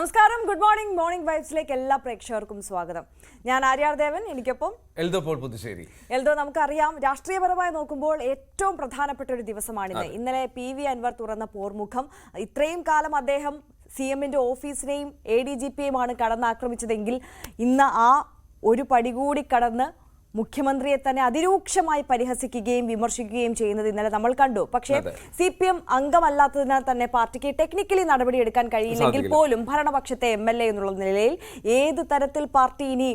നമസ്കാരം, good morning. Morning വൈബ്സിലേക്ക് എല്ലാ പ്രേക്ഷകർക്കും സ്വാഗതം. ഞാൻ ആര്യാർ ദേവൻ, എനിക്കൊപ്പം എൽദോ പോൾ പുതുശ്ശേരി. എൽദോ, നമുക്കറിയാം രാഷ്ട്രീയപരമായി നോക്കുമ്പോൾ ഏറ്റവും പ്രധാനപ്പെട്ട ഒരു ദിവസമാണിന്ന്. ഇന്നലെ PV അൻവർ തുറന്ന പോർമുഖം. ഇത്രയും കാലം അദ്ദേഹം CM-ന്റെ ഓഫീസിനെയും ADGP-യെയുമാണ് കടന്നാക്രമിച്ചതെങ്കിൽ ഇന്ന് ആ ഒരു പടി കൂടി കടന്ന് മുഖ്യമന്ത്രിയെ തന്നെ അതിരൂക്ഷമായി പരിഹസിക്കുകയും വിമർശിക്കുകയും ചെയ്യുന്നത് ഇന്നലെ നമ്മൾ കണ്ടു. പക്ഷേ CPM അംഗമല്ലാത്തതിനാൽ തന്നെ പാർട്ടിക്ക് ടെക്നിക്കലി നടപടിയെടുക്കാൻ കഴിയില്ലെങ്കിൽ പോലും ഭരണപക്ഷത്തെ MLA എന്നുള്ള നിലയിൽ ഏത് തരത്തിൽ പാർട്ടി ഇനി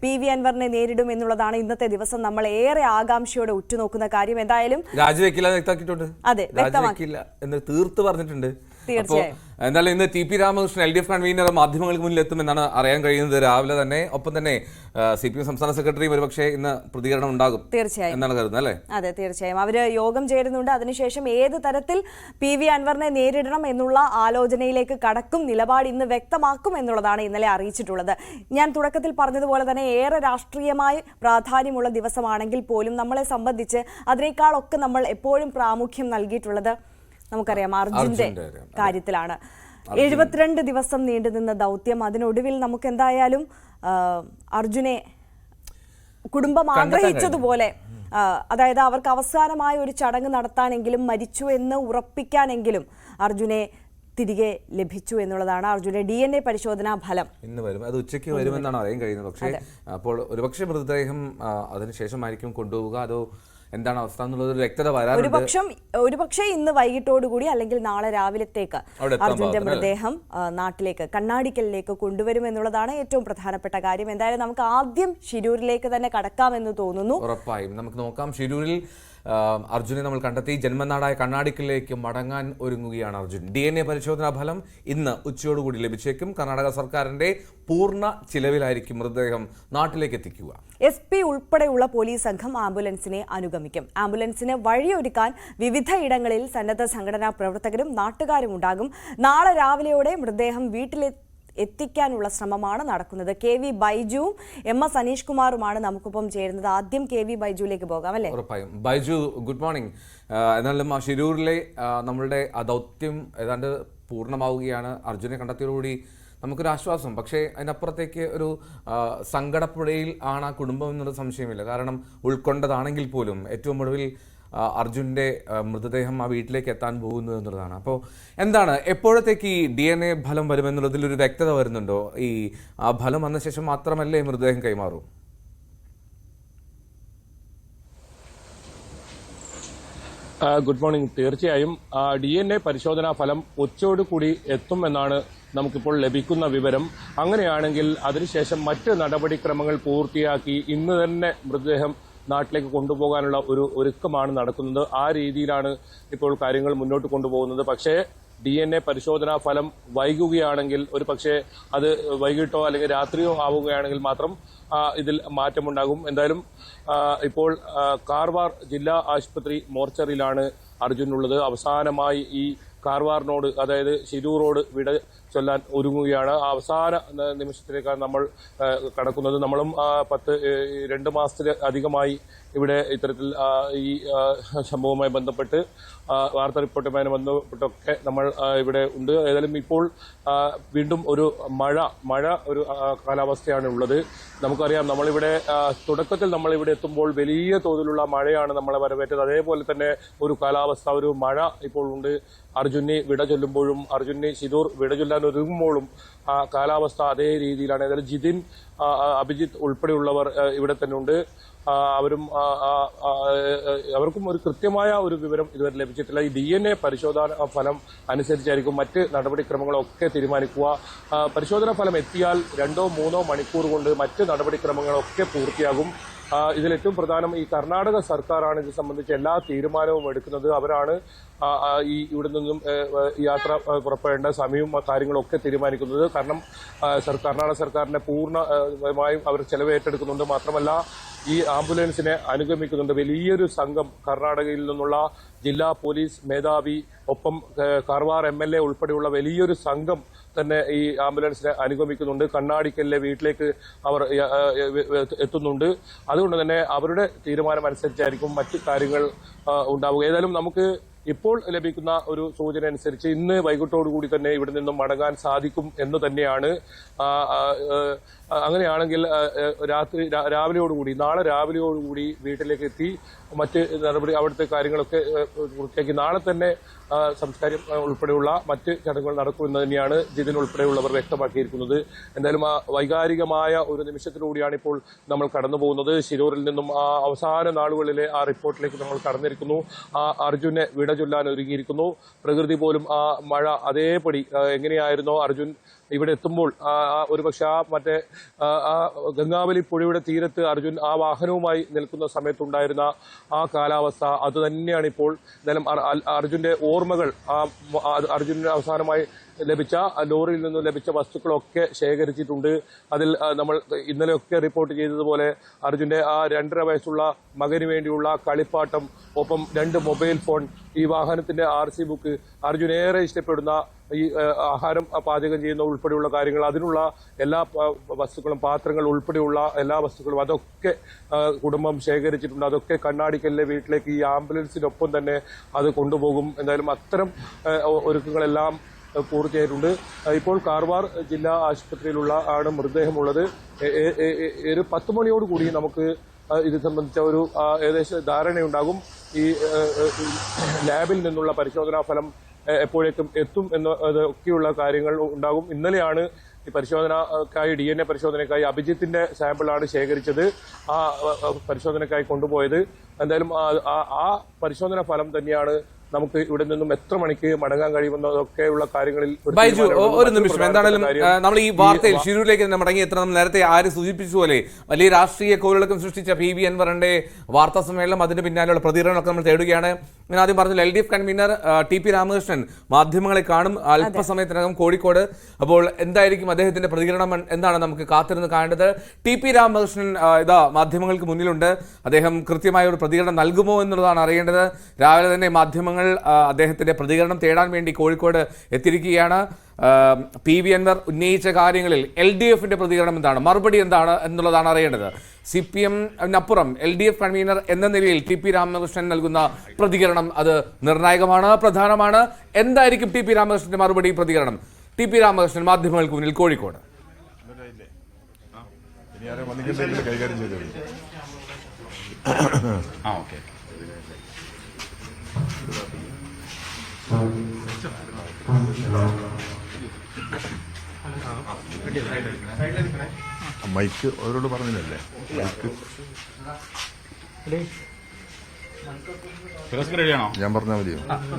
PV അൻവറിനെ നേരിടും എന്നുള്ളതാണ് ഇന്നത്തെ ദിവസം നമ്മൾ ഏറെ ആകാംക്ഷയോടെ ഉറ്റുനോക്കുന്ന കാര്യം. എന്തായാലും രാജിവെക്കില്ല വ്യക്തമാക്കിയിട്ടുണ്ട്. അതെ, വ്യക്തമാക്കില്ല എന്ന് തീർത്ത് പറഞ്ഞിട്ടുണ്ട്. തീർച്ചയായും. എന്തായാലും ഇന്ന് TP രാമകൃഷ്ണൻ LDF കൺവീനർ മാധ്യമങ്ങൾക്ക് മുന്നിൽ എത്തുമെന്നാണ് അറിയാൻ കഴിയുന്നത് രാവിലെ തന്നെ. ഒപ്പം തന്നെ CPM സംസ്ഥാന സെക്രട്ടറിയും ഒരുപക്ഷെ ഇന്ന് പ്രതികരണം ഉണ്ടാകും തീർച്ചയായും എന്നാണ് കരുതുന്നത്, അല്ലേ? അതെ, തീർച്ചയായും. അവര് യോഗം ചേരുന്നുണ്ട്. അതിനുശേഷം ഏത് തരത്തിൽ PV അൻവറിനെ നേരിടണം എന്നുള്ള ആലോചനയിലേക്ക് കടക്കും, നിലപാട് ഇന്ന് വ്യക്തമാക്കും എന്നുള്ളതാണ് ഇന്നലെ അറിയിച്ചിട്ടുള്ളത്. ഞാൻ തുടക്കത്തിൽ പറഞ്ഞതുപോലെ തന്നെ ഏറെ രാഷ്ട്രീയമായി പ്രാധാന്യമുള്ള ദിവസമാണെങ്കിൽ പോലും നമ്മളെ സംബന്ധിച്ച് അതിനേക്കാളൊക്കെ നമ്മൾ എപ്പോഴും പ്രാമുഖ്യം നൽകിയിട്ടുള്ളത് നമുക്കറിയാം അർജുന്റെ കാര്യത്തിലാണ്. 72 ദിവസം നീണ്ടുനിന്ന ദൗത്യം. അതിനൊടുവിൽ നമുക്ക് എന്തായാലും അർജുനെ കുടുംബം ആഗ്രഹിച്ചതുപോലെ, അതായത് അവർക്ക് അവസാനമായ ഒരു ചടങ്ങ് നടത്താനെങ്കിലും മരിച്ചു എന്ന് ഉറപ്പിക്കാനെങ്കിലും അർജുനെ തിരികെ ലഭിച്ചു എന്നുള്ളതാണ്. അർജുന്റെ DNA പരിശോധനാ ഫലം ഇന്ന് വരും. അത് ഉച്ചയ്ക്ക് വരുമെന്നാണ് അറിയാൻ കഴിയുന്നത്. പക്ഷേ അപ്പോൾ ഒരുപക്ഷെ മൃതദേഹം അതിനുശേഷമായിരിക്കും കൊണ്ടുപോവുക, അതോ എന്താണ് അവസ്ഥ എന്നുള്ളത് വ്യക്തത വരാറുണ്ട്. ഒരുപക്ഷെ ഇന്ന് വൈകിട്ടോടുകൂടി അല്ലെങ്കിൽ നാളെ രാവിലത്തേക്ക് അർജുന്റെ മൃതദേഹം നാട്ടിലേക്ക് കണ്ണാടിക്കലിലേക്ക് കൊണ്ടുവരും എന്നുള്ളതാണ് ഏറ്റവും പ്രധാനപ്പെട്ട കാര്യം. എന്തായാലും നമുക്ക് ആദ്യം ശിരൂരിലേക്ക് തന്നെ കടക്കാമെന്ന് തോന്നുന്നു. ഉറപ്പായും നമുക്ക് നോക്കാം. ശിരൂരിൽ അർജുനെ നമ്മൾ കണ്ടെത്തി. ജന്മനാടായ കണ്ണാടിക്കലിലേക്ക് മടങ്ങാൻ ഒരുങ്ങുകയാണ് അർജുൻ. DNA പരിശോധനാ ഫലം ഇന്ന് ഉച്ചയോടുകൂടി ലഭിച്ചേക്കും. കർണാടക സർക്കാരിന്റെ പൂർണ്ണ ചിലവിലായിരിക്കും മൃതദേഹം നാട്ടിലേക്ക് എത്തിക്കുക. SP ഉൾപ്പെടെയുള്ള പോലീസ് സംഘം ആംബുലൻസിനെ അനുഗമിക്കും. ആംബുലൻസിന് വഴിയൊരുക്കാൻ വിവിധ ഇടങ്ങളിൽ സന്നദ്ധ സംഘടനാ പ്രവർത്തകരും നാട്ടുകാരും ഉണ്ടാകും. നാളെ രാവിലെയോടെ മൃതദേഹം എത്തിക്കാനുള്ള ശ്രമമാണ് നടക്കുന്നത്. KV ബൈജുവും MS അനീഷ് കുമാറുമാണ് നമുക്കൊപ്പം ചേരുന്നത്. ആദ്യം KV ബൈജുവിലേക്ക് പോകാം, അല്ലേ? ഉറപ്പായും. Baiju, good morning. എന്നാലും ശിരൂരിലെ നമ്മളുടെ ദൗത്യം ഏതാണ്ട് പൂർണ്ണമാവുകയാണ്. അർജുനെ കണ്ടെത്തിയോടുകൂടി നമുക്കൊരു ആശ്വാസം. പക്ഷേ അതിനപ്പുറത്തേക്ക് ഒരു സങ്കടപ്പുഴയിൽ ആണ് ആ കുടുംബം എന്നുള്ള സംശയമില്ല. കാരണം ഉൾക്കൊണ്ടതാണെങ്കിൽ പോലും ഏറ്റവും ഒടുവിൽ അർജുൻ്റെ മൃതദേഹം ആ വീട്ടിലേക്ക് എത്താൻ പോകുന്നു എന്നുള്ളതാണ്. അപ്പോൾ എന്താണ് എപ്പോഴത്തേക്ക് ഈ DNA ഫലം വരുമെന്നുള്ളതിലൊരു വ്യക്തത വരുന്നുണ്ടോ? ഈ ആ ഫലം വന്ന ശേഷം മാത്രമല്ലേ മൃതദേഹം കൈമാറും? Good morning. തീർച്ചയായും DNA പരിശോധനാ ഫലം ഉച്ചയോടുകൂടി എത്തും എന്നാണ് നമുക്കിപ്പോൾ ലഭിക്കുന്ന വിവരം. അങ്ങനെയാണെങ്കിൽ അതിനുശേഷം മറ്റ് നടപടിക്രമങ്ങൾ പൂർത്തിയാക്കി ഇന്ന് തന്നെ മൃതദേഹം നാട്ടിലേക്ക് കൊണ്ടുപോകാനുള്ള ഒരു ഒരുക്കമാണ് നടക്കുന്നത്. ആ രീതിയിലാണ് ഇപ്പോൾ കാര്യങ്ങൾ മുന്നോട്ട് കൊണ്ടുപോകുന്നത്. പക്ഷേ DNA പരിശോധനാ ഫലം വൈകുകയാണെങ്കിൽ, ഒരു പക്ഷേ അത് വൈകിട്ടോ അല്ലെങ്കിൽ രാത്രിയോ ആവുകയാണെങ്കിൽ മാത്രം ഇതിൽ മാറ്റമുണ്ടാകും. എന്തായാലും ഇപ്പോൾ കാർവാർ ജില്ലാ ആശുപത്രി മോർച്ചറിയിലാണ് അർജുനുള്ളത്. അവസാനമായി ഈ കാർവാറിനോട്, അതായത് ശിരൂറോട് വിട ചൊല്ലാൻ ഒരുങ്ങുകയാണ്. അവസാന നിമിഷത്തിലേക്കാണ് നമ്മൾ കടക്കുന്നത്. നമ്മളും 2 മാസത്തിലധികമായി ഇവിടെ ഇത്തരത്തിൽ ഈ സംഭവവുമായി ബന്ധപ്പെട്ട് വാർത്താ റിപ്പോർട്ടുമായി ബന്ധപ്പെട്ടൊക്കെ നമ്മൾ ഇവിടെ ഉണ്ട്. ഏതായാലും ഇപ്പോൾ വീണ്ടും ഒരു മഴ ഒരു കാലാവസ്ഥയാണ് ഉള്ളത്. നമുക്കറിയാം, നമ്മളിവിടെ തുടക്കത്തിൽ നമ്മളിവിടെ എത്തുമ്പോൾ വലിയ തോതിലുള്ള മഴയാണ് നമ്മളെ വരവേറ്റത്. അതേപോലെ തന്നെ ഒരു കാലാവസ്ഥ, ഒരു മഴ ഇപ്പോൾ ഉണ്ട്. അർജുനെ വിട ചൊല്ലുമ്പോഴും അർജുനെ ശിരൂർ വിട ചൊല്ലാൻ ഒരുങ്ങുമ്പോഴും കാലാവസ്ഥ അതേ രീതിയിലാണ്. ഏതായാലും ജിതിൻ, അഭിജിത്ത് ഉൾപ്പെടെയുള്ളവർ ഇവിടെ തന്നെ ഉണ്ട്. അവർക്കും ഒരു കൃത്യമായ ഒരു വിവരം ഇതുവരെ ലഭിച്ചിട്ടില്ല. ഈ DNA പരിശോധനാ ഫലം അനുസരിച്ചായിരിക്കും മറ്റ് നടപടിക്രമങ്ങളൊക്കെ തീരുമാനിക്കുക. പരിശോധനാ ഫലം എത്തിയാൽ 2-3 മണിക്കൂർ കൊണ്ട് മറ്റ് നടപടിക്രമങ്ങളൊക്കെ പൂർത്തിയാകും. ഇതിലേറ്റവും പ്രധാനം ഈ കർണാടക സർക്കാരാണ് ഇത് സംബന്ധിച്ച് എല്ലാ തീരുമാനവും എടുക്കുന്നത്. അവരാണ് ഈ ഇവിടെ നിന്നും യാത്ര പുറപ്പെടേണ്ട സമയവും കാര്യങ്ങളൊക്കെ തീരുമാനിക്കുന്നത്. കാരണം കർണാടക സർക്കാരിന്റെ പൂർണ്ണമായും അവർ ചെലവ് ഏറ്റെടുക്കുന്നുണ്ട്. മാത്രമല്ല ഈ ആംബുലൻസിനെ അനുഗമിക്കുന്നുണ്ട് വലിയൊരു സംഘം. കർണാടകയിൽ നിന്നുള്ള ജില്ലാ പോലീസ് മേധാവി, ഒപ്പം കാർവാർ MLA ഉൾപ്പെടെയുള്ള വലിയൊരു സംഘം തന്നെ ഈ ആംബുലൻസിനെ അനുഗമിക്കുന്നുണ്ട്. കണ്ണാടിക്കലിലെ വീട്ടിലേക്ക് അവർ എത്തുന്നുണ്ട്. അതുകൊണ്ട് തന്നെ അവരുടെ തീരുമാനം അനുസരിച്ചായിരിക്കും മറ്റു കാര്യങ്ങൾ ഉണ്ടാവുക. ഏതായാലും നമുക്ക് ഇപ്പോൾ ലഭിക്കുന്ന ഒരു സൂചന അനുസരിച്ച് ഇന്ന് വൈകിട്ടോടുകൂടി തന്നെ ഇവിടെ നിന്നും മടങ്ങാൻ സാധിക്കും എന്ന് തന്നെയാണ്. അങ്ങനെയാണെങ്കിൽ രാവിലെയോടുകൂടി നാളെ രാവിലെയോടുകൂടി വീട്ടിലേക്ക് എത്തി മറ്റ് നടപടി അവിടുത്തെ കാര്യങ്ങളൊക്കെ പൂർത്തിയാക്കി നാളെ തന്നെ സംസ്കാരം ഉൾപ്പെടെയുള്ള മറ്റ് ചടങ്ങുകൾ നടക്കുമെന്ന് തന്നെയാണ് ജിതിൻ ഉൾപ്പെടെയുള്ളവർ വ്യക്തമാക്കിയിരിക്കുന്നത്. എന്തായാലും ആ വൈകാരികമായ ഒരു നിമിഷത്തിലൂടെയാണ് ഇപ്പോൾ നമ്മൾ കടന്നു പോകുന്നത്. ശിരൂരിൽ നിന്നും ആ അവസാന നാളുകളിലെ ആ റിപ്പോർട്ടിലേക്ക് നമ്മൾ കടന്നിരിക്കുന്നു. ആ അർജുനെ വിട ചൊല്ലാൻ ഒരുങ്ങിയിരിക്കുന്നു. പ്രകൃതി പോലും ആ മഴ അതേപടി എങ്ങനെയായിരുന്നോ അർജുൻ ഇവിടെ എത്തുമ്പോൾ ഒരുപക്ഷെ മറ്റേ ഗംഗാവലി പുഴയുടെ തീരത്ത് അർജുൻ ആ വാഹനവുമായി നിൽക്കുന്ന സമയത്തുണ്ടായിരുന്ന ആ കാലാവസ്ഥ അത് തന്നെയാണ് ഇപ്പോൾ. എന്തായാലും അർജുന്റെ ഓർമ്മകൾ അർജുനന് അവസാനമായി ലഭിച്ച ലോറിയിൽ നിന്നും ലഭിച്ച വസ്തുക്കളൊക്കെ ശേഖരിച്ചിട്ടുണ്ട്. അതിൽ നമ്മൾ ഇന്നലെയൊക്കെ റിപ്പോർട്ട് ചെയ്തതുപോലെ അർജുന്റെ ആ 2.5 വയസ്സുള്ള മകന് വേണ്ടിയുള്ള കളിപ്പാട്ടം, ഒപ്പം 2 മൊബൈൽ ഫോൺ, ഈ വാഹനത്തിന്റെ RC ബുക്ക്, അർജുൻ ഏറെ ഇഷ്ടപ്പെടുന്ന ഈ ആഹാരം പാചകം ചെയ്യുന്ന ഉൾപ്പെടെയുള്ള കാര്യങ്ങൾ, അതിനുള്ള എല്ലാ വസ്തുക്കളും, പാത്രങ്ങൾ ഉൾപ്പെടെയുള്ള എല്ലാ വസ്തുക്കളും അതൊക്കെ കുടുംബം ശേഖരിച്ചിട്ടുണ്ട്. അതൊക്കെ കണ്ണാടിക്കലിലെ വീട്ടിലേക്ക് ഈ ആംബുലൻസിനൊപ്പം തന്നെ അത് കൊണ്ടുപോകും. എന്തായാലും അത്തരം ഒരുക്കങ്ങളെല്ലാം പൂർത്തിയായിട്ടുണ്ട്. ഇപ്പോൾ കാർവാർ ജില്ലാ ആശുപത്രിയിലുള്ള ആണ് മൃതദേഹമുള്ളത്. ഒരു 10 മണിയോടുകൂടി നമുക്ക് ഇത് സംബന്ധിച്ച ഒരു ഏകദേശം ധാരണയുണ്ടാകും. ഈ ലാബിൽ നിന്നുള്ള പരിശോധനാ ഫലം എപ്പോഴേക്കും എത്തും എന്നൊക്കെയുള്ള കാര്യങ്ങൾ ഉണ്ടാകും. ഇന്നലെയാണ് ഈ പരിശോധനക്കായി DNA പരിശോധനയ്ക്കായി അഭിജിത്തിന്റെ സാമ്പിളാണ് ശേഖരിച്ചത്. ആ പരിശോധനയ്ക്കായി കൊണ്ടുപോയത്. എന്തായാലും ആ പരിശോധനാ ഫലം തന്നെയാണ് നമുക്ക് ഇവിടെ നിന്നും എത്ര മണിക്ക് മടങ്ങാൻ കഴിയുമെന്നതൊക്കെയുള്ള കാര്യങ്ങളിൽ. ബൈജു, ഒരു നിമിഷം, എന്താണെങ്കിലും നമ്മൾ ഈ വാർത്തയിൽ ശിരൂരിലേക്ക് തന്നെ മടങ്ങി എത്തണം. നേരത്തെ ആര് സൂചിപ്പിച്ചു പോലെ വലിയ രാഷ്ട്രീയ കോളിളക്കം സൃഷ്ടിച്ച PV അൻവറിന്റെ വാർത്താ സമ്മേളനം, അതിന് പിന്നാലെയുള്ള പ്രതികരണമൊക്കെ നമ്മൾ തേടുകയാണ്. ഞാൻ ആദ്യം പറഞ്ഞു, LDF കൺവീനർ TP രാമകൃഷ്ണൻ മാധ്യമങ്ങളെ കാണും അല്പസമയത്തിനകം കോഴിക്കോട്. അപ്പോൾ എന്തായിരിക്കും അദ്ദേഹത്തിന്റെ പ്രതികരണം എന്താണ് നമുക്ക് കാത്തിരുന്ന് കാണേണ്ടത്. TP രാമകൃഷ്ണൻ ഇതാ മാധ്യമങ്ങൾക്ക് മുന്നിലുണ്ട്. അദ്ദേഹം കൃത്യമായ ഒരു പ്രതികരണം നൽകുമോ എന്നുള്ളതാണ് അറിയേണ്ടത്. രാവിലെ തന്നെ മാധ്യമങ്ങൾ അദ്ദേഹത്തിന്റെ പ്രതികരണം തേടാൻ വേണ്ടി കോഴിക്കോട് എത്തിയിരിക്കുകയാണ്. PV അൻവർ ഉന്നയിച്ച കാര്യങ്ങളിൽ LDFന്റെ പ്രതികരണം എന്താണ്, മറുപടി എന്താണ് എന്നുള്ളതാണ് അറിയേണ്ടത്. CPM-നപ്പുറം LDF കൺവീനർ എന്ന നിലയിൽ TP രാമകൃഷ്ണൻ നൽകുന്ന പ്രതികരണം അത് നിർണായകമാണ്, പ്രധാനമാണ്. എന്തായിരിക്കും TP രാമകൃഷ്ണന്റെ മറുപടി, പ്രതികരണം? TP രാമകൃഷ്ണൻ മാധ്യമങ്ങൾക്ക് മുന്നിൽ കോഴിക്കോട്. മൈക്ക് അവരോട് പറഞ്ഞില്ലല്ലേ? ഞാൻ പറഞ്ഞാൽ മതിയോ?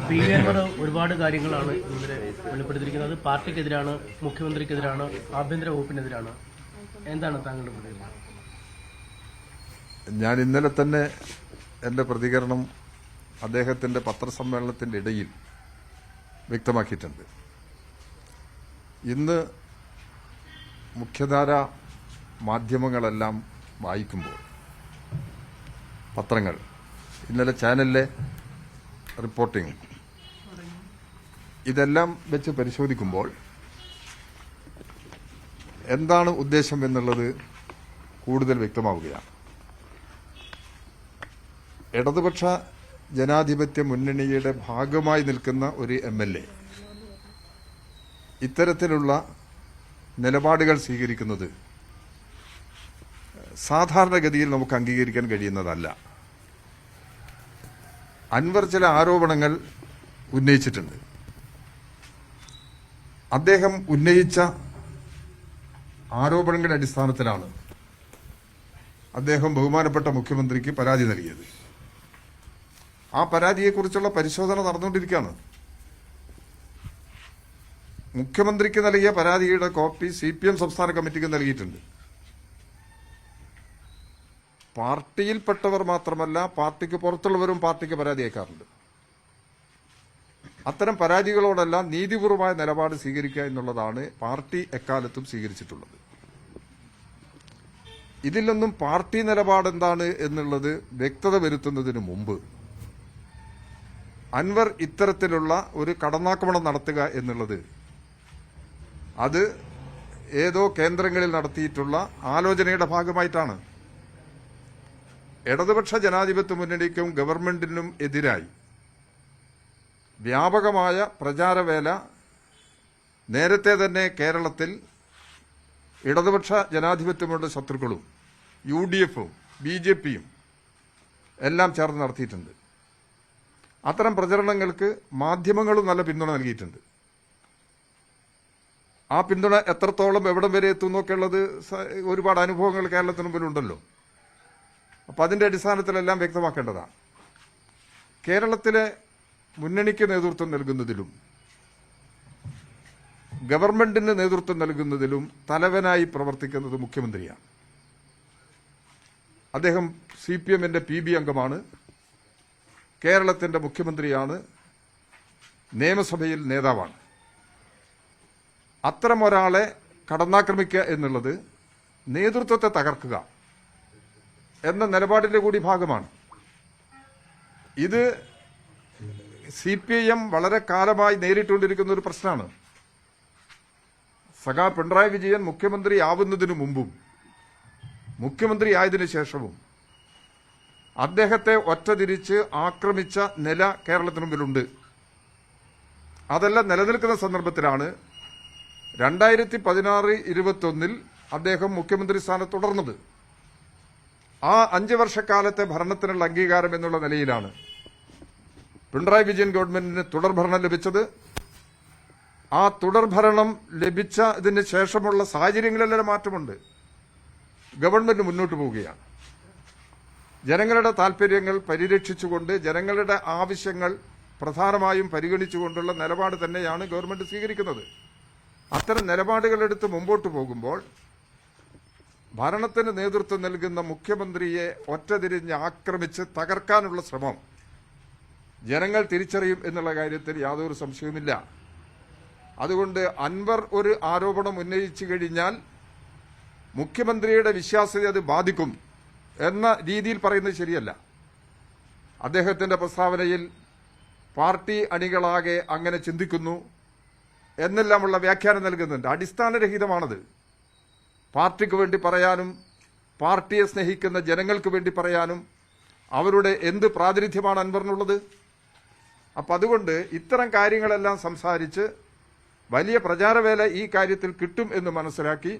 PV അൻവർ ഒരുപാട് കാര്യങ്ങളാണ് ഇവരെ വെളിപ്പെടുത്തിയിരിക്കുന്നത്. പാർട്ടിക്കെതിരാണ്, മുഖ്യമന്ത്രിക്കെതിരാണ്, ആഭ്യന്തര വകുപ്പിനെതിരാണ്. എന്താണ് താങ്കളുടെ പ്രതികരണം? ഞാൻ ഇന്നലെ തന്നെ എന്റെ പ്രതികരണം അദ്ദേഹത്തിന്റെ പത്രസമ്മേളനത്തിന്റെ ഇടയിൽ വ്യക്തമാക്കിയിട്ടുണ്ട്. ഇന്ന് മുഖ്യധാര മാധ്യമങ്ങളെല്ലാം വായിക്കുമ്പോൾ, പത്രങ്ങൾ, ഇന്നലെ ചാനലിലെ റിപ്പോർട്ടിംഗ്, ഇതെല്ലാം വെച്ച് പരിശോധിക്കുമ്പോൾ എന്താണ് ഉദ്ദേശം എന്നുള്ളത് കൂടുതൽ വ്യക്തമാവുകയാണ്. ഇടതുപക്ഷ ജനാധിപത്യ മുന്നണിയുടെ ഭാഗമായി നിൽക്കുന്ന ഒരു MLA ഇത്തരത്തിലുള്ള നിലപാടുകൾ സ്വീകരിക്കുന്നത് സാധാരണഗതിയിൽ നമുക്ക് അംഗീകരിക്കാൻ കഴിയുന്നതല്ല. അൻവർ ചില ആരോപണങ്ങൾ ഉന്നയിച്ചിട്ടുണ്ട്. അദ്ദേഹം ഉന്നയിച്ച ആരോപണങ്ങളുടെ അടിസ്ഥാനത്തിലാണ് അദ്ദേഹം ബഹുമാനപ്പെട്ട മുഖ്യമന്ത്രിക്ക് പരാതി നൽകിയത്. ആ പരാതിയെക്കുറിച്ചുള്ള പരിശോധന നടന്നുകൊണ്ടിരിക്കുകയാണ്. മുഖ്യമന്ത്രിക്ക് നൽകിയ പരാതിയുടെ കോപ്പി CPM സംസ്ഥാന കമ്മിറ്റിക്ക് നൽകിയിട്ടുണ്ട്. പാർട്ടിയിൽപ്പെട്ടവർ മാത്രമല്ല, പാർട്ടിക്ക് പുറത്തുള്ളവരും പാർട്ടിക്ക് പരാതി അയക്കാറുണ്ട്. അത്തരം പരാതികളോടെല്ലാം നീതിപൂർവമായ നിലപാട് സ്വീകരിക്കുക എന്നുള്ളതാണ് പാർട്ടി എക്കാലത്തും സ്വീകരിച്ചിട്ടുള്ളത്. ഇതിലൊന്നും പാർട്ടി നിലപാട് എന്താണ് എന്നുള്ളത് വ്യക്തത വരുത്തുന്നതിന് മുമ്പ് അൻവർ ഇത്തരത്തിലുള്ള ഒരു കടന്നാക്രമണം നടത്തുക എന്നുള്ളത് അത് ഏതോ കേന്ദ്രങ്ങളിൽ നടത്തിയിട്ടുള്ള ആലോചനയുടെ ഭാഗമായിട്ടാണ്. ഇടതുപക്ഷ ജനാധിപത്യ മുന്നണിക്കും ഗവൺമെന്റിനും എതിരായി വ്യാപകമായ പ്രചാരവേല നേരത്തെ തന്നെ കേരളത്തിൽ ഇടതുപക്ഷ ജനാധിപത്യമുള്ള ശത്രുക്കളും UDF-ഉം BJP-യും എല്ലാം ചേർന്ന് നടത്തിയിട്ടുണ്ട്. അത്തരം പ്രചരണങ്ങൾക്ക് മാധ്യമങ്ങളും നല്ല പിന്തുണ നൽകിയിട്ടുണ്ട്. ആ പിന്തുണ എത്രത്തോളം എവിടം വരെ എത്തുന്നൊക്കെയുള്ളത് ഒരുപാട് അനുഭവങ്ങൾ കേരളത്തിന് മുമ്പിലുണ്ടല്ലോ. അപ്പം അതിൻ്റെ അടിസ്ഥാനത്തിലെല്ലാം വ്യക്തമാക്കേണ്ടതാണ്. കേരളത്തിലെ മുന്നണിക്ക് നേതൃത്വം നൽകുന്നതിലും ഗവൺമെന്റിന് നേതൃത്വം നൽകുന്നതിലും തലവനായി പ്രവർത്തിക്കുന്നത് മുഖ്യമന്ത്രിയാണ്. അദ്ദേഹം CPM-ന്റെ PB അംഗമാണ്, കേരളത്തിന്റെ മുഖ്യമന്ത്രിയാണ്, നിയമസഭയിൽ നേതാവാണ്. അത്തരം ഒരാളെ കടന്നാക്രമിക്കുക എന്നുള്ളത് നേതൃത്വത്തെ തകർക്കുക എന്ന നിലപാടിന്റെ കൂടി ഭാഗമാണ്. ഇത് CPIM വളരെ കാലമായി നേരിട്ടുകൊണ്ടിരിക്കുന്ന ഒരു പ്രശ്നമാണ്. സഖാ പിണറായി വിജയൻ മുഖ്യമന്ത്രി ആവുന്നതിനു മുമ്പും മുഖ്യമന്ത്രി ആയതിനു ശേഷവും അദ്ദേഹത്തെ ഒറ്റതിരിച്ച് ആക്രമിച്ച നില കേരളത്തിന് മുമ്പിലുണ്ട്. അതെല്ലാം നിലനിൽക്കുന്ന സന്ദർഭത്തിലാണ് 2016-21 അദ്ദേഹം മുഖ്യമന്ത്രി സ്ഥാനത്ത് തുടർന്നത്. ആ 5 വർഷക്കാലത്തെ ഭരണത്തിനുള്ള അംഗീകാരം എന്നുള്ള നിലയിലാണ് പിണറായി വിജയൻ ഗവൺമെന്റിന് തുടർഭരണം ലഭിച്ചത്. ആ തുടർഭരണം ലഭിച്ചതിന് ശേഷമുള്ള സാഹചര്യങ്ങളിലെല്ലാം മാറ്റമുണ്ട്. ഗവൺമെന്റ് മുന്നോട്ട് പോവുകയാണ്. ജനങ്ങളുടെ താൽപര്യങ്ങൾ പരിരക്ഷിച്ചുകൊണ്ട് ജനങ്ങളുടെ ആവശ്യങ്ങൾ പ്രധാനമായും പരിഗണിച്ചുകൊണ്ടുള്ള നിലപാട് തന്നെയാണ് ഗവൺമെന്റ് സ്വീകരിക്കുന്നത്. അത്തരം നിലപാടുകളെടുത്ത് മുമ്പോട്ട് പോകുമ്പോൾ ഭരണത്തിന് നേതൃത്വം നൽകുന്ന മുഖ്യമന്ത്രിയെ ഒറ്റതിരിഞ്ഞ് ആക്രമിച്ച് തകർക്കാനുള്ള ശ്രമം ജനങ്ങൾ തിരിച്ചറിയും എന്നുള്ള കാര്യത്തിൽ യാതൊരു സംശയവുമില്ല. അതുകൊണ്ട് അൻവർ ഒരു ആരോപണം ഉന്നയിച്ചു കഴിഞ്ഞാൽ മുഖ്യമന്ത്രിയുടെ വിശ്വാസ്യത അത് ബാധിക്കും എന്ന രീതിയിൽ പറയുന്നത് ശരിയല്ല. അദ്ദേഹത്തിന്റെ പ്രസ്താവനയിൽ പാർട്ടി അണികളാകെ അങ്ങനെ ചിന്തിക്കുന്നു എന്നെല്ലാമുള്ള വ്യാഖ്യാനം നൽകുന്നുണ്ട്. അടിസ്ഥാനരഹിതമാണത്. പാർട്ടിക്ക് വേണ്ടി പറയാനും പാർട്ടിയെ സ്നേഹിക്കുന്ന ജനങ്ങൾക്ക് വേണ്ടി പറയാനും അവരുടെ എന്ത് പ്രാതിനിധ്യമാണ് അൻവറിനുള്ളത്? അപ്പം അതുകൊണ്ട് ഇത്തരം കാര്യങ്ങളെല്ലാം സംസാരിച്ച് വലിയ പ്രചാരവേല ഈ കാര്യത്തിൽ കിട്ടും എന്ന് മനസ്സിലാക്കി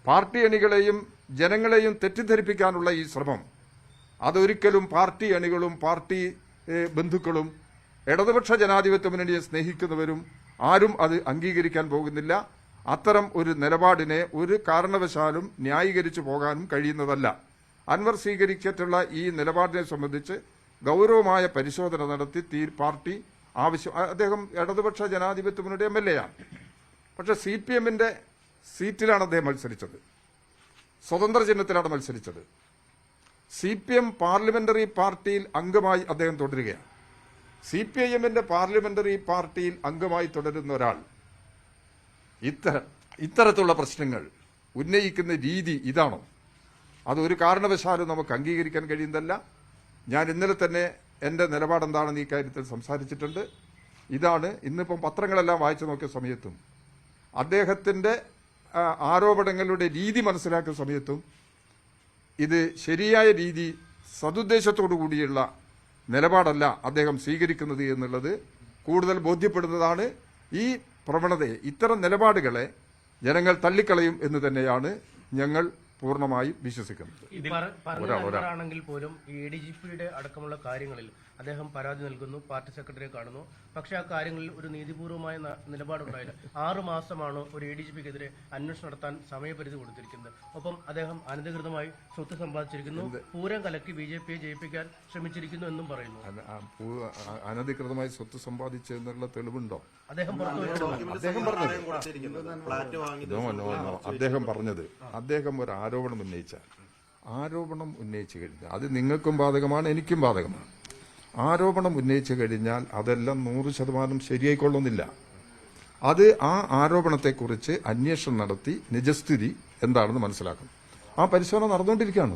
പാർട്ടി അണികളെയും ജനങ്ങളെയും തെറ്റിദ്ധരിപ്പിക്കാനുള്ള ഈ ശ്രമം അതൊരിക്കലും പാർട്ടി അണികളും പാർട്ടി ബന്ധുക്കളും ഇടതുപക്ഷ ജനാധിപത്യ മുന്നണിയെ സ്നേഹിക്കുന്നവരും ആരും അത് അംഗീകരിക്കാൻ പോകുന്നില്ല. അത്തരം ഒരു നിലപാടിനെ ഒരു കാരണവശാലും ന്യായീകരിച്ചു പോകാനും കഴിയുന്നതല്ല. അൻവർ സ്വീകരിച്ചിട്ടുള്ള ഈ നിലപാടിനെ സംബന്ധിച്ച് ഗൗരവമായ പരിശോധന നടത്തി പാർട്ടി അദ്ദേഹം ഇടതുപക്ഷ ജനാധിപത്യ മുന്നണി MLA ആണ്. പക്ഷെ CPM-ന്റെ സീറ്റിലാണ് അദ്ദേഹം മത്സരിച്ചത്, സ്വതന്ത്ര ചിഹ്നത്തിലാണ് മത്സരിച്ചത്. CPM പാർലമെന്ററി പാർട്ടിയിൽ അംഗമായി അദ്ദേഹം തുടരുകയാണ്. CPIM-ന്റെ പാർലമെന്ററി പാർട്ടിയിൽ അംഗമായി തുടരുന്ന ഒരാൾ ഇത്തരത്തിലുള്ള പ്രശ്നങ്ങൾ ഉന്നയിക്കുന്ന രീതി ഇതാണോ? അതൊരു കാരണവശാലും നമുക്ക് അംഗീകരിക്കാൻ കഴിയുന്നതല്ല. ഞാൻ ഇന്നലെ തന്നെ എന്റെ നിലപാടെന്താണെന്ന് ഈ കാര്യത്തിൽ സംസാരിച്ചിട്ടുണ്ട്. ഇതാണ് ഇന്നിപ്പം പത്രങ്ങളെല്ലാം വായിച്ചു നോക്കിയ സമയത്തും അദ്ദേഹത്തിന്റെ ആരോപണങ്ങളുടെ രീതി മനസ്സിലാക്കുന്ന സമയത്തും ഇത് ശരിയായ രീതി സതുദ്ദേശത്തോടു കൂടിയുള്ള നിലപാടല്ല അദ്ദേഹം സ്വീകരിക്കുന്നത് എന്നുള്ളത് കൂടുതൽ ബോധ്യപ്പെടുന്നതാണ്. ഈ പ്രവണതയെ ഇത്തരം നിലപാടുകളെ ജനങ്ങൾ തള്ളിക്കളയും എന്ന് തന്നെയാണ് ഞങ്ങൾ പൂർണ്ണമായും വിശ്വസിക്കുന്നത്. ആണെങ്കിൽ പോലും ഈ ADGP-യുടെ അടക്കമുള്ള കാര്യങ്ങളിൽ അദ്ദേഹം പരാതി നൽകുന്നു, പാർട്ടി സെക്രട്ടറിയെ കാണുന്നു. പക്ഷെ ആ കാര്യങ്ങളിൽ ഒരു നീതിപൂർവമായ നിലപാടുണ്ടായില്ല. 6 മാസമാണ് ഒരു ADGP-ക്കെതിരെ അന്വേഷണം നടത്താൻ സമയപരിധി കൊടുത്തിരിക്കുന്നത്. ഒപ്പം അദ്ദേഹം അനധികൃതമായി സ്വത്ത് സമ്പാദിച്ചിരിക്കുന്നു, പൂരം കലക്കി BJP-യെ ജയിപ്പിക്കാൻ ശ്രമിച്ചിരിക്കുന്നു എന്നും പറയുന്നു. അനധികൃതമായി സ്വത്ത് സമ്പാദിച്ചു എന്നുള്ള തെളിവുണ്ടോ? അദ്ദേഹം പറഞ്ഞത് അദ്ദേഹം ഒരു ആരോപണം ഉന്നയിച്ചു കഴിഞ്ഞാൽ അത് നിങ്ങൾക്കും ബാധകമാണ്, എനിക്കും ബാധകമാണ്. ആരോപണം ഉന്നയിച്ചു കഴിഞ്ഞാൽ അതെല്ലാം 100% ശരിയായിക്കൊള്ളുന്നില്ല. അത് ആ ആരോപണത്തെക്കുറിച്ച് അന്വേഷണം നടത്തി നിജസ്ഥിതി എന്താണെന്ന് മനസ്സിലാക്കണം. ആ പരിശോധന നടന്നുകൊണ്ടിരിക്കുകയാണ്.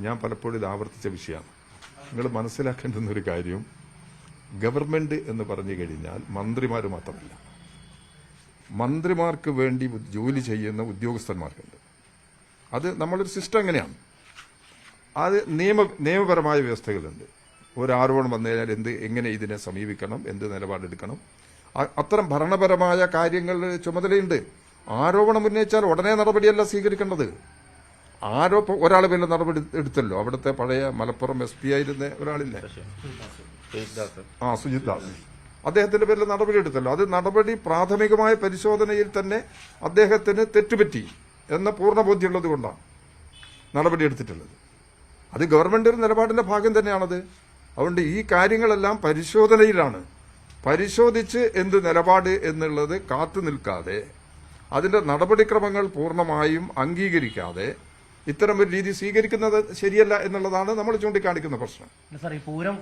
ഞാൻ പലപ്പോഴും ഇത് ആവർത്തിച്ച വിഷയമാണ്. നിങ്ങൾ മനസ്സിലാക്കേണ്ടുന്ന ഒരു കാര്യം, ഗവൺമെന്റ് എന്ന് പറഞ്ഞു കഴിഞ്ഞാൽ മന്ത്രിമാർ മാത്രമല്ല, മന്ത്രിമാർക്ക് വേണ്ടി ജോലി ചെയ്യുന്ന ഉദ്യോഗസ്ഥന്മാർക്കുണ്ട്. അത് നമ്മളൊരു സിസ്റ്റം എങ്ങനെയാണ്. അത് നിയമപരമായ വ്യവസ്ഥകളുണ്ട്. ഒരു ആരോപണം വന്നു കഴിഞ്ഞാൽ എങ്ങനെ ഇതിനെ സമീപിക്കണം, എന്ത് നിലപാടെടുക്കണം, അത്തരം ഭരണപരമായ കാര്യങ്ങൾ ചുമതലയുണ്ട്. ആരോപണം ഉന്നയിച്ചാൽ ഉടനെ നടപടിയല്ല സ്വീകരിക്കേണ്ടത്. ഒരാളെ പേരിൽ നടപടി എടുത്തല്ലോ. അവിടുത്തെ പഴയ മലപ്പുറം SP ആയിരുന്ന ഒരാളില്ലേ, സുജിത് ദാസ്, അദ്ദേഹത്തിന്റെ പേരിൽ നടപടി എടുത്തല്ലോ. അത് നടപടി പ്രാഥമികമായ പരിശോധനയിൽ തന്നെ അദ്ദേഹത്തിന് തെറ്റുപറ്റി എന്ന പൂർണ്ണ ബോധ്യമുള്ളത് കൊണ്ടാണ് നടപടി എടുത്തിട്ടുള്ളത്. അത് ഗവൺമെന്റ് നിലപാടിന്റെ ഭാഗം തന്നെയാണത്. അതുകൊണ്ട് ഈ കാര്യങ്ങളെല്ലാം പരിശോധനയിലാണ്. പരിശോധിച്ച് എന്ത് നിലപാട് എന്നുള്ളത് കാത്തു നിൽക്കാതെ, അതിന്റെ നടപടിക്രമങ്ങൾ പൂർണ്ണമായും അംഗീകരിക്കാതെ ഇത്തരം ഒരു രീതി സ്വീകരിക്കുന്നത് ശരിയല്ല എന്നുള്ളതാണ് നമ്മൾ ചൂണ്ടിക്കാണിക്കുന്ന പ്രശ്നം. പൂരം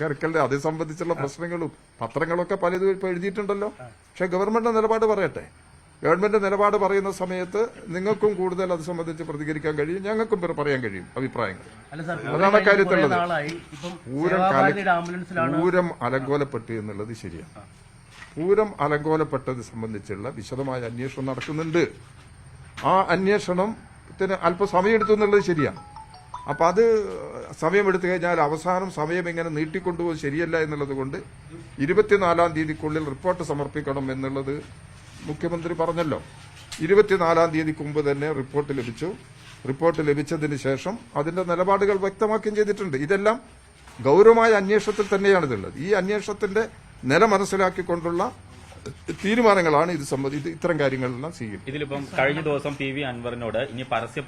കരക്കലിന്റെ അത് സംബന്ധിച്ചുള്ള പ്രശ്നങ്ങളും പത്രങ്ങളൊക്കെ പലതും ഇപ്പൊ എഴുതിയിട്ടുണ്ടല്ലോ. പക്ഷെ ഗവൺമെന്റ് നിലപാട് പറയട്ടെ. ഗവൺമെന്റ് നിലപാട് പറയുന്ന സമയത്ത് നിങ്ങൾക്കും കൂടുതൽ അത് സംബന്ധിച്ച് പ്രതികരിക്കാൻ കഴിയും, ഞങ്ങൾക്കും പറയാൻ കഴിയും അഭിപ്രായങ്ങൾ. അതാണ് കാര്യത്തിലുള്ളത്. പൂരം അലങ്കോലപ്പെട്ടു എന്നുള്ളത് ശരിയാണ്. പൂരം അലങ്കോലപ്പെട്ടത് സംബന്ധിച്ചുള്ള വിശദമായ അന്വേഷണം നടക്കുന്നുണ്ട്. ആ അന്വേഷണത്തിന് അല്പം സമയമെടുത്തു എന്നുള്ളത് ശരിയാണ്. അപ്പൊ അത് സമയമെടുത്തു കഴിഞ്ഞാൽ അവസാനം സമയം ഇങ്ങനെ നീട്ടിക്കൊണ്ടുപോകുന്നത് ശരിയല്ല എന്നുള്ളത് കൊണ്ട് 24-ാം തീയതിക്കുള്ളിൽ റിപ്പോർട്ട് സമർപ്പിക്കണം എന്നുള്ളത് മുഖ്യമന്ത്രി പറഞ്ഞല്ലോ. 24-ാം തീയതിക്ക് മുമ്പ് തന്നെ റിപ്പോർട്ട് ലഭിച്ചു. റിപ്പോർട്ട് ലഭിച്ചതിന് ശേഷം അതിന്റെ നിലപാടുകൾ വ്യക്തമാക്കുകയും ചെയ്തിട്ടുണ്ട്. ഇതെല്ലാം ഗൌരവമായ അന്വേഷണത്തിൽ തന്നെയാണ് ഇതുള്ളത്. ഈ അന്വേഷണത്തിന്റെ നില മനസ്സിലാക്കിക്കൊണ്ടുള്ള തീരുമാനങ്ങളാണ് ഇത് സംബന്ധിച്ച് ഇത്തരം കാര്യങ്ങളെല്ലാം സ്വീകരിക്കും. ഇതിലിപ്പം കഴിഞ്ഞ ദിവസം PV അൻവറിനോട് ഇനി പരസ്യ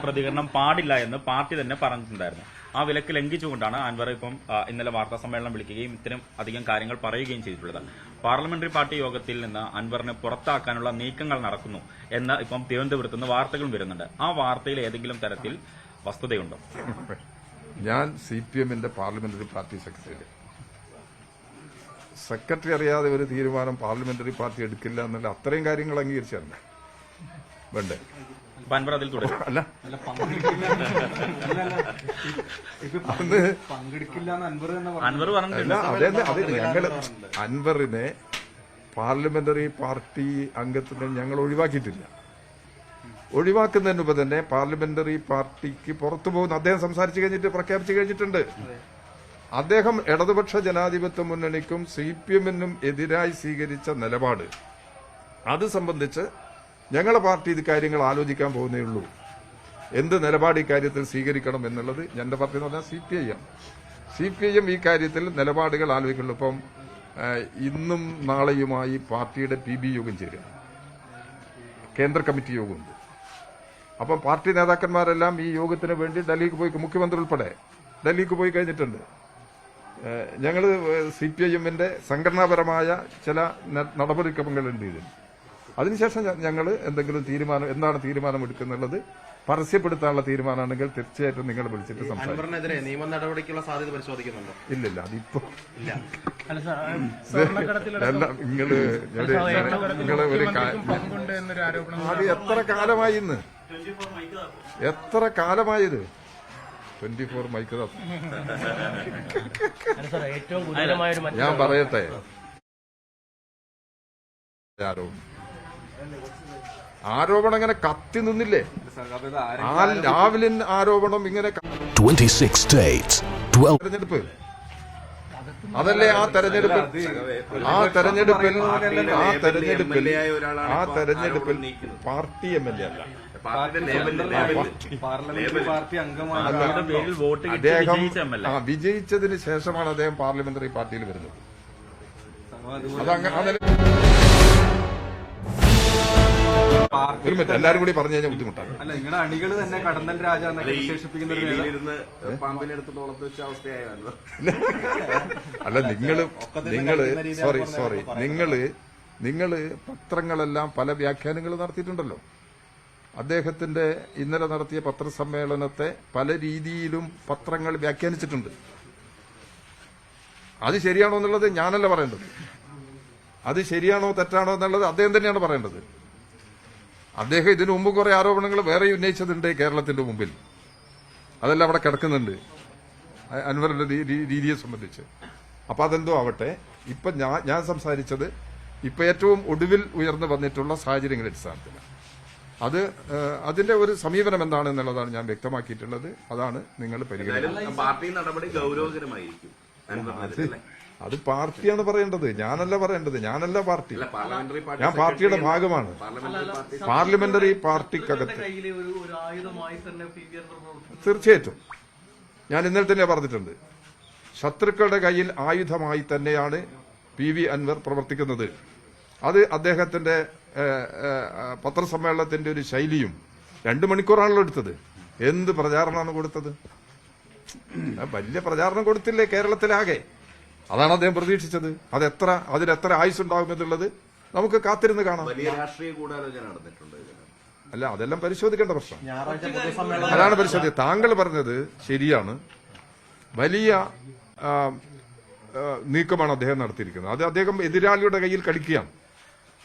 പ്രതികരണം പാടില്ല എന്ന് പാർട്ടി തന്നെ പറഞ്ഞിട്ടുണ്ടായിരുന്നു. ആ വിലക്ക് ലംഘിച്ചുകൊണ്ടാണ് അൻവർ ഇപ്പം ഇന്നലെ വാർത്താ സമ്മേളനം വിളിക്കുകയും ഇത്തരം അധികം കാര്യങ്ങൾ പറയുകയും ചെയ്തിട്ടുള്ളത്. പാർലമെന്ററി പാർട്ടി യോഗത്തിൽ നിന്ന് അൻവറിനെ പുറത്താക്കാനുള്ള നീക്കങ്ങൾ നടക്കുന്നു എന്ന് ഇപ്പം തിരുവനന്തപുരത്ത് നിന്ന് വാർത്തകളും വരുന്നുണ്ട്. ആ വാർത്തയിൽ ഏതെങ്കിലും തരത്തിൽ വസ്തുതയുണ്ടോ? ഞാൻ CPM-ന്റെ പാർലമെന്ററി പാർട്ടി സെക്രട്ടറി അറിയാതെ ഒരു തീരുമാനം പാർലമെന്ററി പാർട്ടി എടുക്കില്ല എന്നുള്ള അത്രയും കാര്യങ്ങൾ അംഗീകരിച്ചാണ് വേണ്ടേ? അല്ല, ഞങ്ങൾ അൻവറിനെ പാർലമെന്ററി പാർട്ടി അംഗത്തിന് ഞങ്ങൾ ഒഴിവാക്കിയിട്ടില്ല. ഒഴിവാക്കുന്നതിന് മുമ്പ് തന്നെ പാർലമെന്ററി പാർട്ടിക്ക് പുറത്തു പോകുന്ന അദ്ദേഹം സംസാരിച്ചു കഴിഞ്ഞിട്ട് പ്രഖ്യാപിച്ചു കഴിഞ്ഞിട്ടുണ്ട്. അദ്ദേഹം ഇടതുപക്ഷ ജനാധിപത്യ മുന്നണിക്കും CPM-നും എതിരായി സ്വീകരിച്ച നിലപാട്, അത് സംബന്ധിച്ച് ഞങ്ങളുടെ പാർട്ടി ഇത് കാര്യങ്ങൾ ആലോചിക്കാൻ പോകുന്നേ ഉള്ളൂ. എന്ത് നിലപാട് ഈ കാര്യത്തിൽ സ്വീകരിക്കണം എന്നുള്ളത് ഞങ്ങളുടെ പാർട്ടി എന്ന് പറഞ്ഞാൽ CPM ഈ കാര്യത്തിൽ നിലപാടുകൾ ആലോചിക്കുള്ളൂ. ഇപ്പം ഇന്നും നാളെയുമായി പാർട്ടിയുടെ PB യോഗം ചേരുക, കേന്ദ്ര കമ്മിറ്റി യോഗമുണ്ട്. അപ്പം പാർട്ടി നേതാക്കന്മാരെല്ലാം ഈ യോഗത്തിന് വേണ്ടി ഡൽഹിക്ക് പോയി, മുഖ്യമന്ത്രി ഉൾപ്പെടെ ഡൽഹിക്ക് പോയി കഴിഞ്ഞിട്ടുണ്ട്. ഞങ്ങൾ CPM-ന്റെ സംഘടനാപരമായ ചില നടപടിക്രമങ്ങളുണ്ട് ഇതിൽ. അതിനുശേഷം ഞങ്ങൾ എന്തെങ്കിലും തീരുമാനം, എന്താണ് തീരുമാനമെടുക്കുന്നുള്ളത് പരസ്യപ്പെടുത്താനുള്ള തീരുമാനമാണെങ്കിൽ തീർച്ചയായിട്ടും നിങ്ങൾ വിളിച്ചിട്ട് സംസാരിക്കും. നിയമ നടപടിക്കുള്ള സാധ്യത പരിശോധിക്കുന്നുണ്ടോ? ഇല്ലില്ല, അതിപ്പോ അത് എത്ര കാലമായി ഇന്ന്, എത്ര കാലമായത് 24 മൈക്ക് ഞാൻ പറയട്ടെ. ആരോപണം ഇങ്ങനെ കത്തി നിന്നില്ലേ? രാവിലെ ആരോപണം ഇങ്ങനെ 26 states, 12 തെരഞ്ഞെടുപ്പ്, അതല്ലേ ആ തെരഞ്ഞെടുപ്പിൽ പാർട്ടി MLA അല്ല, അദ്ദേഹം വിജയിച്ചതിന് ശേഷമാണ് അദ്ദേഹം പാർലമെന്ററി പാർട്ടിയിൽ വരുന്നത്. എല്ലാരും കൂടി പറഞ്ഞു കഴിഞ്ഞാൽ ബുദ്ധിമുട്ടാണ്. നിങ്ങളുടെ അണികൾ തന്നെ കടന്നൽ രാജ വിശേഷിപ്പിക്കുന്ന അല്ല, നിങ്ങള് പത്രങ്ങളെല്ലാം പല വ്യാഖ്യാനങ്ങൾ നടത്തിയിട്ടുണ്ടല്ലോ. അദ്ദേഹത്തിന്റെ ഇന്നലെ നടത്തിയ പത്രസമ്മേളനത്തെ പല രീതിയിലും പത്രങ്ങൾ വ്യാഖ്യാനിച്ചിട്ടുണ്ട്. അത് ശരിയാണോ എന്നുള്ളത് ഞാനല്ല പറയേണ്ടത്. അത് ശരിയാണോ തെറ്റാണോ എന്നുള്ളത് അദ്ദേഹം തന്നെയാണ് പറയേണ്ടത്. അദ്ദേഹം ഇതിനു മുമ്പ് കുറെ ആരോപണങ്ങൾ വേറെ ഉന്നയിച്ചതുണ്ട് കേരളത്തിന്റെ മുമ്പിൽ. അതെല്ലാം അവിടെ കിടക്കുന്നുണ്ട് അൻവറിന്റെ രീതിയെ സംബന്ധിച്ച്. അപ്പൊ അതെന്തോ ആവട്ടെ. ഇപ്പൊ ഞാൻ സംസാരിച്ചത് ഇപ്പൊ ഏറ്റവും ഒടുവിൽ ഉയർന്നു വന്നിട്ടുള്ള സാഹചര്യങ്ങളുടെ അടിസ്ഥാനത്തിലാണ്. അത് അതിന്റെ ഒരു സമീപനം എന്താണ് എന്നുള്ളതാണ് ഞാൻ വ്യക്തമാക്കിയിട്ടുള്ളത്. അതാണ് നിങ്ങൾ പരിഗണിക്കുന്നത്. പാർട്ടി നടപടി ഗൗരവകരമായിരിക്കും. അത് പാർട്ടിയാണ് പറയേണ്ടത്, ഞാനല്ല പറയേണ്ടത്. ഞാനല്ല പാർട്ടി, പാർലമെന്ററി ഞാൻ പാർട്ടിയുടെ ഭാഗമാണ്. പാർലമെന്ററി പാർട്ടിക്കകത്ത് തീർച്ചയായിട്ടും ഞാൻ ഇന്നലെ തന്നെ പറഞ്ഞിട്ടുണ്ട്, ശത്രുക്കളുടെ കയ്യിൽ ആയുധമായി തന്നെയാണ് PV അൻവർ പ്രവർത്തിക്കുന്നത്. അത് അദ്ദേഹത്തിന്റെ പത്രസമ്മേളനത്തിന്റെ ഒരു ശൈലിയും 2 മണിക്കൂറാണല്ലോ എടുത്തത്. എന്ത് പ്രചാരണമാണ് കൊടുത്തത്? വലിയ പ്രചാരണം കൊടുത്തില്ലേ കേരളത്തിലാകെ? അതാണ് അദ്ദേഹം പ്രതീക്ഷിച്ചത്. അതിനെത്ര ആയുസ്സുണ്ടാകുമെന്നുള്ളത് നമുക്ക് കാത്തിരുന്ന് കാണാം. വലിയ രാഷ്ട്രീയ ഗൂഢാലോചന നടന്നിട്ടുണ്ട്. അല്ല, അതെല്ലാം പരിശോധിക്കേണ്ട പ്രശ്നം. അതാണ് പരിശോധിക്കുക. താങ്കൾ പറഞ്ഞത് ശരിയാണ്. വലിയ നീക്കമാണ് അദ്ദേഹം നടത്തിയിരിക്കുന്നത്. അത് അദ്ദേഹം എതിരാളിയുടെ കയ്യിൽ കളിക്കുകയാണ്.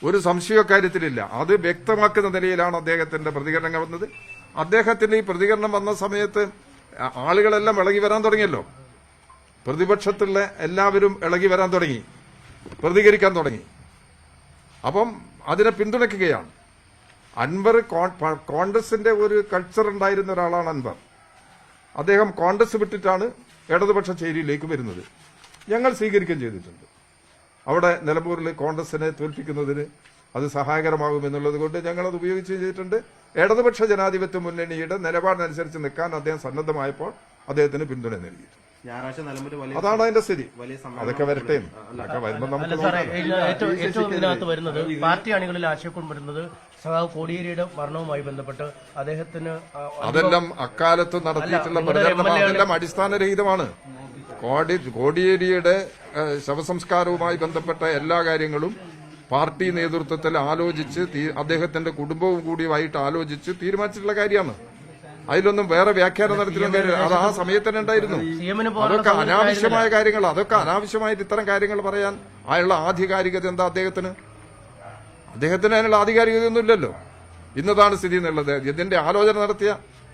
ഒരു സംശയ കാര്യത്തിലില്ല. അത് വ്യക്തമാക്കുന്ന നിലയിലാണ് അദ്ദേഹത്തിന്റെ പ്രതികരണം വന്നത്. അദ്ദേഹത്തിന്റെ ഈ പ്രതികരണം വന്ന സമയത്ത് ആളുകളെല്ലാം ഇളകി വരാൻ തുടങ്ങിയല്ലോ. പ്രതിപക്ഷത്തുള്ള എല്ലാവരും ഇളകി വരാൻ തുടങ്ങി, പ്രതികരിക്കാൻ തുടങ്ങി. അപ്പം അതിനെ പിന്തുണയ്ക്കുകയാണ്. അൻവർ കോൺഗ്രസിന്റെ ഒരു കൾച്ചർ ഉണ്ടായിരുന്ന ഒരാളാണ് അൻവർ. അദ്ദേഹം കോൺഗ്രസ് വിട്ടിട്ടാണ് ഇടതുപക്ഷ ചേരിയിലേക്ക് വരുന്നത്. ഞങ്ങൾ സ്വീകരിക്കുകയും ചെയ്തിട്ടുണ്ട്. അവിടെ നിലമ്പൂരിൽ കോൺഗ്രസിനെ തോൽപ്പിക്കുന്നതിന് അത് സഹായകരമാകുമെന്നുള്ളത് കൊണ്ട് ഞങ്ങളത് ഉപയോഗിക്കുകയും ചെയ്തിട്ടുണ്ട്. ഇടതുപക്ഷ ജനാധിപത്യ മുന്നണിയുടെ നിലപാടിനനുസരിച്ച് നിൽക്കാൻ അദ്ദേഹം സന്നദ്ധമായപ്പോൾ അദ്ദേഹത്തിന് പിന്തുണ നൽകിയിട്ടുണ്ട്. അതാണ് അതിന്റെ സ്ഥിതി. അതൊക്കെ വരട്ടെ. അതൊക്കെ വരുമ്പോൾ നമുക്ക് ഏറ്റവും ഇതിനകത്ത് വരുന്നത് പാർട്ടി അണികളിൽ ആശയക്കുഴപ്പം വരുന്നത് സഖാവ് കോടിയേരിയുടെ മരണവുമായി ബന്ധപ്പെട്ട് അദ്ദേഹത്തിന് അതെല്ലാം അക്കാലത്ത് നടത്തിയിട്ടുള്ള പ്രചരണമാണ്. അതെല്ലാം അടിസ്ഥാനരഹിതമാണ്. കോടിയേരിയുടെ ശവസംസ്കാരവുമായി ബന്ധപ്പെട്ട എല്ലാ കാര്യങ്ങളും പാർട്ടി നേതൃത്വത്തിൽ ആലോചിച്ച് അദ്ദേഹത്തിന്റെ കുടുംബവും കൂടിയുമായിട്ട് ആലോചിച്ച് തീരുമാനിച്ചിട്ടുള്ള കാര്യമാണ്. അതിലൊന്നും വേറെ വ്യാഖ്യാനം നടത്തിയുള്ള കാര്യം അത് ആ സമയത്ത് തന്നെ ഉണ്ടായിരുന്നു. അതൊക്കെ അനാവശ്യമായ കാര്യങ്ങൾ. അതൊക്കെ അനാവശ്യമായിട്ട് ഇത്തരം കാര്യങ്ങൾ പറയാൻ അതിനുള്ള ആധികാരികത എന്താ അദ്ദേഹത്തിന്? അതിനുള്ള ആധികാരികതയൊന്നും ഇല്ലല്ലോ. ഇന്നതാണ് സ്ഥിതി എന്നുള്ളത്. ഇതിന്റെ ആലോചന നടത്തിയ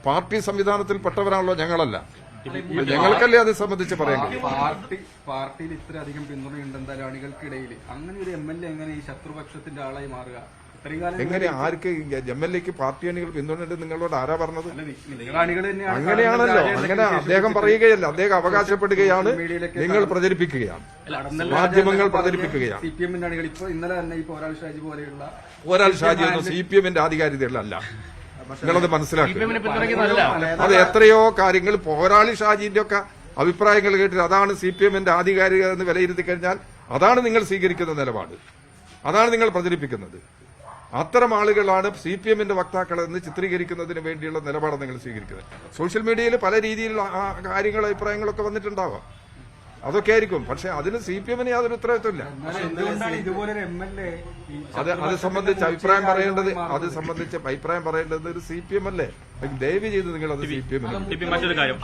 പാർട്ടി സംവിധാനത്തിൽപ്പെട്ടവരാണല്ലോ ഞങ്ങളല്ല. ഞങ്ങൾക്കല്ലേ അത് സംബന്ധിച്ച് പറയാൻ കഴിയും. പാർട്ടിയിൽ ഇത്രയധികം പിന്തുണയുണ്ട് എന്തായാലും അണികൾക്കിടയിൽ. അങ്ങനെ ഒരു MLA എങ്ങനെ ഈ ശത്രുപക്ഷത്തിന്റെ ആളായി മാറുക? എങ്ങനെ ആർക്ക് MLAക്ക് പാർട്ടി അണികൾ പിന്തുണയുണ്ട് നിങ്ങളോട് ആരാ പറഞ്ഞത്? അങ്ങനെയാണല്ലോ. അങ്ങനെ അദ്ദേഹം പറയുകയല്ല, അദ്ദേഹം അവകാശപ്പെടുകയാണ്, നിങ്ങൾ പ്രചരിപ്പിക്കുകയാണ്, മാധ്യമങ്ങൾ പ്രചരിപ്പിക്കുകയാണ്. CPM അണികൾ ഇപ്പോൾ ഇന്നലെ തന്നെ ഈ പോരാൾ ഷാജി പോലെയുള്ള ഒന്നും CPM ആധികാരികതകളല്ല. നിങ്ങളത് മനസ്സിലാക്കുക. അത് എത്രയോ കാര്യങ്ങൾ പോരാളി ഷാജിന്റെ ഒക്കെ അഭിപ്രായങ്ങൾ കേട്ടിട്ട് അതാണ് CPM ആധികാരികത എന്ന് വിലയിരുത്തി കഴിഞ്ഞാൽ അതാണ് നിങ്ങൾ സ്വീകരിക്കുന്ന നിലപാട്, അതാണ് നിങ്ങൾ പ്രചരിപ്പിക്കുന്നത്. അത്തരം ആളുകളാണ് CPM വക്താക്കളെന്ന് ചിത്രീകരിക്കുന്നതിന് വേണ്ടിയുള്ള നിലപാട് നിങ്ങൾ സ്വീകരിക്കുന്നത്. സോഷ്യൽ മീഡിയയിൽ പല രീതിയിലുള്ള കാര്യങ്ങൾ അഭിപ്രായങ്ങളൊക്കെ വന്നിട്ടുണ്ടാവാം, അതൊക്കെ ആയിരിക്കും. പക്ഷെ അതിന് CPM യാതൊരു ഉത്തരവാദിത്വമില്ല. അത് സംബന്ധിച്ച് അഭിപ്രായം പറയേണ്ടത് ഒരു CPM അല്ലേ? ദയവ് ചെയ്ത് നിങ്ങൾ അത് CPM. മറ്റൊരു കാര്യം,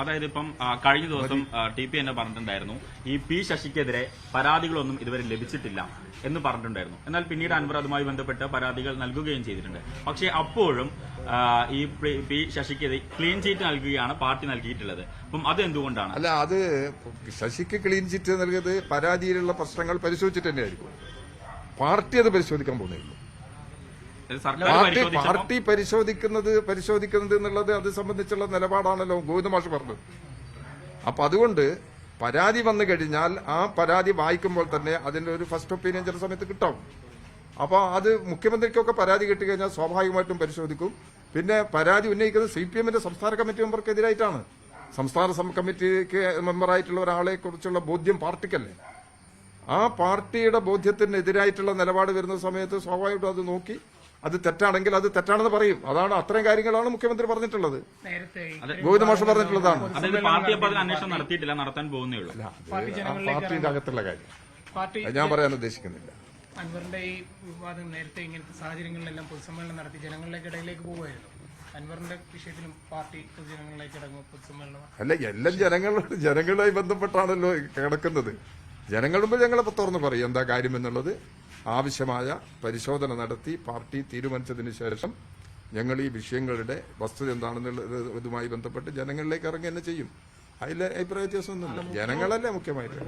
അതായത് ഇപ്പം കഴിഞ്ഞ ദിവസം TP എന്നെ പറഞ്ഞിട്ടുണ്ടായിരുന്നു, ഈ P ശശിക്കെതിരെ പരാതികളൊന്നും ഇതുവരെ ലഭിച്ചിട്ടില്ല എന്ന് പറഞ്ഞിട്ടുണ്ടായിരുന്നു. എന്നാൽ പിന്നീട് അൻവർ അതുമായി ബന്ധപ്പെട്ട് പരാതികൾ നൽകുകയും ചെയ്തിട്ടുണ്ട്. പക്ഷേ അപ്പോഴും ഈ P ശശിക്കെതിരെ ക്ലീൻ ചീറ്റ് നൽകുകയാണ് പാർട്ടി നൽകിയിട്ടുള്ളത്. അപ്പം അത് എന്തുകൊണ്ടാണ്? അല്ല, അത് ശശിക്ക് ക്ലീൻ ചിറ്റ് നൽകിയത് പരാതിയിലുള്ള പ്രശ്നങ്ങൾ പരിശോധിച്ചിട്ട് തന്നെയായിരിക്കും. പാർട്ടി അത് പരിശോധിക്കാൻ പോകുന്നില്ല. പാർട്ടി പരിശോധിക്കുന്നത് എന്നുള്ളത് അത് സംബന്ധിച്ചുള്ള നിലപാടാണല്ലോ ഗോവിന്ദമാഷ് പറഞ്ഞത്. അപ്പൊ അതുകൊണ്ട് പരാതി വന്നു കഴിഞ്ഞാൽ ആ പരാതി വായിക്കുമ്പോൾ തന്നെ അതിന്റെ ഒരു ഫസ്റ്റ് ഒപ്പീനിയൻ ചില സമയത്ത് കിട്ടും. അപ്പൊ അത് മുഖ്യമന്ത്രിക്കൊക്കെ പരാതി കിട്ടിക്കഴിഞ്ഞാൽ സ്വാഭാവികമായിട്ടും പരിശോധിക്കും. പിന്നെ പരാതി ഉന്നയിക്കുന്നത് CPM സംസ്ഥാന കമ്മിറ്റി മെമ്പർക്കെതിരായിട്ടാണ്. സംസ്ഥാന കമ്മിറ്റിക്ക് മെമ്പറായിട്ടുള്ള ഒരാളെ കുറിച്ചുള്ള ബോധ്യം പാർട്ടിക്കല്ലേ. ആ പാർട്ടിയുടെ ബോധ്യത്തിനെതിരായിട്ടുള്ള നിലപാട് വരുന്ന സമയത്ത് സ്വാഭാവികമായിട്ടും അത് നോക്കി അത് തെറ്റാണെങ്കിൽ അത് തെറ്റാണെന്ന് പറയും. അതാണ് അത്രയും കാര്യങ്ങളാണ് മുഖ്യമന്ത്രി പറഞ്ഞിട്ടുള്ളത്, ഗോവിന്ദമാഷ് പറഞ്ഞിട്ടുള്ളതാണ്. അന്വേഷണം നടത്തിയിട്ടില്ല, നടത്താൻ പോകുന്നേ ഉള്ളൂ. പാർട്ടിയുടെ അകത്തുള്ള കാര്യം ഞാൻ പറയാൻ ഉദ്ദേശിക്കുന്നില്ല. അൻവറിന്റെ ഈ വിവാദം നേരത്തെ ഇങ്ങനത്തെ സാഹചര്യങ്ങളിലെല്ലാം പൊതുസമ്മേളനം നടത്തി ജനങ്ങളിലേക്ക് പോവുകയായിരുന്നു. അൻവറിന്റെ വിഷയത്തിലും പാർട്ടി പൊതുജനങ്ങളിലേക്ക് ഇടങ്ങും പൊതുസമ്മേളനം അല്ല, എല്ലാം ജനങ്ങളുമായി ബന്ധപ്പെട്ടാണല്ലോ കിടക്കുന്നത്. ജനങ്ങളുമ്പോ ഞങ്ങളെ തുറന്ന് പറയും എന്താ കാര്യം എന്നുള്ളത്. ആവശ്യമായ പരിശോധന നടത്തി പാർട്ടി തീരുമാനിച്ചതിന് ശേഷം ഞങ്ങൾ ഈ വിഷയങ്ങളുടെ വസ്തുത എന്താണെന്നുള്ളത് ഇതുമായി ബന്ധപ്പെട്ട് ജനങ്ങളിലേക്ക് ഇറങ്ങി തന്നെ ചെയ്യും. അതിൽ അഭിപ്രായ വ്യത്യാസമൊന്നുമില്ല. ജനങ്ങളല്ലേ മുഖ്യമായിട്ട്.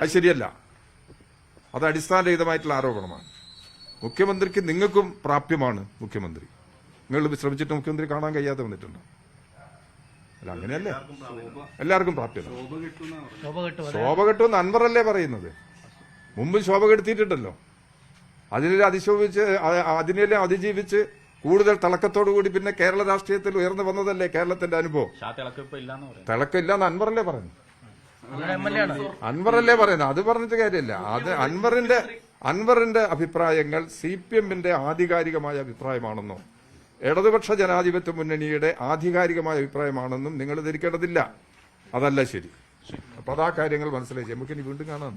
അത് ശരിയല്ല, അത് അടിസ്ഥാനരഹിതമായിട്ടുള്ള ആരോപണമാണ്. മുഖ്യമന്ത്രിക്ക് നിങ്ങൾക്കും പ്രാപ്യമാണ് മുഖ്യമന്ത്രി. നിങ്ങൾ ശ്രമിച്ചിട്ട് മുഖ്യമന്ത്രി കാണാൻ കഴിയാതെ വന്നിട്ടുണ്ടോ? അല്ല, അങ്ങനെയല്ലേ? എല്ലാവർക്കും പ്രാപ്യത. ശോഭ കെട്ടുമെന്ന് അൻവറല്ലേ പറയുന്നത്? മുമ്പ് ശോഭ കെടുത്തിയിട്ടുണ്ടല്ലോ. അതിനെല്ലാം അതിജീവിച്ച് കൂടുതൽ തിളക്കത്തോടുകൂടി പിന്നെ കേരള രാഷ്ട്രീയത്തിൽ ഉയർന്നു വന്നതല്ലേ കേരളത്തിന്റെ അനുഭവം. തിളക്കമില്ലാന്ന് അൻവറല്ലേ പറയുന്നു. അൻവറല്ലേ പറയുന്നത്. അത് പറഞ്ഞിട്ട് കാര്യമില്ല. അത് അൻവറിന്റെ അഭിപ്രായങ്ങൾ CPM-ന്റെ ആധികാരികമായ അഭിപ്രായമാണെന്നോ ഇടതുപക്ഷ ജനാധിപത്യ മുന്നണിയുടെ ആധികാരികമായ അഭിപ്രായമാണെന്നും നിങ്ങൾ ധരിക്കേണ്ടതില്ല. അതല്ല ശരി. അപ്പൊ അതാ കാര്യങ്ങൾ മനസ്സിലാക്കി. നമുക്ക് ഇനി വീണ്ടും കാണാം.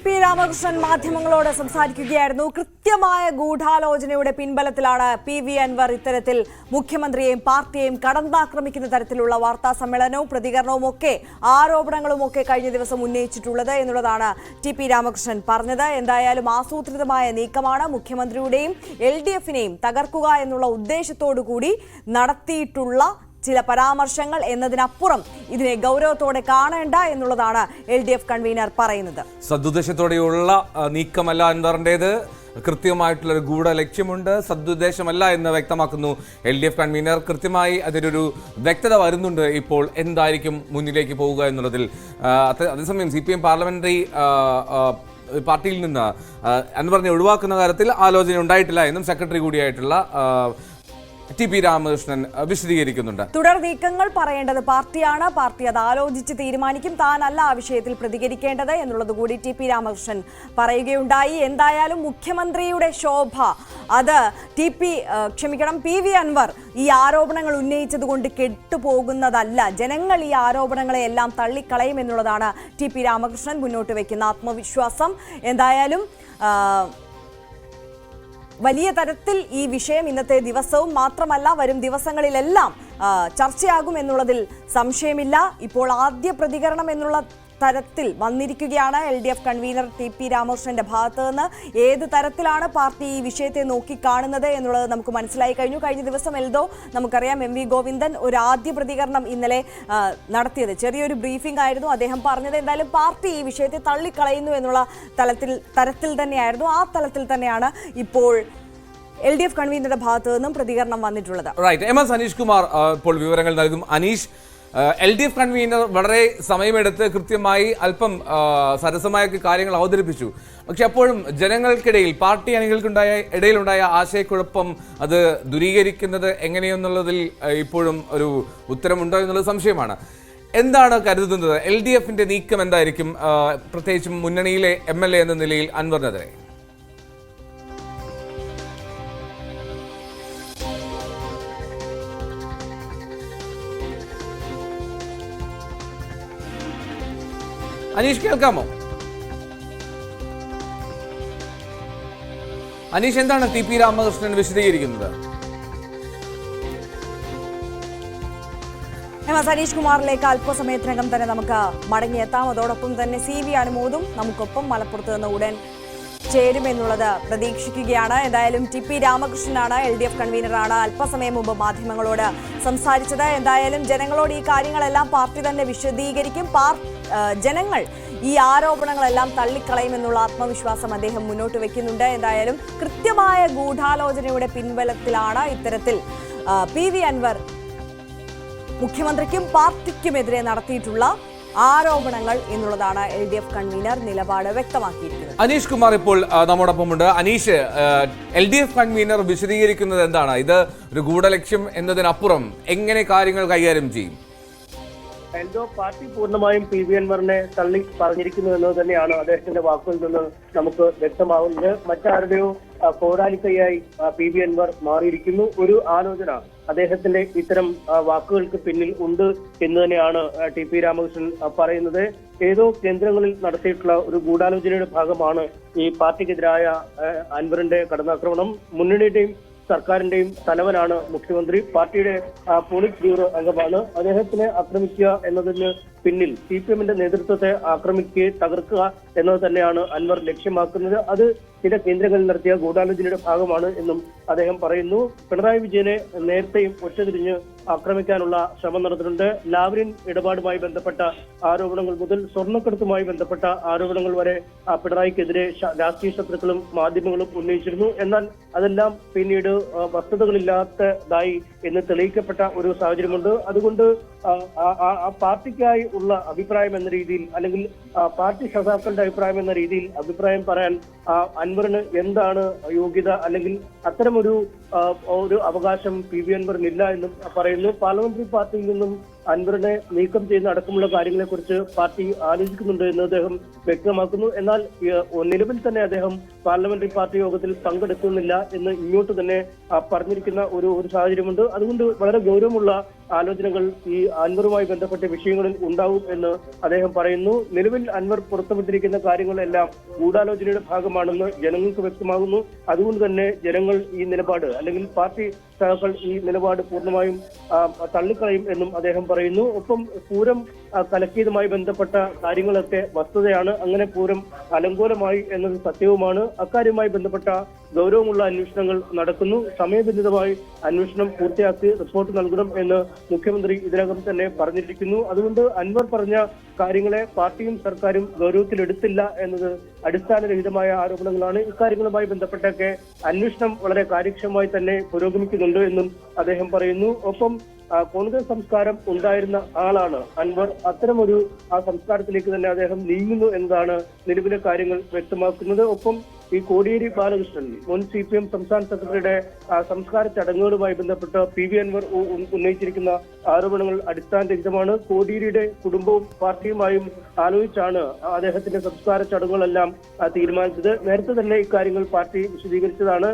പി രാമകൃഷ്ണൻ മാധ്യമങ്ങളോട് സംസാരിക്കുകയായിരുന്നു. കൃത്യമായ ഗൂഢാലോചനയുടെ പിൻബലത്തിലാണ് PV അൻവർ ഇത്തരത്തിൽ മുഖ്യമന്ത്രിയെയും പാർട്ടിയെയും കടന്നാക്രമിക്കുന്ന തരത്തിലുള്ള വാർത്താ സമ്മേളനവും പ്രതികരണവും ഒക്കെ ആരോപണങ്ങളും ഒക്കെ കഴിഞ്ഞ ദിവസം ഉന്നയിച്ചിട്ടുള്ളത് എന്നുള്ളതാണ് TP രാമകൃഷ്ണൻ പറഞ്ഞത്. എന്തായാലും ആസൂത്രിതമായ നീക്കമാണ്. മുഖ്യമന്ത്രിയുടെയും LDF-നെയും തകർക്കുക എന്നുള്ള ഉദ്ദേശത്തോടു കൂടി നടത്തിയിട്ടുള്ള ചില പരാമർശങ്ങൾ എന്നതിനപ്പുറം ഇതിനെ ഗൗരവത്തോടെ കാണേണ്ട എന്നുള്ളതാണ് LDF കൺവീനർ പറയുന്നത്. സദുദ്ദേശത്തോടെയുള്ള നീക്കമല്ല അൻവറിന്റേത്, കൃത്യമായിട്ടുള്ളൊരു ഗൂഢ ലക്ഷ്യമുണ്ട്, സദുദ്ദേശമല്ല എന്ന് വ്യക്തമാക്കുന്നു LDF കൺവീനർ. കൃത്യമായി അതിലൊരു വ്യക്തത വരുന്നുണ്ട് ഇപ്പോൾ എന്തായിരിക്കും മുന്നിലേക്ക് പോവുക എന്നുള്ളതിൽ. അതേസമയം CPM പാർലമെന്ററി പാർട്ടിയിൽ നിന്ന് അൻവറിനെ ഒഴിവാക്കുന്ന കാര്യത്തിൽ ആലോചന ഉണ്ടായിട്ടില്ല എന്നും സെക്രട്ടറി കൂടിയായിട്ടുള്ള TP രാമകൃഷ്ണൻ വിശദീകരിക്കുന്നുണ്ട്. തുടർ നീക്കങ്ങൾ പറയേണ്ടത് പാർട്ടിയാണ്. പാർട്ടി അത് ആലോചിച്ച് തീരുമാനിക്കും. താനല്ല ആ വിഷയത്തിൽ പ്രതികരിക്കേണ്ടത് എന്നുള്ളത് കൂടി TP രാമകൃഷ്ണൻ പറയുകയുണ്ടായി. എന്തായാലും മുഖ്യമന്ത്രിയുടെ ശോഭ അത് PV അൻവർ ഈ ആരോപണങ്ങൾ ഉന്നയിച്ചതുകൊണ്ട് കെട്ടുപോകുന്നതല്ല. ജനങ്ങൾ ഈ ആരോപണങ്ങളെ എല്ലാം തള്ളിക്കളയും എന്നുള്ളതാണ് TP രാമകൃഷ്ണൻ മുന്നോട്ട് വയ്ക്കുന്ന ആത്മവിശ്വാസം. എന്തായാലും വലിയ തരത്തിൽ ഈ വിഷയം ഇന്നത്തെ ദിവസവും മാത്രമല്ല വരും ദിവസങ്ങളിലെല്ലാം ചർച്ചയാകും എന്നുള്ളതിൽ സംശയമില്ല. ഇപ്പോൾ ആദ്യ പ്രതികരണം എന്നുള്ള തരത്തിൽ വന്നിരിക്കുകയാണ് LDF കൺവീനർ TP രാമകൃഷ്ണന്റെ ഭാഗത്ത് നിന്ന്. ഏത് തരത്തിലാണ് പാർട്ടി ഈ വിഷയത്തെ നോക്കിക്കാണുന്നത് എന്നുള്ളത് നമുക്ക് മനസ്സിലായി കഴിഞ്ഞു. കഴിഞ്ഞ ദിവസം നമുക്കറിയാം MV ഗോവിന്ദൻ ഒരു ആദ്യ പ്രതികരണം ഇന്നലെ നടത്തിയത്. ചെറിയൊരു ബ്രീഫിംഗ് ആയിരുന്നു. അദ്ദേഹം പറഞ്ഞത് എന്തായാലും പാർട്ടി ഈ വിഷയത്തെ തള്ളിക്കളയുന്നു എന്നുള്ള തരത്തിൽ തന്നെയായിരുന്നു. ആ തലത്തിൽ തന്നെയാണ് ഇപ്പോൾ LDF കൺവീനറുടെ ഭാഗത്തു നിന്നും പ്രതികരണം വന്നിട്ടുള്ളത്. MS അനീഷ് കുമാർ ഇപ്പോൾ വിവരങ്ങൾ നൽകും. അനീഷ്, LDF കൺവീനർ വളരെ സമയമെടുത്ത് കൃത്യമായി അല്പം സരസമായ കാര്യങ്ങൾ അവതരിപ്പിച്ചു. പക്ഷെ അപ്പോഴും ജനങ്ങൾക്കിടയിൽ പാർട്ടി ഇടയിലുണ്ടായ ആശയക്കുഴപ്പം അത് ദൂരീകരിക്കുന്നത് എങ്ങനെയെന്നുള്ളതിൽ ഇപ്പോഴും ഒരു ഉത്തരമുണ്ടോ എന്നുള്ളത് സംശയമാണ്. എന്താണ് കരുതുന്നത്? LDF-ന്റെ നീക്കം എന്തായിരിക്കും, പ്രത്യേകിച്ചും മുന്നണിയിലെ MLA എന്ന നിലയിൽ അൻവറിനെതിരെ? അനീഷ്, കേൾക്കാമോ? അനീഷ്, എന്താണ് TP രാമകൃഷ്ണൻ വിശദീകരിക്കുന്നത്? സനീഷ് കുമാറിലേക്ക് അല്പസമയത്തിനകം തന്നെ നമുക്ക് മടങ്ങിയെത്താം. അതോടൊപ്പം തന്നെ CV അനുമോദും നമുക്കൊപ്പം മലപ്പുറത്ത് നിന്ന് ഉടൻ ചേരുമെന്നുള്ളത് പ്രതീക്ഷിക്കുകയാണ്. എന്തായാലും TP രാമകൃഷ്ണനാണ്, LDF കൺവീനറാണ്, അല്പസമയം മുമ്പ് മാധ്യമങ്ങളോട് സംസാരിച്ചത്. എന്തായാലും ജനങ്ങളോട് ഈ കാര്യങ്ങളെല്ലാം പാർട്ടി തന്നെ വിശദീകരിക്കും. ജനങ്ങൾ ഈ ആരോപണങ്ങളെല്ലാം തള്ളിക്കളയുമെന്നുള്ള ആത്മവിശ്വാസം അദ്ദേഹം മുന്നോട്ട് വെക്കുന്നുണ്ട്. എന്തായാലും കൃത്യമായ ഗൂഢാലോചനയുടെ പിൻബലത്തിലാണ് ഇത്തരത്തിൽ PV അൻവർ മുഖ്യമന്ത്രിക്കും പാർട്ടിക്കുമെതിരെ നടത്തിയിട്ടുള്ള ആരോപണങ്ങൾ എന്നുള്ളതാണ് LDF കൺവീനർ നിലപാട് വ്യക്തമാക്കിയിരിക്കുന്നത്. അനീഷ് കുമാർ ഇപ്പോൾ നമ്മോടൊപ്പമുണ്ട്. അനീഷ്, LDF കൺവീനർ വിശദീകരിക്കുന്നത് എന്താണ്? ഇത് ഒരു ഗൂഢലക്ഷ്യം എന്നതിനപ്പുറം എങ്ങനെ കാര്യങ്ങൾ കൈകാര്യം ചെയ്യും? പാർട്ടി പൂർണ്ണമായും PV അൻവറിനെ തള്ളി പറഞ്ഞിരിക്കുന്നു എന്നത് തന്നെയാണ് അദ്ദേഹത്തിന്റെ വാക്കുകളിൽ നിന്ന് നമുക്ക് വ്യക്തമാകുന്നത്. മറ്റാരുടെയോ പോരാളിക്കയായി PV അൻവർ മാറിയിരിക്കുന്നു. ഒരു ആലോചന അദ്ദേഹത്തിന്റെ ഇത്തരം വാക്കുകൾക്ക് പിന്നിൽ ഉണ്ട് എന്ന് തന്നെയാണ് TP രാമകൃഷ്ണൻ പറയുന്നത്. ഏതോ കേന്ദ്രങ്ങളിൽ നടത്തിയിട്ടുള്ള ഒരു ഗൂഢാലോചനയുടെ ഭാഗമാണ് ഈ പാർട്ടിക്കെതിരായ അൻവറിന്റെ കടന്നാക്രമണം. മുന്നണിയുടെയും സർക്കാരിന്റെയും തലവനാണ് മുഖ്യമന്ത്രി. പാർട്ടിയുടെ പോളിറ്റ് ബ്യൂറോ അംഗമാണ്. അദ്ദേഹത്തിനെ ആക്രമിക്കുക എന്നതിന് പിന്നിൽ CPM-ന്റെ നേതൃത്വത്തെ ആക്രമിക്കുകയും തകർക്കുക എന്നത് തന്നെയാണ് അൻവർ ലക്ഷ്യമാക്കുന്നത്. അത് ചില കേന്ദ്രങ്ങളിൽ നടത്തിയ ഗൂഢാലോചനയുടെ ഭാഗമാണ് എന്നും അദ്ദേഹം പറയുന്നു. പിണറായി വിജയനെ നേരത്തെയും ഒറ്റതിരിഞ്ഞ് ആക്രമിക്കാനുള്ള ശ്രമം നടന്നിട്ടുണ്ട്. ലാവ്ലിൻ ഇടപാടുമായി ബന്ധപ്പെട്ട ആരോപണങ്ങൾ മുതൽ സ്വർണ്ണക്കടത്തുമായി ബന്ധപ്പെട്ട ആരോപണങ്ങൾ വരെ പിണറായിക്കെതിരെ രാഷ്ട്രീയ ശത്രുക്കളും മാധ്യമങ്ങളും ഉന്നയിച്ചിരുന്നു. എന്നാൽ അതെല്ലാം പിന്നീട് വസ്തുതകളില്ലാത്തതായി എന്ന് തെളിയിക്കപ്പെട്ട ഒരു സാഹചര്യമുണ്ട്. അതുകൊണ്ട് ആ പാർട്ടിക്കായി ഉള്ള അഭിപ്രായം എന്ന രീതിയിൽ, അല്ലെങ്കിൽ പാർട്ടി സഖാക്കളുടെ അഭിപ്രായം എന്ന രീതിയിൽ അഭിപ്രായം പറയാൻ അൻവറിന് എന്താണ് യോഗ്യത, അല്ലെങ്കിൽ അത്തരമൊരു അവകാശം PV അൻവറിനില്ല എന്നും പറയുന്നു. പാർലമെന്ററി പാർട്ടിയിൽ നിന്നും അൻവറിനെ നീക്കം ചെയ്യുന്ന അടക്കമുള്ള കാര്യങ്ങളെക്കുറിച്ച് പാർട്ടി ആലോചിക്കുന്നുണ്ട് എന്ന് അദ്ദേഹം വ്യക്തമാക്കുന്നു. എന്നാൽ നിലവിൽ തന്നെ അദ്ദേഹം പാർലമെന്ററി പാർട്ടി യോഗത്തിൽ പങ്കെടുക്കുന്നില്ല എന്ന് ഇങ്ങോട്ട് തന്നെ പറഞ്ഞിരിക്കുന്ന ഒരു സാഹചര്യമുണ്ട്. അതുകൊണ്ട് വളരെ ഗൗരവമുള്ള ആലോചനകൾ ഈ അൻവറുമായി ബന്ധപ്പെട്ട വിഷയങ്ങളിൽ ഉണ്ടാവും എന്ന് അദ്ദേഹം പറയുന്നു. നിലവിൽ അൻവർ പുറത്തുവിട്ടിരിക്കുന്ന കാര്യങ്ങളെല്ലാം ഗൂഢാലോചനയുടെ ഭാഗമാണെന്ന് ജനങ്ങൾക്ക് വ്യക്തമാകുന്നു. അതുകൊണ്ട് തന്നെ ജനങ്ങൾ ഈ നിലപാട്, അല്ലെങ്കിൽ പാർട്ടി സഖാക്കൾ ഈ നിലപാട് പൂർണ്ണമായും തള്ളിക്കളയും എന്നും അദ്ദേഹം പറയുന്നു. ഒപ്പം പൂരം കലക്കിയതുമായി ബന്ധപ്പെട്ട കാര്യങ്ങളൊക്കെ വസ്തുതയാണ്. അങ്ങനെ പൂരം അലങ്കോലമായി എന്നത് സത്യവുമാണ്. അക്കാര്യവുമായി ബന്ധപ്പെട്ട ഗൗരവമുള്ള അന്വേഷണങ്ങൾ നടക്കുന്നു. സമയബന്ധിതമായി അന്വേഷണം പൂർത്തിയാക്കി റിപ്പോർട്ട് നൽകണം എന്ന് മുഖ്യമന്ത്രി ഇതിനകം തന്നെ പറഞ്ഞിരിക്കുന്നു. അതുകൊണ്ട് അൻവർ പറഞ്ഞ കാര്യങ്ങളെ പാർട്ടിയും സർക്കാരും ഗൗരവത്തിലെടുത്തില്ല എന്നത് അടിസ്ഥാനരഹിതമായ ആരോപണങ്ങളാണ്. ഇക്കാര്യങ്ങളുമായി ബന്ധപ്പെട്ടൊക്കെ അന്വേഷണം വളരെ കാര്യക്ഷമമായി തന്നെ പുരോഗമിക്കുന്നുണ്ട് എന്നും അദ്ദേഹം പറയുന്നു. ഒപ്പം കോൺഗ്രസ് സംസ്കാരം ഉണ്ടായിരുന്ന ആളാണ് അൻവർ. അത്തരമൊരു സംസ്കാരത്തിലേക്ക് തന്നെ അദ്ദേഹം നീങ്ങുന്നു എന്നതാണ് നിലവിലെ കാര്യങ്ങൾ വ്യക്തമാക്കുന്നത്. ഒപ്പം ഈ കോടിയേരി ബാലകൃഷ്ണൻ, മുൻ CPM സംസ്ഥാന സെക്രട്ടറിയുടെ സംസ്കാര ചടങ്ങുകളുമായി ബന്ധപ്പെട്ട് PV അൻവർ ഉന്നയിച്ചിരിക്കുന്ന ആരോപണങ്ങൾ അടിസ്ഥാനരഹിതമാണ്. കോടിയേരിയുടെ കുടുംബവും പാർട്ടിയുമായും ആലോചിച്ചാണ് അദ്ദേഹത്തിന്റെ സംസ്കാര ചടങ്ങുകളെല്ലാം തീരുമാനിച്ചത്. നേരത്തെ തന്നെ ഇക്കാര്യങ്ങൾ പാർട്ടി വിശദീകരിച്ചതാണ്.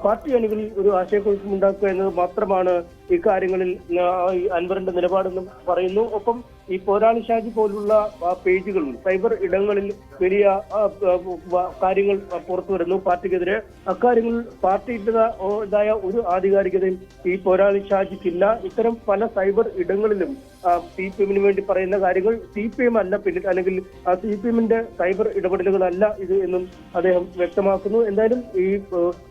പാർട്ടി അണികളിൽ ഒരു ആശയക്കുഴപ്പമുണ്ടാക്കുക എന്നത് മാത്രമാണ് ഇക്കാര്യങ്ങളിൽ അൻവറിന്റെ നിലപാടെന്നും പറയുന്നു. ഒപ്പം ഈ പോരാളി ഷാജി പോലുള്ള പേജുകളിൽ, സൈബർ ഇടങ്ങളിൽ വലിയ കാര്യങ്ങൾ പുറത്തു വരുന്നു പാർട്ടിക്കെതിരെ. അക്കാര്യങ്ങളിൽ പാർട്ടിയുടേതായ ഒരു ആധികാരികതയും ഈ പോരാളി ഷാജിക്കില്ല. ഇത്തരം പല സൈബർ ഇടങ്ങളിലും CPM-ന് വേണ്ടി പറയുന്ന കാര്യങ്ങൾ CPM അല്ല പിന്നിൽ, അല്ലെങ്കിൽ CPM-ന്റെ സൈബർ ഇടപെടലുകളല്ല ഇത് എന്നും അദ്ദേഹം വ്യക്തമാക്കുന്നു. എന്തായാലും ഈ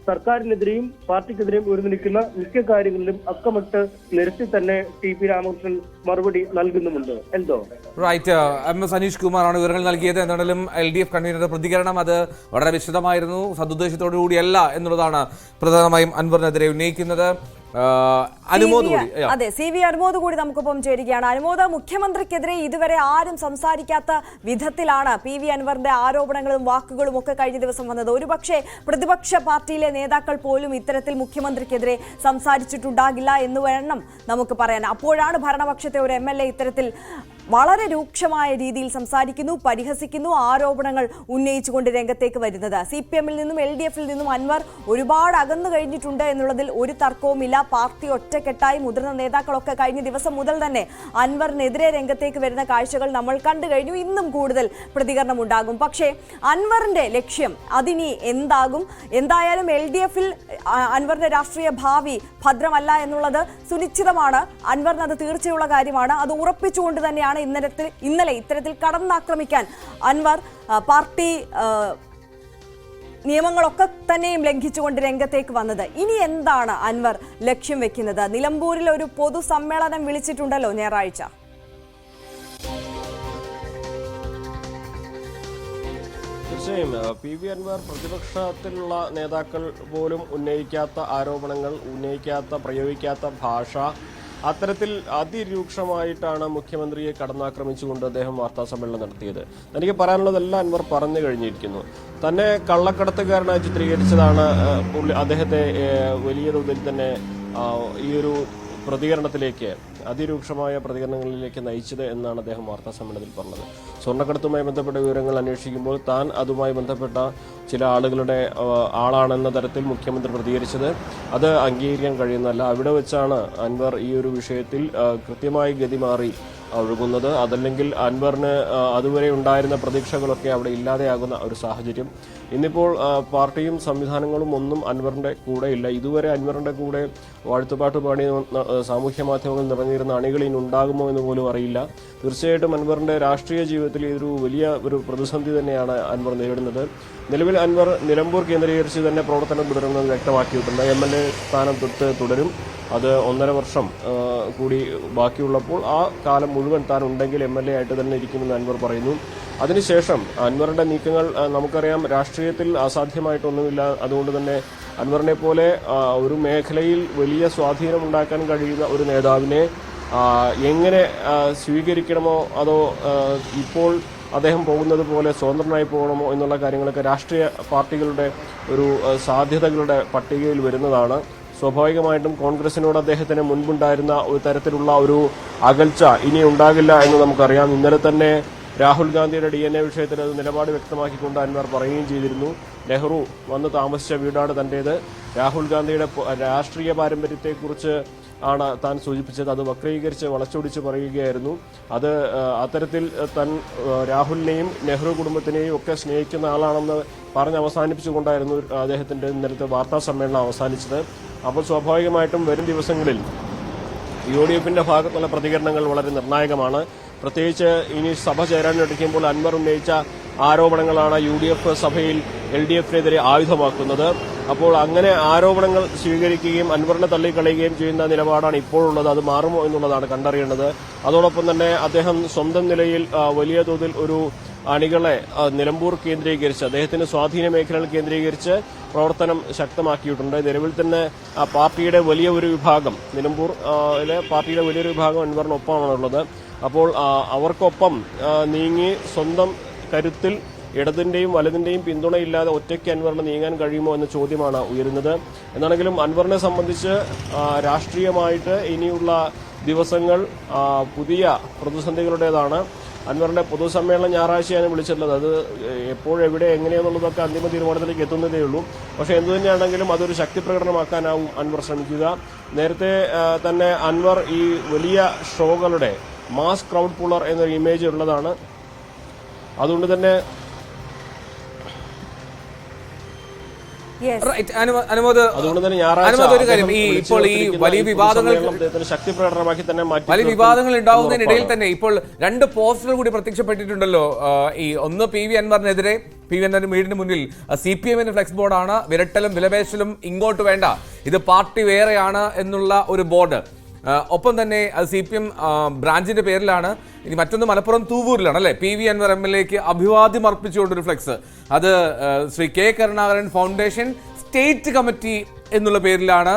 സർക്കാരിനെതിരെയും പാർട്ടിക്കെതിരെയും ഉയർന്നിരിക്കുന്ന മിക്ക കാര്യങ്ങളിലും അക്കമിട്ട് നിരത്തി തന്നെ TP രാമകൃഷ്ണൻ മറുപടി നൽകുന്നുമുണ്ട്. എന്തോ റൈറ്റ്. MS അനീഷ് കുമാറാണ് വിവരങ്ങൾ നൽകിയത്. എന്താണെങ്കിലും LDF കൺവീനറുടെ പ്രതികരണം അത് വളരെ വിശദമായിരുന്നു. സദുദ്ദേശത്തോടു കൂടിയല്ല എന്നുള്ളതാണ് പ്രധാനമായും അൻവറിനെതിരെ ഉന്നയിക്കുന്നത്. അതെ, CV അനുമോദ് കൂടി നമുക്കൊപ്പം ചേരുകയാണ്. അനുമോദ്, മുഖ്യമന്ത്രിക്കെതിരെ ഇതുവരെ ആരും സംസാരിക്കാത്ത വിധത്തിലാണ് PV അൻവറിന്റെ ആരോപണങ്ങളും വാക്കുകളും ഒക്കെ കഴിഞ്ഞ ദിവസം വന്നത്. ഒരുപക്ഷെ പ്രതിപക്ഷ പാർട്ടിയിലെ നേതാക്കൾ പോലും ഇത്തരത്തിൽ മുഖ്യമന്ത്രിക്കെതിരെ സംസാരിച്ചിട്ടുണ്ടാകില്ല എന്ന് വേണം നമുക്ക് പറയാൻ. അപ്പോഴാണ് ഭരണപക്ഷത്തെ ഒരു MLA ഇത്തരത്തിൽ വളരെ രൂക്ഷമായ രീതിയിൽ സംസാരിക്കുന്നു, പരിഹസിക്കുന്നു, ആരോപണങ്ങൾ ഉന്നയിച്ചുകൊണ്ട് രംഗത്തേക്ക് വരുന്നത്. CPM-ൽ നിന്നും LDF-ൽ നിന്നും അൻവർ ഒരുപാട് അകന്നു കഴിഞ്ഞിട്ടുണ്ട് എന്നുള്ളതിൽ ഒരു തർക്കവുമില്ല. പാർട്ടി ഒറ്റക്കെട്ടായി മുതിർന്ന നേതാക്കളൊക്കെ കഴിഞ്ഞ ദിവസം മുതൽ തന്നെ അൻവറിനെതിരെ രംഗത്തേക്ക് വരുന്ന കാഴ്ചകൾ നമ്മൾ കണ്ടു കഴിഞ്ഞു. ഇന്നും കൂടുതൽ പ്രതികരണം ഉണ്ടാകും. പക്ഷേ അൻവറിന്റെ ലക്ഷ്യം അതിനി എന്താകും? എന്തായാലും LDF-ൽ അൻവറിന്റെ രാഷ്ട്രീയ ഭാവി ഭദ്രമല്ല എന്നുള്ളത് സുനിശ്ചിതമാണ്. അൻവറിന് അത് തീർച്ചയുള്ള കാര്യമാണ്. അത് ഉറപ്പിച്ചുകൊണ്ട് തന്നെയാണ് ഇന്നലെ ഇത്തരത്തിൽ കടന്നാക്രമിക്കാൻ അൻവർ പാർട്ടി നിയമങ്ങളൊക്കെ തന്നെയും ലംഘിച്ചുകൊണ്ട് രംഗത്തേക്ക് വന്നത്. ഇനി എന്താണ് അൻവർ ലക്ഷ്യം വെക്കുന്നത്? നിലമ്പൂരിൽ ഒരു പൊതുസമ്മേളനം വിളിച്ചിട്ടുണ്ടല്ലോ ഞായറാഴ്ച. തീർച്ചയായും PV അൻവർ പ്രതിപക്ഷത്തിലുള്ള നേതാക്കൾ പോലും ഉന്നയിക്കാത്ത ആരോപണങ്ങൾ, പ്രയോഗിക്കാത്ത ഭാഷ, അത്തരത്തിൽ അതിരൂക്ഷമായിട്ടാണ് മുഖ്യമന്ത്രിയെ കടന്നാക്രമിച്ചുകൊണ്ട് അദ്ദേഹം വാർത്താ സമ്മേളനം നടത്തിയത്. തനിക്ക് പറയാനുള്ളതെല്ലാം അൻവർ പറഞ്ഞു കഴിഞ്ഞിരിക്കുന്നു. തന്നെ കള്ളക്കടത്തുകാരനായി ചിത്രീകരിച്ചതാണ് അദ്ദേഹത്തെ വലിയ തോതിൽ തന്നെ ഈ ഒരു പ്രതികരണത്തിലേക്ക്, അതിരൂക്ഷമായ പ്രതികരണങ്ങളിലേക്ക് നയിച്ചത് എന്നാണ് അദ്ദേഹം വാർത്താ സമ്മേളനത്തിൽ പറഞ്ഞത്. സ്വർണ്ണക്കടത്തുമായി ബന്ധപ്പെട്ട വിവരങ്ങൾ അന്വേഷിക്കുമ്പോൾ താൻ അതുമായി ബന്ധപ്പെട്ട ചില ആളുകളുടെ ആളാണെന്ന തരത്തിൽ മുഖ്യമന്ത്രി പ്രതികരിച്ചത് അത് അംഗീകരിക്കാൻ കഴിയുന്നതല്ല. അവിടെ വെച്ചാണ് അൻവർ ഈ ഒരു വിഷയത്തിൽ കൃത്യമായി ഗതി മാറി ഒഴുകുന്നത്. അതല്ലെങ്കിൽ അൻവറിന് അതുവരെ ഉണ്ടായിരുന്ന പ്രതീക്ഷകളൊക്കെ അവിടെ ഇല്ലാതെയാകുന്ന ഒരു സാഹചര്യം. ഇന്നിപ്പോൾ പാർട്ടിയും സംവിധാനങ്ങളും ഒന്നും അൻവറിന്റെ കൂടെ ഇല്ല. ഇതുവരെ അൻവറിന്റെ കൂടെ വാഴ്ത്തുപാട്ട് പാടി സാമൂഹ്യ മാധ്യമങ്ങൾ നിറഞ്ഞിരുന്ന അണികൾ ഇനി ഉണ്ടാകുമോ എന്ന് പോലും അറിയില്ല. തീർച്ചയായിട്ടും അൻവറിന്റെ രാഷ്ട്രീയ ജീവിതത്തിൽ ഇതൊരു വലിയ ഒരു പ്രതിസന്ധി തന്നെയാണ് അൻവർ നേരിടുന്നത്. നിലവിൽ അൻവർ നിലമ്പൂർ കേന്ദ്രീകരിച്ച് തന്നെ പ്രവർത്തനം തുടരുമെന്ന് വ്യക്തമാക്കിയിട്ടുണ്ട്. MLA സ്ഥാനം തുടരും. അത് 1.5 വർഷം കൂടി ബാക്കിയുള്ളപ്പോൾ ആ കാലം മുഴുവൻ താൻ ഉണ്ടെങ്കിൽ MLA ആയിട്ട് തന്നെ ഇരിക്കുമെന്ന് അൻവർ പറയുന്നു. അതിനുശേഷം അൻവറിന്റെ നീക്കങ്ങൾ നമുക്കറിയാം, രാഷ്ട്രീയത്തിൽ അസാധ്യമായിട്ടൊന്നുമില്ല. അതുകൊണ്ട് തന്നെ അൻവറിനെ പോലെ ഒരു മേഖലയിൽ വലിയ സ്വാധീനമുണ്ടാക്കാൻ കഴിയുന്ന ഒരു നേതാവിനെ എങ്ങനെ സ്വീകരിക്കണമോ അതോ ഇപ്പോൾ അദ്ദേഹം പോകുന്നത് പോലെ സ്വതന്ത്രനായി പോകണമോ എന്നുള്ള കാര്യങ്ങളൊക്കെ രാഷ്ട്രീയ പാർട്ടികളുടെ ഒരു സാധ്യതകളുടെ പട്ടികയിൽ വരുന്നതാണ്. സ്വാഭാവികമായിട്ടും കോൺഗ്രസിനോട് അദ്ദേഹത്തിന് മുൻപുണ്ടായിരുന്ന ഒരു തരത്തിലുള്ള ഒരു അകൽച്ച ഇനി ഉണ്ടാകില്ല എന്ന് നമുക്കറിയാം. ഇന്നലെ തന്നെ രാഹുൽ ഗാന്ധിയുടെ DNA വിഷയത്തിൽ അത് നിലപാട് വ്യക്തമാക്കിക്കൊണ്ട് അൻവർ പറയുകയും ചെയ്തിരുന്നു. നെഹ്റു വന്ന് താമസിച്ച വീടാണ് തന്റേത്. രാഹുൽ ഗാന്ധിയുടെ രാഷ്ട്രീയ പാരമ്പര്യത്തെക്കുറിച്ച് ആണ് താൻ സൂചിപ്പിച്ചത്. അത് വക്രീകരിച്ച് വളച്ചൊടിച്ച് പറയുകയായിരുന്നു. അത് അത്തരത്തിൽ താൻ രാഹുലിനെയും നെഹ്റു കുടുംബത്തിനെയും ഒക്കെ സ്നേഹിക്കുന്ന ആളാണെന്ന് പറഞ്ഞ് അവസാനിപ്പിച്ചുകൊണ്ടായിരുന്നു അദ്ദേഹത്തിന്റെ ഇന്നലത്തെ വാർത്താ സമ്മേളനം അവസാനിച്ചത്. അപ്പോൾ സ്വാഭാവികമായിട്ടും വരും ദിവസങ്ങളിൽ UDFന്റെ ഭാഗത്തുള്ള പ്രതികരണങ്ങൾ വളരെ നിർണായകമാണ്. പ്രത്യേകിച്ച് ഇനി സഭ ചേരാനിരിക്കുമ്പോൾ അൻവർ ഉന്നയിച്ച ആരോപണങ്ങളാണ് UDF സഭയിൽ LDFനെതിരെ ആയുധമാക്കുന്നത്. അപ്പോൾ അങ്ങനെ ആരോപണങ്ങൾ സ്വീകരിക്കുകയും അൻവറിനെ തള്ളിക്കളയുകയും ചെയ്യുന്ന നിലപാടാണ് ഇപ്പോഴുള്ളത്. അത് മാറുമോ എന്നുള്ളതാണ് കണ്ടറിയേണ്ടത്. അതോടൊപ്പം തന്നെ അദ്ദേഹം സ്വന്തം നിലയിൽ വലിയ തോതിൽ ഒരു അണികളെ നിലമ്പൂർ കേന്ദ്രീകരിച്ച് അദ്ദേഹത്തിന്റെ സ്വാധീന മേഖലകൾ കേന്ദ്രീകരിച്ച് പ്രവർത്തനം ശക്തമാക്കിയിട്ടുണ്ട്. നിലവിൽ തന്നെ പാർട്ടിയുടെ വലിയ ഒരു വിഭാഗം നിലമ്പൂരിലെ പാർട്ടിയുടെ വലിയൊരു വിഭാഗം അൻവറിനൊപ്പമാണുള്ളത്. അപ്പോൾ അവർക്കൊപ്പം നീങ്ങി സ്വന്തം കരുത്തിൽ ഇടതിന്റെയും വലതിന്റെയും പിന്തുണയില്ലാതെ ഒറ്റയ്ക്ക് അൻവറിന് നീങ്ങാൻ കഴിയുമോ എന്ന ചോദ്യമാണ് ഉയരുന്നത്. എന്നാണെങ്കിലും അൻവറിനെ സംബന്ധിച്ച് രാഷ്ട്രീയമായിട്ട് ഇനിയുള്ള ദിവസങ്ങൾ പുതിയ പ്രതിസന്ധികളുടേതാണ്. അൻവറിന്റെ പൊതുസമ്മേളനം ഞായറാഴ്ചയാണ് വിളിച്ചിട്ടുള്ളത്. അത് എപ്പോഴെവിടെ എങ്ങനെയാണെന്നുള്ളതൊക്കെ അന്തിമ തീരുമാനത്തിലേക്ക് എത്തുന്നതേ ഉള്ളൂ. പക്ഷേ എന്തുതന്നെയാണെങ്കിലും അതൊരു ശക്തി പ്രകടനമാക്കാനാവും അൻവർ ശ്രമിക്കുക. നേരത്തെ തന്നെ അൻവർ ഈ വലിയ ഷോകളുടെ മാസ് ക്രൗഡ് പുള്ളർ എന്നൊരു ഇമേജ് ഉള്ളതാണ്. അതുകൊണ്ട് തന്നെ അതുകൊണ്ട് തന്നെ ഇപ്പോൾ ഈ വലിയ വിവാദങ്ങൾ ശക്തി പ്രകടനമാക്കി തന്നെ വലിയ വിവാദങ്ങൾ ഉണ്ടാവുന്നതിനിടയിൽ തന്നെ ഇപ്പോൾ 2 പോസ്റ്ററുകൾ കൂടി പ്രത്യക്ഷപ്പെട്ടിട്ടുണ്ടല്ലോ. ഈ ഒന്ന് PV അൻവറിനെതിരെ, PV അൻവറിന്റെ വീടിന് മുന്നിൽ CPMന്റെ ഫ്ലെക്സ് ബോർഡാണ്. വിരട്ടലും വിലപേശലും ഇങ്ങോട്ട് വേണ്ട, ഇത് പാർട്ടി വേറെയാണ് എന്നുള്ള ഒരു ബോർഡ്. ഒപ്പം തന്നെ അത് CPM ബ്രാഞ്ചിന്റെ പേരിലാണ്. ഇനി മറ്റൊന്ന് മലപ്പുറം തൂവൂരിലാണ് അല്ലെ, PV അൻവർ MLAക്ക് അഭിവാദ്യം അർപ്പിച്ചുകൊണ്ടൊരു ഫ്ലെക്സ്. അത് Shri K Karunakaran foundation state committee എന്നുള്ള പേരിലാണ്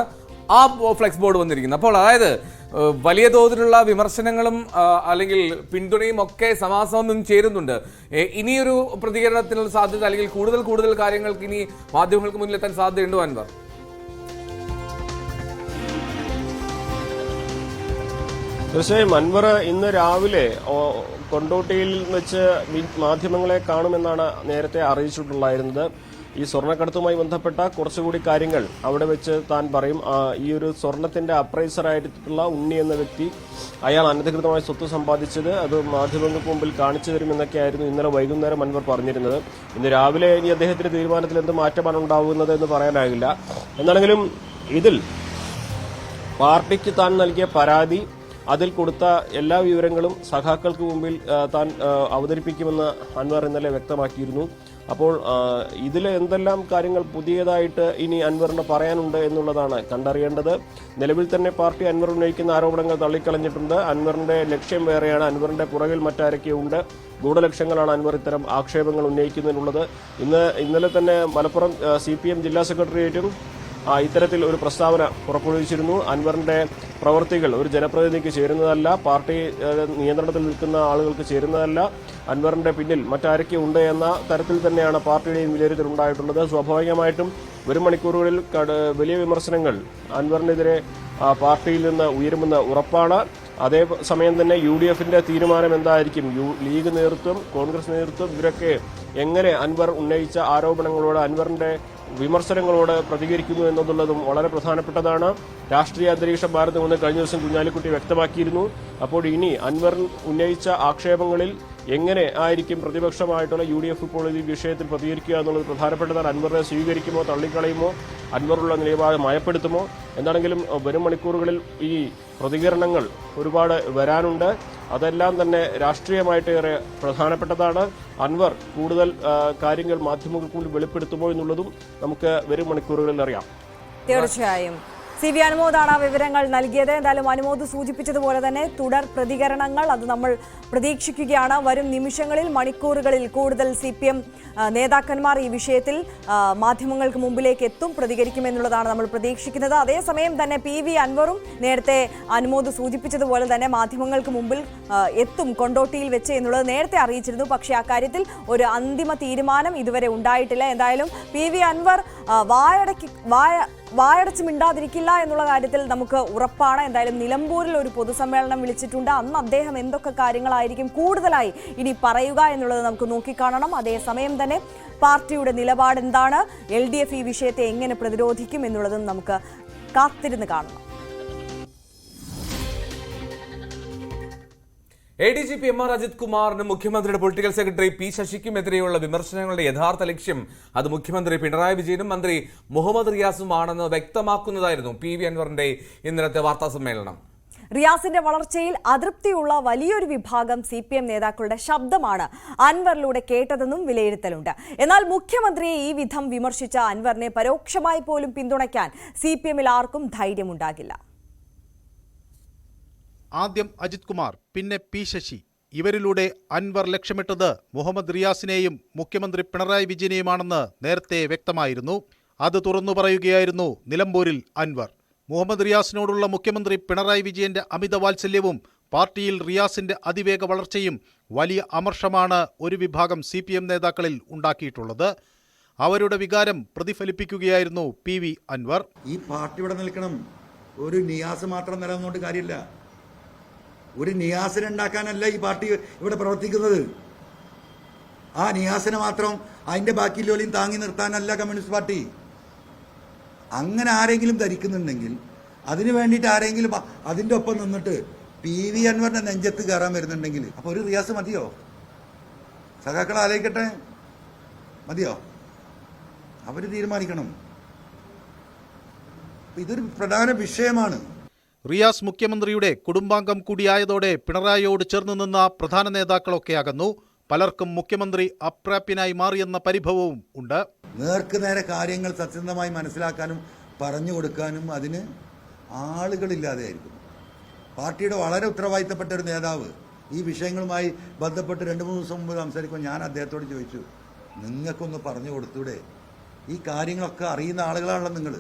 ആ ഫ്ലെക്സ് ബോർഡ് വന്നിരിക്കുന്നത്. അപ്പോൾ അതായത് വലിയ തോതിലുള്ള വിമർശനങ്ങളും അല്ലെങ്കിൽ പിന്തുണയും ഒക്കെ സമാസമം ചേരുന്നുണ്ട്. ഇനിയൊരു പ്രതികരണത്തിനുള്ള സാധ്യത അല്ലെങ്കിൽ കൂടുതൽ കാര്യങ്ങൾക്ക് ഇനി മാധ്യമങ്ങൾക്ക് മുന്നിലെത്താൻ സാധ്യതയുണ്ടോ അൻവർ? തീർച്ചയായും അൻവർ ഇന്ന് രാവിലെ കൊണ്ടോട്ടിയിൽ വെച്ച് മാധ്യമങ്ങളെ കാണുമെന്നാണ് നേരത്തെ അറിയിച്ചിട്ടുണ്ടായിരുന്നത്. ഈ സ്വർണ്ണക്കടത്തുമായി ബന്ധപ്പെട്ട കുറച്ചുകൂടി കാര്യങ്ങൾ അവിടെ വെച്ച് താൻ പറയും. ഈ ഒരു സ്വർണത്തിന്റെ അപ്രൈസറായിട്ടുള്ള ഉണ്ണി എന്ന വ്യക്തി, അയാൾ അനധികൃതമായി സ്വത്ത് സമ്പാദിച്ചത് അത് മാധ്യമങ്ങൾക്ക് മുമ്പിൽ കാണിച്ചു തരുമെന്നൊക്കെയായിരുന്നു ഇന്നലെ വൈകുന്നേരം അൻവർ പറഞ്ഞിരുന്നത്. ഇന്ന് രാവിലെ ഇനി അദ്ദേഹത്തിന്റെ തീരുമാനത്തിൽ എന്ത് മാറ്റമാണ് ഉണ്ടാകുന്നത് എന്ന് പറയാനാകില്ല. എന്നാണെങ്കിലും ഇതിൽ പാർട്ടിക്ക് താൻ നൽകിയ പരാതി, അതിൽ കൊടുത്ത എല്ലാ വിവരങ്ങളും സഖാക്കൾക്ക് മുമ്പിൽ താൻ അവതരിപ്പിക്കുമെന്ന് അൻവർ ഇന്നലെ വ്യക്തമാക്കിയിരുന്നു. അപ്പോൾ ഇതിൽ എന്തെല്ലാം കാര്യങ്ങൾ പുതിയതായിട്ട് ഇനി അൻവറിന് പറയാനുണ്ട് എന്നുള്ളതാണ് കണ്ടറിയേണ്ടത്. നിലവിൽ തന്നെ പാർട്ടി അൻവർ ഉന്നയിക്കുന്ന ആരോപണങ്ങൾ തള്ളിക്കളഞ്ഞിട്ടുണ്ട്. അൻവറിന്റെ ലക്ഷ്യം വേറെയാണ്, അൻവറിന്റെ പുറകിൽ മറ്റാരൊക്കെയുണ്ട്, ഗൂഢലക്ഷ്യങ്ങളാണ് അൻവർ ഇത്തരം ആക്ഷേപങ്ങൾ ഉന്നയിക്കുന്നതിനുള്ളത്. ഇന്നലെ തന്നെ മലപ്പുറം CPM ജില്ലാ സെക്രട്ടേറിയറ്റും ഇത്തരത്തിൽ ഒരു പ്രസ്താവന പുറപ്പെടുവിച്ചിരുന്നു. അൻവറിന്റെ പ്രവർത്തികൾ ഒരു ജനപ്രതിനിധിക്ക് ചേരുന്നതല്ല, പാർട്ടി നിയന്ത്രണത്തിൽ നിൽക്കുന്ന ആളുകൾക്ക് ചേരുന്നതല്ല, അൻവറിന്റെ പിന്നിൽ മറ്റാരൊക്കെ ഉണ്ട് എന്ന തരത്തിൽ തന്നെയാണ് പാർട്ടിയുടെയും വിലയിരുത്തൽ ഉണ്ടായിട്ടുള്ളത്. സ്വാഭാവികമായിട്ടും വരും മണിക്കൂറുകളിൽ വലിയ വിമർശനങ്ങൾ അൻവറിനെതിരെ പാർട്ടിയിൽ നിന്ന് ഉയരുമെന്ന് ഉറപ്പാണ്. അതേസമയം തന്നെ UDFന്റെ തീരുമാനം എന്തായിരിക്കും, ലീഗ് നേതൃത്വം, കോൺഗ്രസ് നേതൃത്വം, ഇവരൊക്കെ എങ്ങനെ അൻവർ ഉന്നയിച്ച ആരോപണങ്ങളോട്, അൻവറിന്റെ വിമർശനങ്ങളോട് പ്രതികരിക്കുന്നു എന്നുള്ളതും വളരെ പ്രധാനപ്പെട്ടതാണ്. രാഷ്ട്രീയ അന്തരീക്ഷം മാറുന്നുവെന്ന് കഴിഞ്ഞ ദിവസം കുഞ്ഞാലിക്കുട്ടി വ്യക്തമാക്കിയിരുന്നു. അപ്പോൾ ഇനി അൻവർ ഉന്നയിച്ച ആക്ഷേപങ്ങളിൽ എങ്ങനെ ആയിരിക്കും പ്രതിപക്ഷമായിട്ടുള്ള UDF ഇപ്പോൾ ഈ വിഷയത്തിൽ പ്രതികരിക്കുക എന്നുള്ളത് പ്രധാനപ്പെട്ടതാണ്. അൻവറിനെ സ്വീകരിക്കുമോ തള്ളിക്കളയുമോ, അൻവറുള്ള നിലപാട് മയപ്പെടുത്തുമോ? എന്താണെങ്കിലും വരും മണിക്കൂറുകളിൽ ഈ പ്രതികരണങ്ങൾ ഒരുപാട് വരാനുണ്ട്. അതെല്ലാം തന്നെ രാഷ്ട്രീയമായിട്ട് ഏറെ പ്രധാനപ്പെട്ടതാണ്. അൻവർ കൂടുതൽ കാര്യങ്ങൾ മാധ്യമങ്ങൾക്ക് മുന്നിൽ വെളിപ്പെടുത്തുമോ എന്നുള്ളതും നമുക്ക് വരും മണിക്കൂറുകളിൽ അറിയാം. തീർച്ചയായും CV അനുമോദാണ് ആ വിവരങ്ങൾ നൽകിയത്. എന്തായാലും അനുമോദ് സൂചിപ്പിച്ചതുപോലെ തന്നെ തുടർ പ്രതികരണങ്ങൾ അത് നമ്മൾ പ്രതീക്ഷിക്കുകയാണ്. വരും നിമിഷങ്ങളിൽ മണിക്കൂറുകളിൽ കൂടുതൽ CPM നേതാക്കന്മാർ ഈ വിഷയത്തിൽ മാധ്യമങ്ങൾക്ക് മുമ്പിലേക്ക് എത്തും, പ്രതികരിക്കുമെന്നുള്ളതാണ് നമ്മൾ പ്രതീക്ഷിക്കുന്നത്. അതേസമയം തന്നെ PV അൻവറും നേരത്തെ അനുമോദ് സൂചിപ്പിച്ചതുപോലെ തന്നെ മാധ്യമങ്ങൾക്ക് മുമ്പിൽ എത്തും കൊണ്ടോട്ടിയിൽ വെച്ച് എന്നുള്ളത് നേരത്തെ അറിയിച്ചിരുന്നു. പക്ഷേ അക്കാര്യത്തിൽ ഒരു അന്തിമ തീരുമാനം ഇതുവരെ ഉണ്ടായിട്ടില്ല. എന്തായാലും PV അൻവർ വായടച്ച് മിണ്ടാതിരിക്കില്ല എന്നുള്ള കാര്യത്തിൽ നമുക്ക് ഉറപ്പാണ്. എന്തായാലും നിലമ്പൂരിൽ ഒരു പൊതുസമ്മേളനം വിളിച്ചിട്ടുണ്ട്. അന്ന് അദ്ദേഹം എന്തൊക്കെ കാര്യങ്ങളായിരിക്കും കൂടുതലായി ഇനി പറയുക എന്നുള്ളത് നമുക്ക് നോക്കിക്കാണണം. അതേസമയം തന്നെ പാർട്ടിയുടെ നിലപാട് എന്താണ്, LDF ഈ വിഷയത്തെ എങ്ങനെ പ്രതിരോധിക്കും എന്നുള്ളതും നമുക്ക് കാത്തിരുന്ന് കാണണം. ADGP MR അജിത് കുമാറിനും മുഖ്യമന്ത്രിയുടെ പൊളിറ്റിക്കൽ സെക്രട്ടറി P ശശിക്കുമെതിരെയുള്ള വിമർശനങ്ങളുടെ യഥാർത്ഥ ലക്ഷ്യം അത് മുഖ്യമന്ത്രി പിണറായി വിജയനും മന്ത്രി മുഹമ്മദ് റിയാസുമാണെന്ന് വ്യക്തമാക്കുന്നതായിരുന്നു PV അൻവറിന്റെ ഇന്നലത്തെ വാർത്താ സമ്മേളനം. റിയാസിന്റെ വളർച്ചയിൽ അതൃപ്തിയുള്ള വലിയൊരു വിഭാഗം CPM നേതാക്കളുടെ ശബ്ദമാണ് അൻവറിലൂടെ കേട്ടതെന്നും വിലയിരുത്തലുണ്ട്. എന്നാൽ മുഖ്യമന്ത്രിയെ ഈ വിധം വിമർശിച്ച അൻവറിനെ പരോക്ഷമായി പോലും പിന്തുണയ്ക്കാൻ CPMൽ ആർക്കും ധൈര്യമുണ്ടാകില്ല. ആദ്യം അജിത് കുമാർ, പിന്നെ P ശശി. ഇവരിലൂടെ അൻവർ ലക്ഷ്യമിട്ടത് മുഹമ്മദ് റിയാസിനെയും മുഖ്യമന്ത്രി പിണറായി വിജയനെയുമാണെന്ന് നേരത്തെ വ്യക്തമായിരുന്നു. അത് തുറന്നു പറയുകയായിരുന്നു നിലമ്പൂരിൽ അൻവർ. മുഹമ്മദ് റിയാസിനോടുള്ള മുഖ്യമന്ത്രി പിണറായി വിജയന്റെ അമിത വാത്സല്യവും പാർട്ടിയിൽ റിയാസിന്റെ അതിവേഗ വളർച്ചയും വലിയ അമർഷമാണ് ഒരു വിഭാഗം CPM നേതാക്കളിൽ ഉണ്ടാക്കിയിട്ടുള്ളത്. അവരുടെ വികാരം പ്രതിഫലിപ്പിക്കുകയായിരുന്നു PV അൻവർ. ഈ പാർട്ടി ഇവിടെ നിൽക്കണം, ഒരു നിയാസ് മാത്രം നിലനിന്നുകൊണ്ട് കാര്യമില്ല. ഒരു നിയാസിനെ ഉണ്ടാക്കാനല്ല ഈ പാർട്ടി ഇവിടെ പ്രവർത്തിക്കുന്നത്. ആ നിയാസിനെ മാത്രം അതിൻ്റെ ബാക്കിയുള്ളവരെയും താങ്ങി നിർത്താനല്ല കമ്മ്യൂണിസ്റ്റ് പാർട്ടി. അങ്ങനെ ആരെങ്കിലും ധരിക്കുന്നുണ്ടെങ്കിൽ അതിനു വേണ്ടിയിട്ട് ആരെങ്കിലും അതിൻ്റെ ഒപ്പം നിന്നിട്ട് PV അൻവറിന്റെ നെഞ്ചത്ത് കയറാൻ വരുന്നുണ്ടെങ്കിൽ അപ്പോൾ ഒരു റിയാസ് മതിയോ? സഖാക്കൾ ആലോചിക്കട്ടെ, മതിയോ? അവർ തീരുമാനിക്കണം. ഇതൊരു പ്രധാന വിഷയമാണ്. റിയാസ് മുഖ്യമന്ത്രിയുടെ കുടുംബാംഗം കൂടിയായതോടെ പിണറായിയോട് ചേർന്ന് നിന്ന പ്രധാന നേതാക്കളൊക്കെ അകന്നു. പലർക്കും മുഖ്യമന്ത്രി അപ്രാപ്യനായി മാറിയെന്ന പരിഭവവും ഉണ്ട്. നേർക്ക് നേരെ കാര്യങ്ങൾ സത്യസന്ധമായി മനസ്സിലാക്കാനും പറഞ്ഞു കൊടുക്കാനും അതിന് ആളുകളില്ലാതെയായിരിക്കും. പാർട്ടിയുടെ വളരെ ഉത്തരവാദിത്തപ്പെട്ട ഒരു നേതാവ് ഈ വിഷയങ്ങളുമായി ബന്ധപ്പെട്ട് 2-3 ദിവസം മുമ്പ് സംസാരിക്കുമ്പോൾ ഞാൻ അദ്ദേഹത്തോട് ചോദിച്ചു, നിങ്ങൾക്കൊന്ന് പറഞ്ഞു കൊടുത്തൂടെ? ഈ കാര്യങ്ങളൊക്കെ അറിയുന്ന ആളുകളാണല്ലോ നിങ്ങൾ.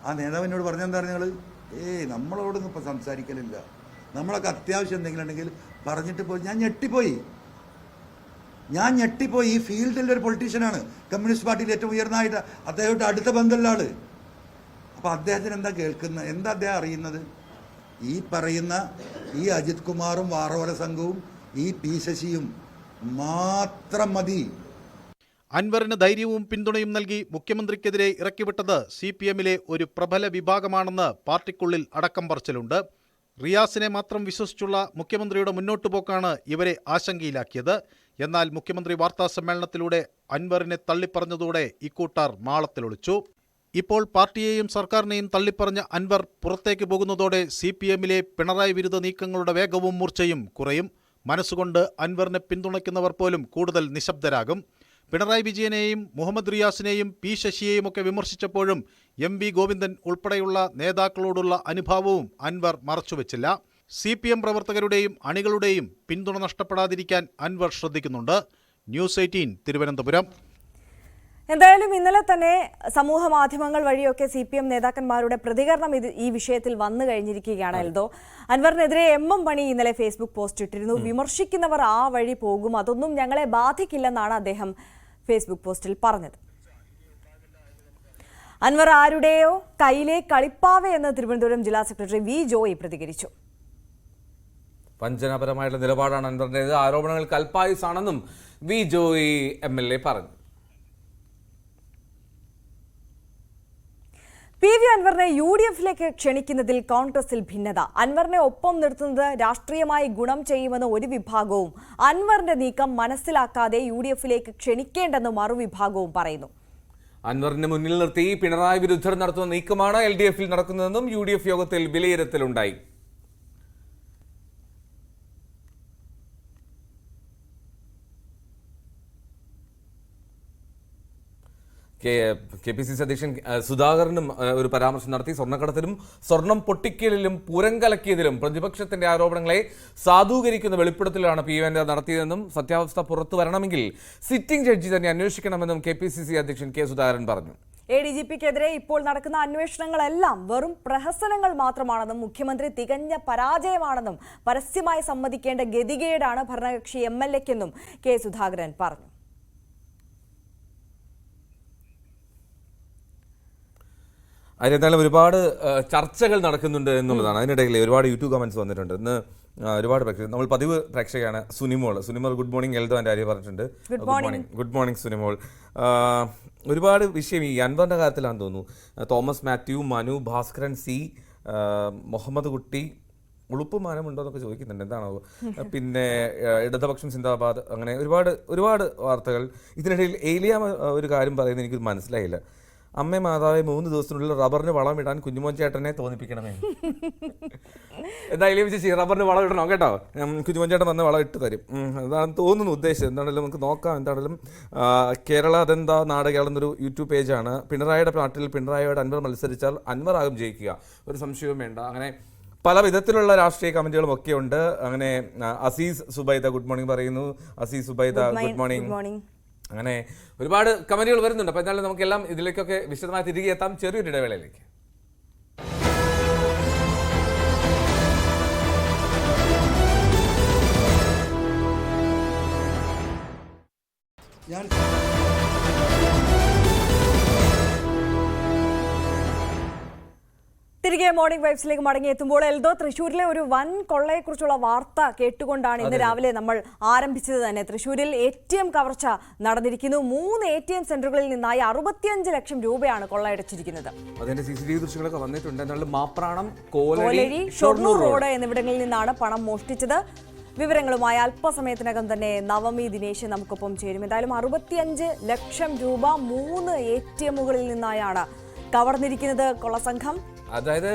ആ നേതാവിനോട് പറഞ്ഞെന്താ നിങ്ങൾ? നമ്മളോടൊന്നും ഇപ്പം സംസാരിക്കലില്ല, നമ്മളൊക്കെ അത്യാവശ്യം എന്തെങ്കിലും ഉണ്ടെങ്കിൽ പറഞ്ഞിട്ട് പോയി. ഞാൻ ഞെട്ടിപ്പോയി. ഈ ഫീൽഡിൽ ഒരു പൊളിറ്റീഷ്യനാണ്, കമ്മ്യൂണിസ്റ്റ് പാർട്ടിയിൽ ഏറ്റവും ഉയർന്നതായിട്ട് അദ്ദേഹത്തെ അടുത്ത ബന്ധമുള്ള ആള്. അപ്പം അദ്ദേഹത്തിന് എന്താ കേൾക്കുന്നത്, എന്താ അദ്ദേഹം അറിയുന്നത്? ഈ പറയുന്ന ഈ അജിത് കുമാറും വാറോല സംഘവും ഈ P ശശിയും മാത്രം മതി. അൻവറിന് ധൈര്യവും പിന്തുണയും നൽകി മുഖ്യമന്ത്രിക്കെതിരെ ഇറക്കിവിട്ടത് CPMലെ ഒരു പ്രബല വിഭാഗമാണെന്ന് പാർട്ടിക്കുള്ളിൽ അടക്കം പറച്ചിലുണ്ട്. റിയാസിനെ മാത്രം വിശ്വസിച്ചുള്ള മുഖ്യമന്ത്രിയുടെ മുന്നോട്ടുപോക്കാണ് ഇവരെ ആശങ്കയിലാക്കിയത്. എന്നാൽ മുഖ്യമന്ത്രി വാർത്താ സമ്മേളനത്തിലൂടെ അൻവറിനെ തള്ളിപ്പറഞ്ഞതോടെ ഇക്കൂട്ടർ മാളത്തിലൊളിച്ചു. ഇപ്പോൾ പാർട്ടിയെയും സർക്കാരിനെയും തള്ളിപ്പറഞ്ഞ അൻവർ പുറത്തേക്ക് പോകുന്നതോടെ CPMലെ പിണറായി വിരുദ്ധ നീക്കങ്ങളുടെ വേഗവും മൂർച്ചയും കുറയും. മനസ്സുകൊണ്ട് അൻവറിനെ പിന്തുണയ്ക്കുന്നവർ പോലും കൂടുതൽ നിശബ്ദരാകും. പിണറായി വിജയനെയും മുഹമ്മദ് റിയാസിനെയും P ശശിയെയും ഒക്കെ വിമർശിച്ചപ്പോഴും MV ഗോവിന്ദൻ ഉൾപ്പെടെയുള്ള നേതാക്കളോടുള്ള അനുഭാവവും അൻവർ മറച്ചുവെച്ചില്ല. CPM പ്രവർത്തകരുടെയും അണികളുടെയും പിന്തുണ നഷ്ടപ്പെടാതിരിക്കാൻ അൻവർ ശ്രദ്ധിക്കുന്നുണ്ട്. ന്യൂസ് 18 തിരുവനന്തപുരം. എന്തായാലും ഇന്നലെ തന്നെ സമൂഹ മാധ്യമങ്ങൾ വഴിയൊക്കെ CPM നേതാക്കന്മാരുടെ പ്രതികരണം ഈ വിഷയത്തിൽ വന്നു കഴിഞ്ഞിരിക്കുകയാണ്. എൽദോ, അൻവറിനെതിരെ MM മണി ഇന്നലെ ഫേസ്ബുക്ക് പോസ്റ്റ് ഇട്ടിരുന്നു. വിമർശിക്കുന്നവർ ആ വഴി പോകും, അതൊന്നും ഞങ്ങളെ ബാധിക്കില്ലെന്നാണ് അദ്ദേഹം ഫേസ്ബുക്ക് പോസ്റ്റിൽ പറഞ്ഞത്. അൻവർ ആരുടെയോ കയ്യിലെ കളിപ്പാവ എന്ന് തിരുവനന്തപുരം ജില്ലാ സെക്രട്ടറി V ജോയി പ്രതികരിച്ചു. വഞ്ചനാപരമായുള്ള നിലപാടാണ് അൻവറിന്റേത്. ആരോപണങ്ങൾ കൽപ്പായുസാണെന്നും V ജോയി MLA പറഞ്ഞു. PV അൻവറിനെ UDF-ലേക്ക് ക്ഷണിക്കുന്നതിൽ കോൺഗ്രസിൽ ഭിന്നത. അൻവറിനെ ഒപ്പം നിർത്തുന്നത് രാഷ്ട്രീയമായി ഗുണം ചെയ്യുമെന്ന് ഒരു വിഭാഗവും അൻവറിന്റെ നീക്കം മനസ്സിലാക്കാതെ UDF-ലേക്ക് ക്ഷണിക്കേണ്ടെന്ന് മറുവിഭാഗവും പറയുന്നു. അൻവറിനെ മുന്നിൽ നിർത്തി പിണറായി വിരുദ്ധർ നടത്തുന്ന നീക്കമാണ് LDF-ൽ നടക്കുന്നതെന്നും UDF യോഗത്തിൽ വിലയിരുത്തലുണ്ടായി. KPCC അധ്യക്ഷൻ സുധാകരനും ഒരു പരാമർശം നടത്തി. സ്വർണ്ണക്കടത്തിലും സ്വർണം പൊട്ടിക്കലിലും പൂരം കലക്കിയതിലും പ്രതിപക്ഷത്തിന്റെ ആരോപണങ്ങളെ സാധൂകരിക്കുന്ന വെളിപ്പെടുത്തലാണ് PV അൻവർ നടത്തിയതെന്നും സത്യാവസ്ഥ പുറത്തു വരണമെങ്കിൽ സിറ്റിംഗ് ജഡ്ജി തന്നെ അന്വേഷിക്കണമെന്നും KPCC അധ്യക്ഷൻ K. സുധാകരൻ പറഞ്ഞു. ADGP-ക്കെതിരെ ഇപ്പോൾ നടക്കുന്ന അന്വേഷണങ്ങളെല്ലാം വെറും പ്രഹസനങ്ങൾ മാത്രമാണെന്നും മുഖ്യമന്ത്രി തികഞ്ഞ പരാജയമാണെന്നും പരസ്യമായി സമ്മതിക്കേണ്ട ഗതികേടാണ് ഭരണകക്ഷി MLA-ക്കെന്നും K. സുധാകരൻ പറഞ്ഞു. അതിനെന്തായാലും ഒരുപാട് ചർച്ചകൾ നടക്കുന്നുണ്ട് എന്നുള്ളതാണ്. അതിനിടയിൽ ഒരുപാട് യൂട്യൂബ് കമന്റ്സ് വന്നിട്ടുണ്ട്. ഇന്ന് ഒരുപാട് പ്രേക്ഷകർ, നമ്മൾ പതിവ് പ്രേക്ഷകയാണ് സുനിമോൾ. ഗുഡ് മോർണിംഗ് എൽദോ എൻ്റെ ആര്യ പറഞ്ഞിട്ടുണ്ട്. Good morning Sunimol. ഒരുപാട് വിഷയം ഈ അൻവറിൻ്റെ കാര്യത്തിലാണെന്ന് തോന്നുന്നു. തോമസ് മാത്യു, മനു, ഭാസ്കരൻ C, മുഹമ്മദ് കുട്ടി, ഉളുപ്പ് മാനമുണ്ടോ എന്നൊക്കെ ചോദിക്കുന്നുണ്ട്. എന്താണോ? പിന്നെ ഇടതുപക്ഷം സിന്ദാബാദ്, അങ്ങനെ ഒരുപാട് വാർത്തകൾ. ഇതിനിടയിൽ ഏലിയ ഒരു കാര്യം പറയുന്നത് എനിക്കൊരു മനസ്സിലായില്ല. അമ്മ മാതാവെ 3 ദിവസത്തിനുള്ളിൽ റബ്ബറിന് വളം ഇടാൻ കുഞ്ഞുമോൻ ചേട്ടനെ തോന്നിപ്പിക്കണമേ. എന്തായാലും ചേച്ചി റബ്ബറിന് വളം ഇടണം കേട്ടോ. കുഞ്ഞുമോൻ ചേട്ടൻ വന്ന് വളം ഇട്ട് തരും. അതാണ് തോന്നുന്നു ഉദ്ദേശിച്ചത്. എന്താണെങ്കിലും നമുക്ക് നോക്കാം. എന്താണെങ്കിലും കേരള അതെന്താ നാടകയാണെന്നൊരു യൂട്യൂബ് പേജാണ്. പിണറായിയുടെ നാട്ടിൽ പിണറായിയോട് അൻവർ മത്സരിച്ചാൽ അൻവർ ആകും ജയിക്കുക, ഒരു സംശയവും വേണ്ട. അങ്ങനെ പല വിധത്തിലുള്ള രാഷ്ട്രീയ കമന്റുകളും ഒക്കെ ഉണ്ട്. അങ്ങനെ അസീസ് സുബൈദ ഗുഡ് മോർണിംഗ് പറയുന്നു. Aziz Subaida good morning. അങ്ങനെ ഒരുപാട് കമന്റുകൾ വരുന്നുണ്ട്. അപ്പോൾ എന്തായാലും നമുക്കെല്ലാം ഇതിലേക്കൊക്കെ വിശദമായി തിരികെ എത്താം ചെറിയൊരു ഇടവേളയിലേക്ക്. തിരികെ മോർണിംഗ് വൈബ്സിലേക്ക് മടങ്ങിയെത്തുമ്പോൾ എൽദോ, തൃശ്ശൂരിലെ ഒരു വൻ കൊള്ളയെക്കുറിച്ചുള്ള വാർത്ത കേട്ടുകൊണ്ടാണ് ഇന്ന് രാവിലെ നമ്മൾ ആരംഭിച്ചത് തന്നെ. തൃശ്ശൂരിൽ ATM കവർച്ച നടന്നിരിക്കുന്നു. 3 ATM സെന്ററുകളിൽ നിന്നായി 65 ലക്ഷം രൂപയാണ് കൊള്ളയടിച്ചിരിക്കുന്നത്. അതിന്റെ CCTV ദൃശ്യങ്ങളൊക്കെ വന്നിട്ടുണ്ട്. എന്നാലും മാപ്രാണം, കോലഴി, ഷൊർണൂർ റോഡ് എന്നിവിടങ്ങളിൽ നിന്നാണ് പണം മോഷ്ടിച്ചത്. വിവരങ്ങളുമായി അല്പസമയത്തിനകം തന്നെ നവമി ദിനേശ് നമുക്കൊപ്പം ചേരും. എന്തായാലും 65 ലക്ഷം രൂപ 3 ATM-കളിൽ നിന്നായാണ് കവർന്നിരിക്കുന്നത് കൊള്ളസംഘം. അതായത്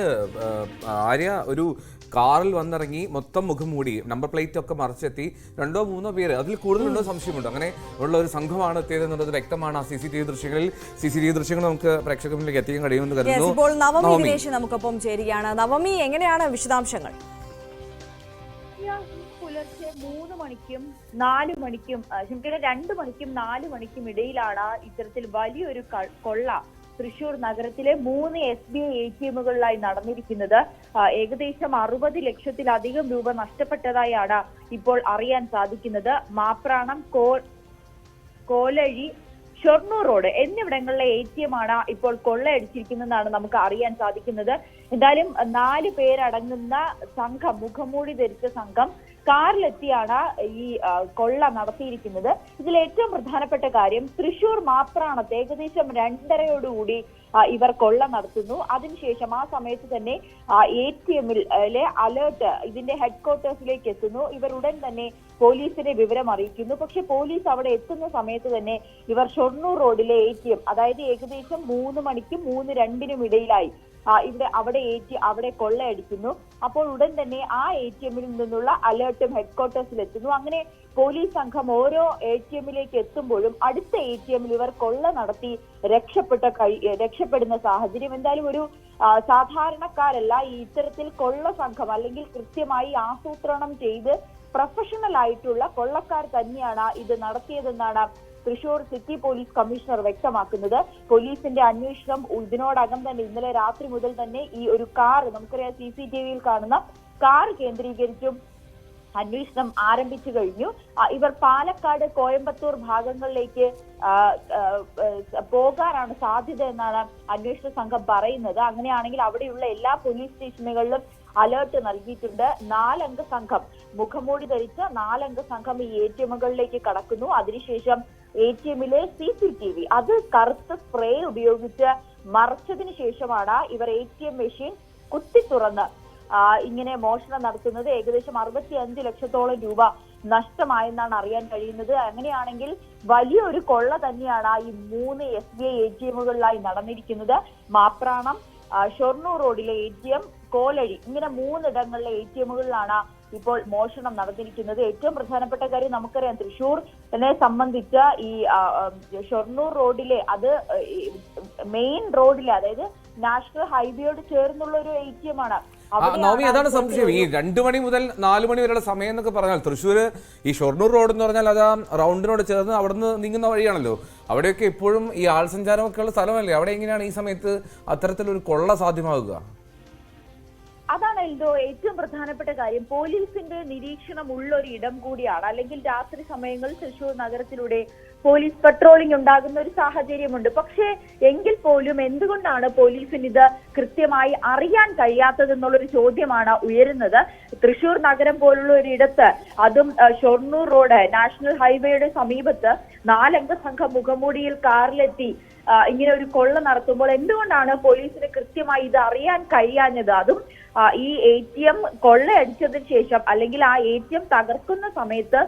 ആര്യ ഒരു കാറിൽ വന്നിറങ്ങി മൊത്തം മുഖം മൂടി നമ്പർ പ്ലേറ്റ് ഒക്കെ മറിച്ചെത്തി 2-3 പേര്, അതിൽ കൂടുതലുണ്ടോ സംശയമുണ്ട്, അങ്ങനെ ഉള്ള ഒരു സംഘമാണ് എത്തിയത് എന്നുള്ളത് വ്യക്തമാണ്. CCTV ദൃശ്യങ്ങൾ നമുക്ക് പ്രേക്ഷകരിലേക്ക് എത്തിക്കാൻ കഴിയുമെന്ന് കരുതുന്നു. ഇപ്പോൾ നവമി ദിനേശ് നമുക്കൊപ്പം ചേരുകയാണ്. നവമി, എങ്ങനെയാണ് വിശദാംശങ്ങൾ? പുലർച്ചെ 3 മണിക്കും 4 മണിക്കും 2 മണിക്കും 4 മണിക്കും ഇടയിലാണ് ഇത്തരത്തിൽ വലിയൊരു കൊള്ള തൃശൂർ നഗരത്തിലെ 3 SBI ATM-കളിലായി നടന്നിരിക്കുന്നത്. ഏകദേശം 60 ലക്ഷത്തിലധികം രൂപ നഷ്ടപ്പെട്ടതായാണ് ഇപ്പോൾ അറിയാൻ സാധിക്കുന്നത്. മാപ്രാണം, കോലഴി, ഷൊർണൂർ റോഡ് എന്നിവിടങ്ങളിലെ ATM-ആണ് ഇപ്പോൾ കൊള്ളയടിച്ചിരിക്കുന്നതെന്നാണ് നമുക്ക് അറിയാൻ സാധിക്കുന്നത്. എന്തായാലും 4 പേരടങ്ങുന്ന സംഘം, മുഖംമൂടി ധരിച്ച സംഘം കാറിലെത്തിയാണ് ഈ കൊള്ള നടത്തിയിരിക്കുന്നത്. ഇതിൽ ഏറ്റവും പ്രധാനപ്പെട്ട കാര്യം, തൃശൂർ മാപ്രാണത്ത് ഏകദേശം 2:30 ഇവർ കൊള്ള നടത്തുന്നു. അതിനുശേഷം ആ സമയത്ത് തന്നെ ATM-ലെ അലേർട്ട് ഇതിന്റെ ഹെഡ്ക്വാർട്ടേഴ്സിലേക്ക് എത്തുന്നു. ഇവർ ഉടൻ തന്നെ പോലീസിനെ വിവരം അറിയിക്കുന്നു. പക്ഷെ പോലീസ് അവിടെ എത്തുന്ന സമയത്ത് തന്നെ ഇവർ ഷൊർണൂർ റോഡിലെ ATM, അതായത് ഏകദേശം 3 മണിക്കും 3:02 ഇടയിലായി അവിടെ കൊള്ളയടിക്കുന്നു. അപ്പോൾ ഉടൻ തന്നെ ആ ATM-ൽ നിന്നുള്ള അലേർട്ടും ഹെഡ്ക്വാർട്ടേഴ്സിൽ എത്തുന്നു. അങ്ങനെ പോലീസ് സംഘം ഓരോ ATM-ലേക്ക് എത്തുമ്പോഴും അടുത്ത ATM-ൽ ഇവർ കൊള്ള നടത്തി രക്ഷപ്പെടുന്ന സാഹചര്യം. എന്തായാലും ഒരു സാധാരണക്കാരല്ല ഈ ഇത്തരത്തിൽ കൊള്ള സംഘം, അല്ലെങ്കിൽ കൃത്യമായി ആസൂത്രണം ചെയ്ത് പ്രൊഫഷണൽ ആയിട്ടുള്ള കൊള്ളക്കാർ തന്നെയാണ് ഇത് നടത്തിയതെന്നാണ് തൃശൂർ സിറ്റി പോലീസ് കമ്മീഷണർ വ്യക്തമാക്കുന്നത്. പോലീസിന്റെ അന്വേഷണം ഇതിനോടകം തന്നെ ഇന്നലെ രാത്രി മുതൽ തന്നെ ഈ ഒരു കാർ, നമുക്കറിയാം CCTV-യിൽ കാണുന്ന കാർ കേന്ദ്രീകരിച്ചും അന്വേഷണം ആരംഭിച്ചു കഴിഞ്ഞു. ഇവർ പാലക്കാട്, കോയമ്പത്തൂർ ഭാഗങ്ങളിലേക്ക് പോകാനാണ് സാധ്യത എന്നാണ് അന്വേഷണ സംഘം പറയുന്നത്. അങ്ങനെയാണെങ്കിൽ അവിടെയുള്ള എല്ലാ പോലീസ് സ്റ്റേഷനുകളിലും അലേർട്ട് നൽകിയിട്ടുണ്ട്. 4 അംഗ സംഘം, മുഖംമൂടി ധരിച്ച 4 അംഗ സംഘം ഈ ATM-കളിലേക്ക് കടക്കുന്നു. അതിനുശേഷം ATM-ലെ CCTV അത് കറുത്ത സ്പ്രേ ഉപയോഗിച്ച് മറച്ചതിന് ശേഷമാണ് ഇവർ ATM മെഷീൻ കുത്തി തുറന്ന് ഇങ്ങനെ മോഷണം നടത്തുന്നത്. ഏകദേശം 65 ലക്ഷത്തോളം രൂപ നഷ്ടമായെന്നാണ് അറിയാൻ കഴിയുന്നത്. അങ്ങനെയാണെങ്കിൽ വലിയൊരു കൊള്ള തന്നെയാണ് ഈ 3 SBI ATMകളിലായി നടന്നിരിക്കുന്നത്. മാപ്രാണം, ഷൊർണൂർ റോഡിലെ ATM, കോലഴി, ഇങ്ങനെ 3 ഇടങ്ങളിലെ ATMകളിലാണ് ഇപ്പോൾ മോഷണം നടന്നിരിക്കുന്നത്. ഏറ്റവും പ്രധാനപ്പെട്ട കാര്യം നമുക്കറിയാം, തൃശ്ശൂരിനെ സംബന്ധിച്ച് ഈ ഷൊർണൂർ റോഡിലെ, അത് മെയിൻ റോഡിലെ, അതായത് നാഷണൽ ഹൈവേയോട് ചേർന്നുള്ള ഒരു ATM ആണ്. നവമി, അതാണ് സംശയം. ഈ 2 മണി മുതൽ 4 മണി വരെയുള്ള സമയം എന്നൊക്കെ പറഞ്ഞാൽ തൃശ്ശൂർ ഈ ഷൊർണൂർ റോഡ് എന്ന് പറഞ്ഞാൽ അത് ആ റൗണ്ടിനോട് ചേർന്ന് അവിടുന്ന് നീങ്ങുന്ന വഴിയാണല്ലോ. അവിടെയൊക്കെ ഇപ്പോഴും ഈ ആൾ സഞ്ചാരമൊക്കെ ഉള്ള സ്ഥലമല്ലേ? അവിടെ എങ്ങനെയാണ് ഈ സമയത്ത് അത്തരത്തിലൊരു കൊള്ള സാധ്യമാവുക? അതാണ് എൽദോ ഏറ്റവും പ്രധാനപ്പെട്ട കാര്യം. പോലീസിന്റെ നിരീക്ഷണം ഉള്ള ഒരു ഇടം കൂടിയാണ്. അല്ലെങ്കിൽ രാത്രി സമയങ്ങളിൽ തൃശ്ശൂർ നഗരത്തിലൂടെ പോലീസ് പട്രോളിംഗ് ഉണ്ടാകുന്ന ഒരു സാഹചര്യമുണ്ട്. പക്ഷേ എങ്കിൽ പോലും എന്തുകൊണ്ടാണ് പോലീസിന് ഇത് കൃത്യമായി അറിയാൻ കഴിയാത്തതെന്നുള്ളൊരു ചോദ്യമാണ് ഉയരുന്നത്. തൃശ്ശൂർ നഗരം പോലുള്ള ഒരു ഇടത്ത്, അതും ഷൊർണൂർ റോഡ് നാഷണൽ ഹൈവേയുടെ സമീപത്ത് 4 അംഗ സംഘം മുഖംമൂടിയിൽ കാറിലെത്തി ഇങ്ങനെ ഒരു കൊള്ള നടത്തുമ്പോൾ എന്തുകൊണ്ടാണ് പോലീസിന് കൃത്യമായി ഇത് അറിയാൻ കഴിയാഞ്ഞത്? അതും ഈ ATM കൊള്ളയടിച്ചതിന് ശേഷം, അല്ലെങ്കിൽ ആ ATM തകർക്കുന്ന സമയത്ത്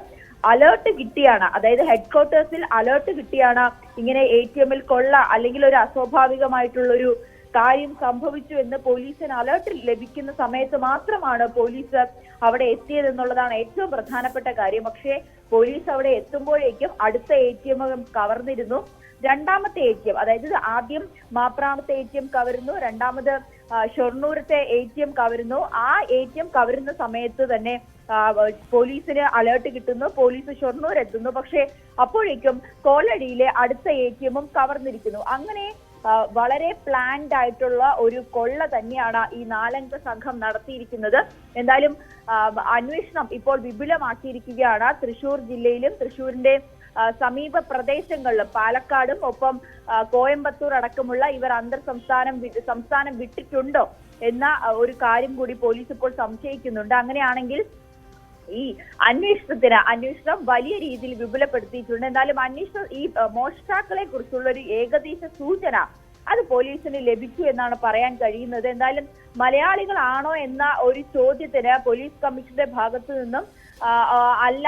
അലേർട്ട് കിട്ടിയാണ്, അതായത് ഹെഡ്ക്വാർട്ടേഴ്സിൽ അലേർട്ട് കിട്ടിയാണ് ഇങ്ങനെ ATMൽ കൊള്ള അല്ലെങ്കിൽ ഒരു അസ്വാഭാവികമായിട്ടുള്ളൊരു കാര്യം സംഭവിച്ചു എന്ന് പോലീസിന് അലേർട്ട് ലഭിക്കുന്ന സമയത്ത് മാത്രമാണ് പോലീസ് അവിടെ എത്തിയതെന്നുള്ളതാണ് ഏറ്റവും പ്രധാനപ്പെട്ട കാര്യം. പക്ഷേ പോലീസ് അവിടെ എത്തുമ്പോഴേക്കും അടുത്ത ATM കവർന്നിരുന്നു. രണ്ടാമത്തെ ATM, അതായത് ആദ്യം മാപ്രാണത്തെ ATM കവരുന്നു, രണ്ടാമത് ഷൊർണൂരത്തെ ATM കവരുന്നു. ആ ATM കവരുന്ന സമയത്ത് തന്നെ പോലീസിന് അലേർട്ട് കിട്ടുന്നു, പോലീസ് ഷൊർണൂർ എത്തുന്നു. പക്ഷേ അപ്പോഴേക്കും കോലടിയിലെ അടുത്ത ATM കവർന്നിരിക്കുന്നു. അങ്ങനെ വളരെ പ്ലാൻഡ് ആയിട്ടുള്ള ഒരു കൊള്ള തന്നെയാണ് ഈ 4 അംഗ സംഘം നടത്തിയിരിക്കുന്നത്. എന്തായാലും അന്വേഷണം ഇപ്പോൾ വിപുലമാക്കിയിരിക്കുകയാണ്. തൃശ്ശൂർ ജില്ലയിലും തൃശ്ശൂരിന്റെ സമീപ പ്രദേശങ്ങളിലും പാലക്കാടും ഒപ്പം കോയമ്പത്തൂർ അടക്കമുള്ള ഇവർ സംസ്ഥാനം വിട്ടിട്ടുണ്ടോ എന്ന ഒരു കാര്യം കൂടി പോലീസ് ഇപ്പോൾ സംശയിക്കുന്നുണ്ട്. അങ്ങനെയാണെങ്കിൽ ഈ അന്വേഷണം വലിയ രീതിയിൽ വിപുലപ്പെടുത്തിയിട്ടുണ്ട്. എന്തായാലും ഈ മോഷ്ടാക്കളെ കുറിച്ചുള്ള ഒരു ഏകദേശ സൂചന അത് പോലീസിന് ലഭിച്ചു എന്നാണ് പറയാൻ കഴിയുന്നത്. എന്തായാലും മലയാളികളാണോ എന്ന ഒരു ചോദ്യത്തിന് പോലീസ് കമ്മീഷന്റെ ഭാഗത്തു നിന്നും അല്ല,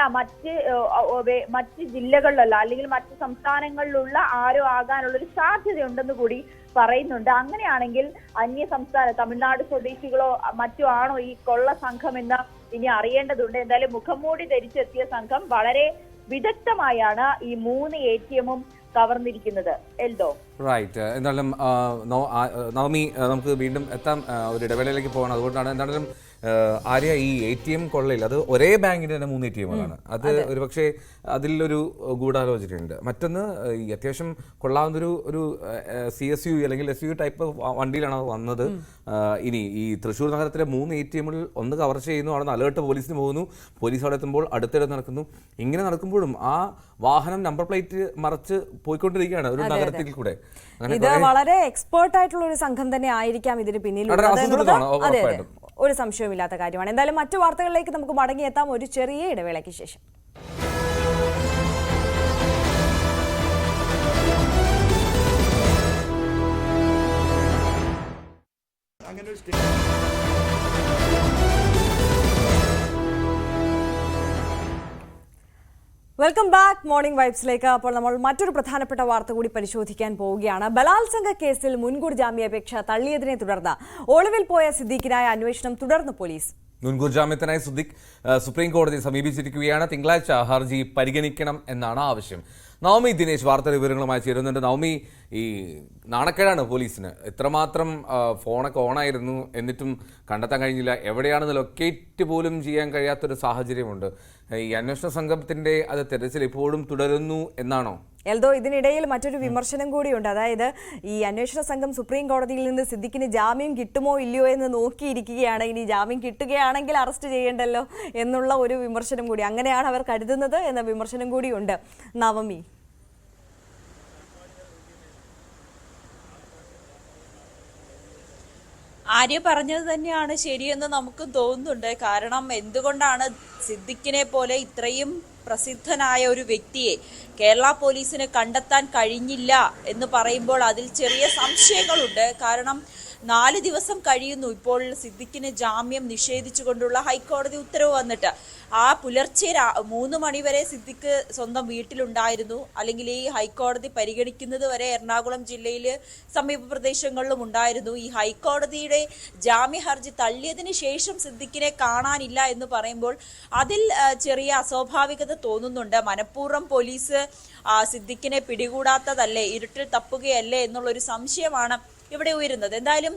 മറ്റ് ജില്ലകളിലല്ല അല്ലെങ്കിൽ മറ്റ് സംസ്ഥാനങ്ങളിലുള്ള ആരോ ആകാനുള്ളൊരു സാധ്യതയുണ്ടെന്ന് കൂടി പറയുന്നുണ്ട്. അങ്ങനെയാണെങ്കിൽ അന്യ സംസ്ഥാന തമിഴ്നാട് സ്വദേശികളോ മറ്റോ ആണോ ഈ കൊള്ള സംഘം എന്ന് ഇനി അറിയേണ്ടതുണ്ട്. എന്തായാലും മുഖംമൂടി ധരിച്ചെത്തിയ സംഘം വളരെ വിദഗ്ധമായാണ് ഈ 3 ATM കവർന്നിരിക്കുന്നത്. എൽദോ, റൈറ്റ്. എന്തായാലും നവമി, നമുക്ക് വീണ്ടും എത്താം, ഒരു ഇടവേളയിലേക്ക് പോകണം. അതുകൊണ്ടാണ് എന്തായാലും ആര്യ, ഈ ATM കൊള്ളയിൽ അത് ഒരേ ബാങ്കിന്റെ തന്നെ 3 ATMകളാണ്. അത് ഒരുപക്ഷെ അതിലൊരു ഗൂഢാലോചനയുണ്ട്. മറ്റൊന്ന്, ഈ അത്യാവശ്യം കൊള്ളാവുന്നൊരു CSU അല്ലെങ്കിൽ SU ടൈപ്പ് വണ്ടിയിലാണ് വന്നത്. ഇനി ഈ തൃശ്ശൂർ നഗരത്തിലെ 3 ATMകളിൽ ഒന്ന് കവർ ചെയ്യുന്നു, അവിടെ നിന്ന് അലേർട്ട് പോലീസിന് പോകുന്നു, പോലീസ് അവിടെ എത്തുമ്പോൾ അടുത്തിടെ നടക്കുന്നു. ഇങ്ങനെ നടക്കുമ്പോഴും ആ വാഹനം നമ്പർ പ്ലേറ്റ് മറച്ച് പോയിക്കൊണ്ടിരിക്കുകയാണ് ഒരു നഗരത്തിൽ കൂടെ. ഇത് വളരെ എക്സ്പേർട്ട് ആയിട്ടുള്ള ഒരു സംഘം തന്നെ ആയിരിക്കാം ഇതിന് പിന്നിൽ, ഒരു സംശയവുമില്ലാത്ത കാര്യമാണ്. എന്തായാലും മറ്റു വാർത്തകളിലേക്ക് നമുക്ക് മടങ്ങിയെത്താം ഒരു ചെറിയ ഇടവേളയ്ക്ക് ശേഷം. വെൽക്കം ബാക്ക് മോർണിംഗ് വൈബ്സിലേക്ക്. അപ്പോൾ നമ്മൾ മറ്റൊരു പ്രധാനപ്പെട്ട വാർത്ത കൂടി പരിശോധിക്കാൻ പോവുകയാണ്. ബലാത്സംഗ കേസിൽ മുൻകൂർ ജാമ്യാപേക്ഷ തള്ളിയതിനെ തുടർന്ന് ഒളിവിൽ പോയ സിദ്ദീഖിനായ അന്വേഷണം തുടർന്ന് പോലീസ്. മുൻകൂർ ജാമ്യത്തിനായി സിദ്ദീഖ് സുപ്രീം കോടതിയെ സമീപിച്ചിരിക്കുകയാണ്. തിങ്കളാഴ്ച ഹർജി പരിഗണിക്കണം എന്നാണ് ആവശ്യം. നവമി ദിനേശ് വാർത്താ വിവരങ്ങളുമായി ചേരുന്നുണ്ട്. നവമി, ഈ നാണക്കേടാണ് പോലീസിന്. എത്രമാത്രം ഫോണൊക്കെ ഓണായിരുന്നു, എന്നിട്ടും കണ്ടെത്താൻ കഴിഞ്ഞില്ല. എവിടെയാണെന്ന് ലൊക്കേറ്റ് പോലും ചെയ്യാൻ കഴിയാത്തൊരു സാഹചര്യമുണ്ട്. ഈ അന്വേഷണ സംഘത്തിന്റെ അത് തെരച്ചിൽ ഇപ്പോഴും തുടരുന്നു എന്നാണോ? എൽദോ, ഇതിനിടയിൽ മറ്റൊരു വിമർശനം കൂടിയുണ്ട്. അതായത് ഈ അന്വേഷണ സംഘം സുപ്രീം കോടതിയിൽ നിന്ന് സിദ്ദീഖിന് ജാമ്യം കിട്ടുമോ ഇല്ലയോ എന്ന് നോക്കിയിരിക്കുകയാണ്. ഇനി ജാമ്യം കിട്ടുകയാണെങ്കിൽ അറസ്റ്റ് ചെയ്യേണ്ടല്ലോ എന്നുള്ള ഒരു വിമർശനം കൂടി, അങ്ങനെയാണ് അവർ കരുതുന്നത് എന്ന വിമർശനം കൂടിയുണ്ട്. നവമി, ആര്യ പറഞ്ഞത് തന്നെയാണ് ശരിയെന്ന് നമുക്കും തോന്നുന്നുണ്ട്. കാരണം എന്തുകൊണ്ടാണ് സിദ്ദിഖിനെ പോലെ ഇത്രയും പ്രസിദ്ധനായ ഒരു വ്യക്തിയെ കേരള പോലീസിന് കണ്ടെത്താൻ കഴിഞ്ഞില്ല എന്ന് പറയുമ്പോൾ അതിൽ ചെറിയ സംശയങ്ങളുണ്ട്. കാരണം 4 ദിവസം കഴിയുന്നു ഇപ്പോൾ സിദ്ദിഖിന് ജാമ്യം നിഷേധിച്ചുകൊണ്ടുള്ള ഹൈക്കോടതി ഉത്തരവ് വന്നിട്ട്. ആ പുലർച്ചെ 3 മണിവരെ സിദ്ദിഖ് സ്വന്തം വീട്ടിലുണ്ടായിരുന്നു. അല്ലെങ്കിൽ ഈ ഹൈക്കോടതി പരിഗണിക്കുന്നത് വരെ എറണാകുളം ജില്ലയില് സമീപ പ്രദേശങ്ങളിലും ഉണ്ടായിരുന്നു. ഈ ഹൈക്കോടതിയുടെ ജാമ്യ ഹർജി തള്ളിയതിന് ശേഷം സിദ്ദിഖിനെ കാണാനില്ല എന്ന് പറയുമ്പോൾ അതിൽ ചെറിയ അസ്വാഭാവികത തോന്നുന്നുണ്ട്. മനഃപൂർവ്വം പോലീസ് സിദ്ദിഖിനെ പിടികൂടാത്തതല്ലേ, ഇരുട്ടിൽ തപ്പുകയല്ലേ എന്നുള്ളൊരു സംശയമാണ് ഇവിടെ ഉയരുന്നത്. എന്തായാലും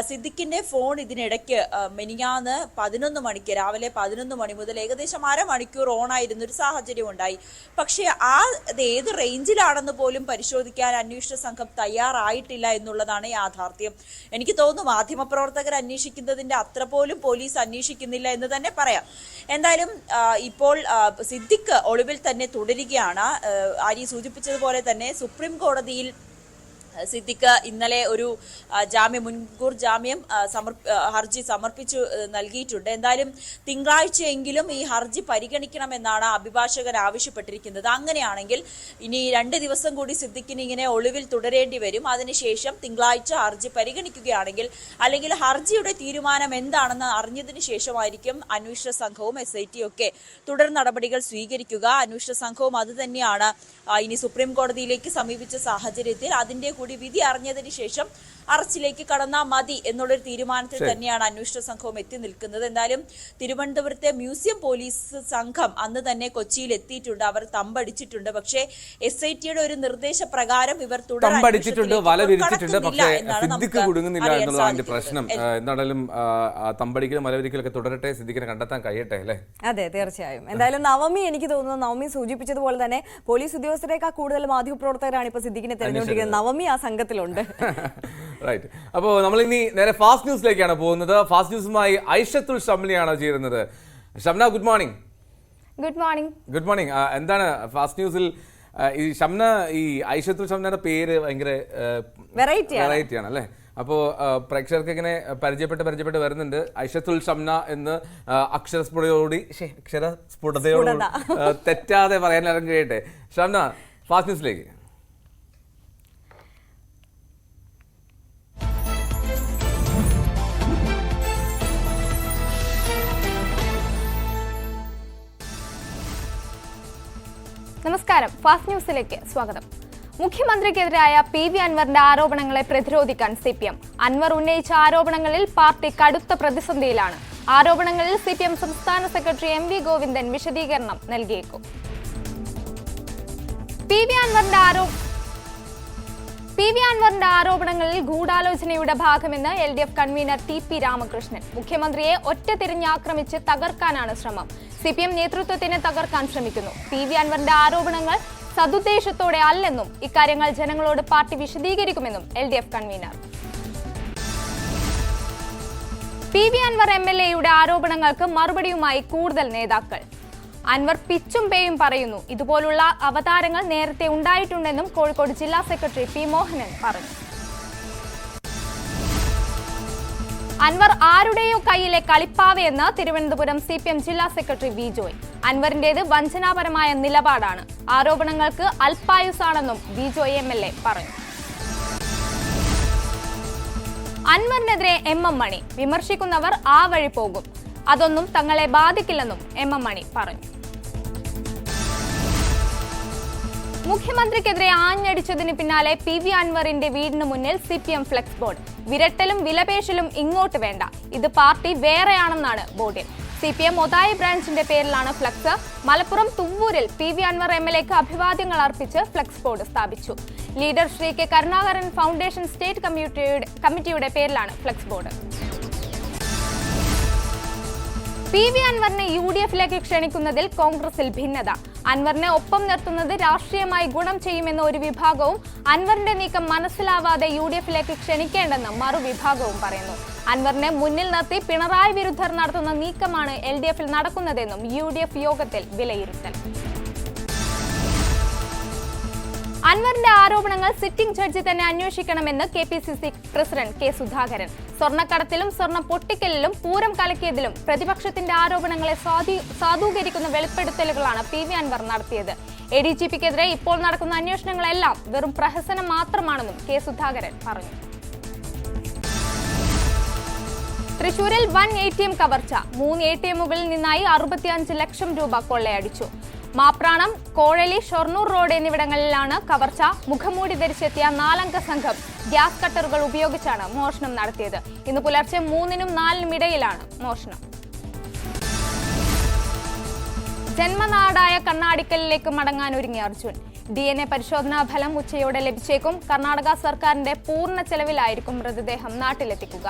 സിദ്ദിഖിന്റെ ഫോൺ ഇതിനിടയ്ക്ക് മെനിഞ്ഞാന്ന് 11 മണിക്ക് രാവിലെ 11 മണി മുതൽ ഏകദേശം അരമണിക്കൂർ ഓണായിരുന്ന ഒരു സാഹചര്യം ഉണ്ടായി. പക്ഷേ അത് ഏത് റേഞ്ചിലാണെന്ന് പോലും പരിശോധിക്കാൻ അന്വേഷണ സംഘം തയ്യാറായിട്ടില്ല എന്നുള്ളതാണ് യാഥാർത്ഥ്യം. എനിക്ക് തോന്നുന്നു മാധ്യമപ്രവർത്തകർ അന്വേഷിക്കുന്നതിന്റെ അത്ര പോലും പോലീസ് അന്വേഷിക്കുന്നില്ല എന്ന് തന്നെ പറയാം. എന്തായാലും ഇപ്പോൾ സിദ്ദിഖ് ഒളിവിൽ തന്നെ തുടരുകയാണ്. ആര്യ സൂചിപ്പിച്ചതുപോലെ തന്നെ സുപ്രീം കോടതിയിൽ സിദ്ദിഖ് ഇന്നലെ ഒരു മുൻകൂർ ജാമ്യം ഹർജി സമർപ്പിച്ചു നൽകിയിട്ടുണ്ട്. എന്തായാലും തിങ്കളാഴ്ചയെങ്കിലും ഈ ഹർജി പരിഗണിക്കണമെന്നാണ് അഭിഭാഷകൻ ആവശ്യപ്പെട്ടിരിക്കുന്നത്. അങ്ങനെയാണെങ്കിൽ ഇനി 2 ദിവസം കൂടി സിദ്ദിഖിന് ഇങ്ങനെ ഒളിവിൽ തുടരേണ്ടി വരും. അതിനുശേഷം തിങ്കളാഴ്ച ഹർജി പരിഗണിക്കുകയാണെങ്കിൽ അല്ലെങ്കിൽ ഹർജിയുടെ തീരുമാനം എന്താണെന്ന് അറിഞ്ഞതിന് ശേഷമായിരിക്കും അന്വേഷണ സംഘവും SIT ഒക്കെ തുടർ നടപടികൾ സ്വീകരിക്കുക. അന്വേഷണ സംഘവും അത് തന്നെയാണ് ഇനി സുപ്രീം കോടതിയിലേക്ക് സമീപിച്ച സാഹചര്യത്തിൽ അതിന്റെ കൂടി വിധി അറിഞ്ഞതിന് ശേഷം അറസ്റ്റിലേക്ക് കടന്നാൽ മതി എന്നുള്ളൊരു തീരുമാനത്തിൽ തന്നെയാണ് അന്വേഷണ സംഘവും എത്തി നിൽക്കുന്നത്. എന്തായാലും തിരുവനന്തപുരത്തെ മ്യൂസിയം പോലീസ് സംഘം അന്ന് തന്നെ കൊച്ചിയിൽ എത്തിയിട്ടുണ്ട്. അവർ തമ്പടിച്ചിട്ടുണ്ട്. പക്ഷേ SITയുടെ ഒരു നിർദ്ദേശപ്രകാരം ഇവർ തമ്പടിച്ചിട്ടുണ്ട്, വല വിരിച്ചിട്ടുണ്ട്. പക്ഷേ സിദ്ദിഖ് കുടുങ്ങുന്നില്ല എന്നുള്ളതാണ് പ്രശ്നം. എന്തായാലും തമ്പടിക്കലും വലവിരിക്കലൊക്കെ തുടരട്ടെ, സിദ്ദിഖിനെ കണ്ടെത്താൻ കഴിയട്ടെ അല്ലേ? അതെ, തീർച്ചയായും. എന്തായാലും നവമി, എനിക്ക് തോന്നുന്നു നവമി സൂചിപ്പിച്ചതുപോലെ തന്നെ പോലീസ് ഉദ്യോഗസ്ഥരെക്കാൾ കൂടുതൽ മാധ്യമപ്രവർത്തകരാണ് ഇപ്പൊ സിദ്ദിഖിനെ തെരഞ്ഞെടുക്കുന്നത്. നവമി ആ സംഘത്തിലുണ്ട്. റൈറ്റ്. അപ്പോൾ നമ്മൾ ഇനി നേരെ ഫാസ്റ്റ് ന്യൂസിലേക്കാണ് പോകുന്നത്. ഫാസ്റ്റ് ന്യൂസുമായി ഐഷത്തുൽ ഷംനയാണ് ചേരുന്നത്. Shamna, good morning. Good morning. Good morning. എന്താണ് ഫാസ്റ്റ് ന്യൂസിൽ ഈ ഷംന, ഈ ഐഷത്തുൽ ഷംനയുടെ പേര് ഭയങ്കര വെറൈറ്റി ആണ് അല്ലേ? അപ്പോൾ പ്രേക്ഷകർക്ക് ഇങ്ങനെ പരിചയപ്പെട്ട് വരുന്നുണ്ട്. ഐഷത്തുൽ ഷംന എന്ന് അക്ഷരസ്ഫുടതയോടി തെറ്റാതെ പറയാൻ കഴിയട്ടെ. ഷംന, ഫാസ്റ്റ് ന്യൂസിലേക്ക്. നമസ്കാരം. ഫാസ്റ്റ് ന്യൂസിലേക്ക് സ്വാഗതം. മുഖ്യമന്ത്രിക്കെതിരായ PV അൻവറിന്റെ ആരോപണങ്ങളെ പ്രതിരോധിക്കാൻ CPM. അൻവർ ഉന്നയിച്ച ആരോപണങ്ങളിൽ പാർട്ടി കടുത്ത പ്രതിസന്ധിയിലാണ്. ആരോപണങ്ങളിൽ CPM സംസ്ഥാന സെക്രട്ടറി MV ഗോവിന്ദൻ വിശദീകരണം നൽകിയേക്കും. PV അൻവറിന്റെ ആരോപണങ്ങളിൽ ഗൂഢാലോചനയുടെ ഭാഗമെന്ന് LDF കൺവീനർ TP രാമകൃഷ്ണൻ. മുഖ്യമന്ത്രിയെ ഒറ്റ തിരിഞ്ഞാക്രമിച്ച് തകർക്കാനാണ് ശ്രമം. CPM നേതൃത്വത്തിനെ തകർക്കാൻ ശ്രമിക്കുന്നു. PV അൻവറിന്റെ ആരോപണങ്ങൾ സതുദ്ദേശത്തോടെ അല്ലെന്നും ഇക്കാര്യങ്ങൾ ജനങ്ങളോട് പാർട്ടി വിശദീകരിക്കുമെന്നും LDF കൺവീനർ. PV അൻവർ MLAയുടെ ആരോപണങ്ങൾക്ക് മറുപടിയുമായി കൂടുതൽ നേതാക്കൾ. അൻവർ പിച്ചും പേയും പറയുന്നു. ഇതുപോലുള്ള അവതാരങ്ങൾ നേരത്തെ ഉണ്ടായിട്ടുണ്ടെന്നും കോഴിക്കോട് ജില്ലാ സെക്രട്ടറി P മോഹനൻ പറഞ്ഞു. അൻവർ ആരുടെയോ കയ്യിലെ കളിപ്പാവയെന്ന് തിരുവനന്തപുരം CPM ജില്ലാ സെക്രട്ടറി V ജോയ്. അൻവറിന്റേത് വഞ്ചനാപരമായ നിലപാടാണ്. ആരോപണങ്ങൾക്ക് അല്പായുസാണെന്നും V ജോയ് MLA പറഞ്ഞു. അൻവറിനെതിരെ MM മണി. വിമർശിക്കുന്നവർ ആ വഴി പോകും. അതൊന്നും തങ്ങളെ ബാധിക്കില്ലെന്നും MM മണി പറഞ്ഞു. മുഖ്യമന്ത്രിക്കെതിരെ ആഞ്ഞടിച്ചതിന് പിന്നാലെ PV അൻവറിന്റെ വീടിന് മുന്നിൽ CPM ഫ്ലെക്സ് ബോർഡ്. വിരട്ടലും വിലപേശലും ഇങ്ങോട്ട് വേണ്ട, ഇത് പാർട്ടി വേറെയാണെന്നാണ് ബോർഡിൽ. CPM ഒതായി ബ്രാഞ്ചിന്റെ പേരിലാണ് ഫ്ലെക്സ്. മലപ്പുറം തുവ്വൂരിൽ PV അൻവർ MLAക്ക് അഭിവാദ്യങ്ങൾ അർപ്പിച്ച് ഫ്ലെക്സ് ബോർഡ് സ്ഥാപിച്ചു. Leader Shri K Karunakaran foundation state കമ്മിറ്റിയുടെ പേരിലാണ് ഫ്ലെക്സ് ബോർഡ്. PV അൻവറിനെ UDFിലേക്ക് ക്ഷണിക്കുന്നതിൽ കോൺഗ്രസിൽ ഭിന്നത. അൻവറിനെ ഒപ്പം നിർത്തുന്നത് രാഷ്ട്രീയമായി ഗുണം ചെയ്യുമെന്ന ഒരു വിഭാഗവും അൻവറിന്റെ നീക്കം മനസ്സിലാവാതെ UDFിലേക്ക് ക്ഷണിക്കേണ്ടെന്ന് മറുവിഭാഗവും പറയുന്നു. അൻവറിനെ മുന്നിൽ നിർത്തി പിണറായി വിരുദ്ധർ നടത്തുന്ന നീക്കമാണ് LDFിൽ നടക്കുന്നതെന്നും UDF യോഗത്തിൽ വിലയിരുത്തൽ. അൻവറിന്റെ ആരോപണങ്ങൾ സിറ്റിംഗ് ജഡ്ജി തന്നെ അന്വേഷിക്കണമെന്ന് KPCC പ്രസിഡന്റ് K. സുധാകരൻ. സ്വർണ്ണക്കടത്തിലും സ്വർണ്ണ പൊട്ടിക്കലിലും പൂരം കലക്കിയതിലും പ്രതിപക്ഷത്തിന്റെ ആരോപണങ്ങളെ സാധൂകരിക്കുന്ന വെളിപ്പെടുത്തലുകളാണ് PV അൻവർ നടത്തിയത്. ADGPക്കെതിരെ ഇപ്പോൾ നടക്കുന്ന അന്വേഷണങ്ങളെല്ലാം വെറും പ്രഹസനം മാത്രമാണെന്നും K. സുധാകരൻ പറഞ്ഞു. തൃശൂരിൽ വൻ ATM കവർച്ച. 3 ATMകളിൽ നിന്നായി 65 ലക്ഷം രൂപ കൊള്ളയടിച്ചു. മാപ്രാണം, കോഴലി, ഷൊർണൂർ റോഡ് എന്നിവിടങ്ങളിലാണ് കവർച്ച. മുഖംമൂടി ധരിച്ചെത്തിയ 4-അംഗ സംഘം ഗ്യാസ് കട്ടറുകൾ ഉപയോഗിച്ചാണ് മോഷണം നടത്തിയത്. ഇന്ന് പുലർച്ചെ 3-നും 4-നും ഇടയിലാണ് മോഷണം. ജന്മനാടായ കണ്ണാടിക്കലിലേക്ക് മടങ്ങാനൊരുങ്ങി അർജുൻ. DNA പരിശോധനാ ഫലം ഉച്ചയോടെ ലഭിച്ചേക്കും. കർണാടക സർക്കാരിന്റെ പൂർണ്ണ ചെലവിലായിരിക്കും മൃതദേഹം നാട്ടിലെത്തിക്കുക.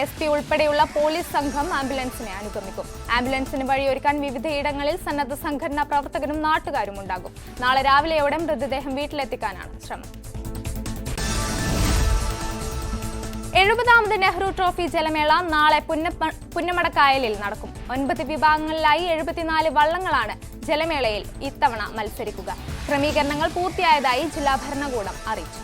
SP ഉൾപ്പെടെയുള്ള പോലീസ് സംഘം ആംബുലൻസിനെ അനുഗമിക്കും. ആംബുലൻസിന് വഴിയൊരുക്കാൻ വിവിധയിടങ്ങളിൽ സന്നദ്ധ സംഘടനാ പ്രവർത്തകരും നാട്ടുകാരും ഉണ്ടാകും. നാളെ രാവിലെയോടെ മൃതദേഹം വീട്ടിലെത്തിക്കാനാണ് ശ്രമം. 70ാമത് നെഹ്റു ട്രോഫി ജലമേള നാളെ പുന്നമടക്കായലിൽ നടക്കും. 9 വിഭാഗങ്ങളിലായി 74 വള്ളങ്ങളാണ് ജലമേളയിൽ ഇത്തവണ മത്സരിക്കുക. ക്രമീകരണങ്ങൾ പൂർത്തിയായതായി ജില്ലാ ഭരണകൂടം അറിയിച്ചു.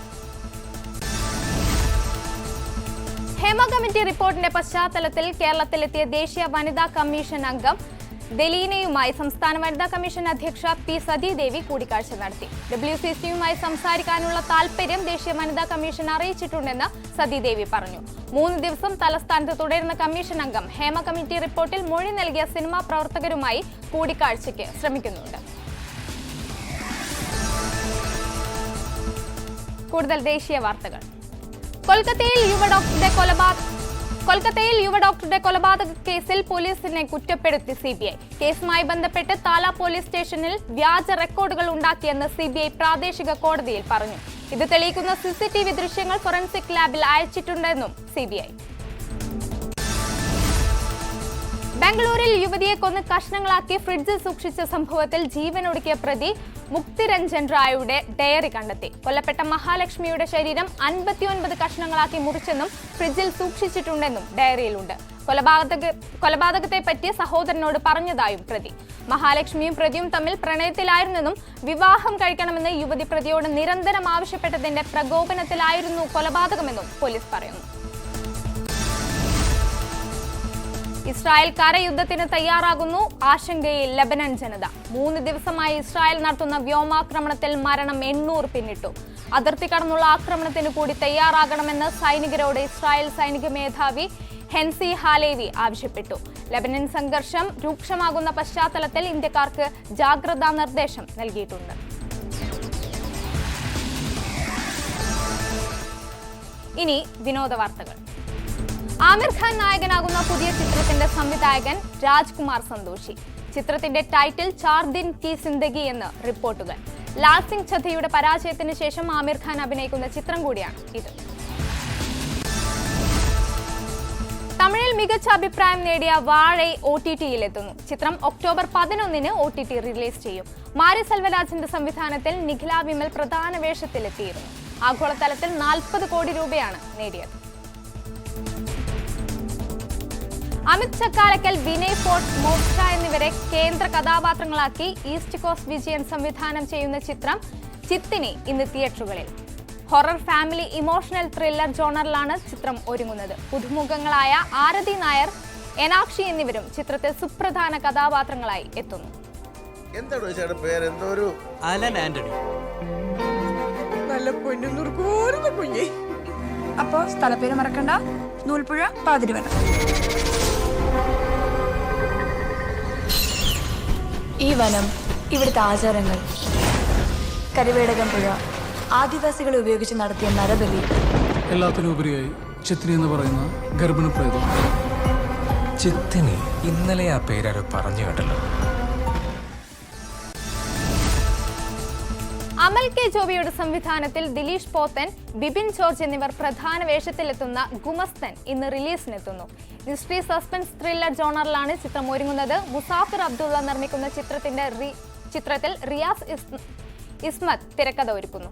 ഹേമ കമ്മിറ്റി റിപ്പോർട്ടിന്റെ പശ്ചാത്തലത്തിൽ കേരളത്തിലെത്തിയ ദേശീയ വനിതാ കമ്മീഷൻ അംഗം ദലീനയുമായി സംസ്ഥാന വനിതാ കമ്മീഷൻ അധ്യക്ഷ P. സതീദേവി കൂടിക്കാഴ്ച നടത്തി. WCCയുമായി സംസാരിക്കാനുള്ള താൽപര്യം ദേശീയ വനിതാ കമ്മീഷൻ അറിയിച്ചിട്ടുണ്ടെന്ന് സതീദേവി പറഞ്ഞു. 3 ദിവസം തലസ്ഥാനത്ത് തുടരുന്ന കമ്മീഷൻ അംഗം ഹേമ കമ്മിറ്റി റിപ്പോർട്ടിൽ മൊഴി നൽകിയ സിനിമാ പ്രവർത്തകരുമായി കൂടിക്കാഴ്ചയ്ക്ക് ശ്രമിക്കുന്നുണ്ട്. കൂടുതൽ ദേശീയ വാർത്തകൾ. കൊൽക്കത്തയിൽ യുവ ഡോക്ടറുടെ കൊലപാതക കേസിൽ പോലീസിനെ കുറ്റപ്പെടുത്തി CBI. കേസുമായി ബന്ധപ്പെട്ട് താല പോലീസ് സ്റ്റേഷനിൽ വ്യാജ റെക്കോർഡുകൾ ഉണ്ടാക്കിയെന്ന് CBI പ്രാദേശിക കോടതിയിൽ പറഞ്ഞു. ഇത് തെളിയിക്കുന്ന CCTV ദൃശ്യങ്ങൾ ഫോറൻസിക് ലാബിൽ അയച്ചിട്ടുണ്ടെന്നും CBI. ബംഗളൂരിൽ യുവതിയെ കൊന്ന് കഷ്ണങ്ങളാക്കി ഫ്രിഡ്ജിൽ സൂക്ഷിച്ച സംഭവത്തിൽ ജീവനൊടുക്കിയ പ്രതി മുക്തിരഞ്ജൻ റായുടെ ഡയറി കണ്ടെത്തി. കൊല്ലപ്പെട്ട മഹാലക്ഷ്മിയുടെ ശരീരം 59 കഷ്ണങ്ങളാക്കി മുറിച്ചെന്നും ഫ്രിഡ്ജിൽ സൂക്ഷിച്ചിട്ടുണ്ടെന്നും ഡയറിയിലുണ്ട്. കൊലപാതകത്തെ പറ്റി സഹോദരനോട് പറഞ്ഞതായും പ്രതി. മഹാലക്ഷ്മിയും പ്രതിയും തമ്മിൽ പ്രണയത്തിലായിരുന്നെന്നും വിവാഹം കഴിക്കണമെന്ന് യുവതി പ്രതിയോട് നിരന്തരം ആവശ്യപ്പെട്ടതിന്റെ പ്രകോപനത്തിലായിരുന്നു കൊലപാതകമെന്നും പോലീസ് പറയുന്നു. ഇസ്രായേൽ കരയുദ്ധത്തിന് തയ്യാറാകുന്നു. ആശങ്കയിൽ ലബനൻ ജനത. 3 ദിവസമായി ഇസ്രായേൽ നടത്തുന്ന വ്യോമാക്രമണത്തിൽ മരണം 800 പിന്നിട്ടു. അതിർത്തി കടന്നുള്ള ആക്രമണത്തിന് കൂടി തയ്യാറാകണമെന്ന് സൈനികരോട് ഇസ്രായേൽ സൈനിക മേധാവി ഹെൻസി ഹാലേവി ആവശ്യപ്പെട്ടു. ലബനൻ സംഘർഷം രൂക്ഷമാകുന്ന പശ്ചാത്തലത്തിൽ ഇന്ത്യക്കാർക്ക് ജാഗ്രതാ നിർദ്ദേശം നൽകിയിട്ടുണ്ട്. ഇനി വിനോദ വാർത്തകൾ. ആമിർ ഖാൻ നായകനാകുന്ന പുതിയ ചിത്രത്തിന്റെ സംവിധായകൻ രാജ്കുമാർ സന്തോഷി. ചിത്രത്തിന്റെ ടൈറ്റിൽ 4 ദിൻ കി സിന്ദഗി എന്ന് റിപ്പോർട്ടുകൾ. ലാൽ സിംഗ് ചദ്ദയുടെ പരാജയത്തിന് ശേഷം ആമിർ ഖാൻ അഭിനയിക്കുന്ന ചിത്രം കൂടിയാണ് ഇത്. തമിഴിൽ മികച്ച അഭിപ്രായം നേടിയ വാഴൈ OTT-യിലെത്തുന്നു. ചിത്രം ഒക്ടോബർ 11-ന് OTT റിലീസ് ചെയ്യും. മാരി സെൽവരാജിന്റെ സംവിധാനത്തിൽ നിഖില വിമൽ പ്രധാന വേഷത്തിലെത്തിയിരുന്നു. ആഗോളതലത്തിൽ 40 കോടി രൂപയാണ് നേടിയത്. അമിത് ചക്കാലക്കൽ, വിനയ് ഫോർട്ട്, മോക്ഷ എന്നിവരെ കേന്ദ്ര കഥാപാത്രങ്ങളാക്കി ഈസ്റ്റ് കോസ്റ്റ് വിജയൻ സംവിധാനം ചെയ്യുന്ന ചിത്രം ചിത്തിനി ഇന്ന് തിയേറ്ററുകളിൽ. ഹൊറർ, ഫാമിലി, ഇമോഷണൽ ത്രില്ലർ ജോണറിലാണ് ചിത്രം ഒരുങ്ങുന്നത്. പുതുമുഖങ്ങളായ ആരതി നായർ, എനാക്ഷി എന്നിവരും ചിത്രത്തിൽ സുപ്രധാന കഥാപാത്രങ്ങളായി എത്തുന്നു. അപ്പോ സ്ഥലപ്പേര് മറക്കണ്ട, നൂൽപ്പുഴ, പാതിരിവനം. ഈ വനം, ഇവിടുത്തെ ആചാരങ്ങൾ, കരിവേടകം പുഴ, ആദിവാസികളെ ഉപയോഗിച്ച് നടത്തിയ നരബലി, എല്ലാത്തിനും ഉപരിയായി ചിത്തിനി എന്ന് പറയുന്ന ഗർഭിണപ്രേതം. ചിത്തിനി, ഇന്നലെ ആ പേരാരോ പറഞ്ഞു കേട്ടല്ലോ. അമൽ കെ ജോബിയുടെ സംവിധാനത്തിൽ ദിലീഷ് പോത്തൻ, ബിബിൻ ജോർജ് എന്നിവർ പ്രധാന വേഷത്തിലെത്തുന്ന ഗുമസ്തൻ ഇന്ന് റിലീസിനെത്തുന്നു. മിസ്റ്ററി സസ്പെൻസ് ത്രില്ലർ ജോണറിലാണ് ചിത്രം ഒരുങ്ങുന്നത്. മുസാഫിർ അബ്ദുള്ള നിർമ്മിക്കുന്ന ചിത്രത്തിൽ റിയാസ് ഇസ്മത്ത് തിരക്കഥ ഒരുക്കുന്നു.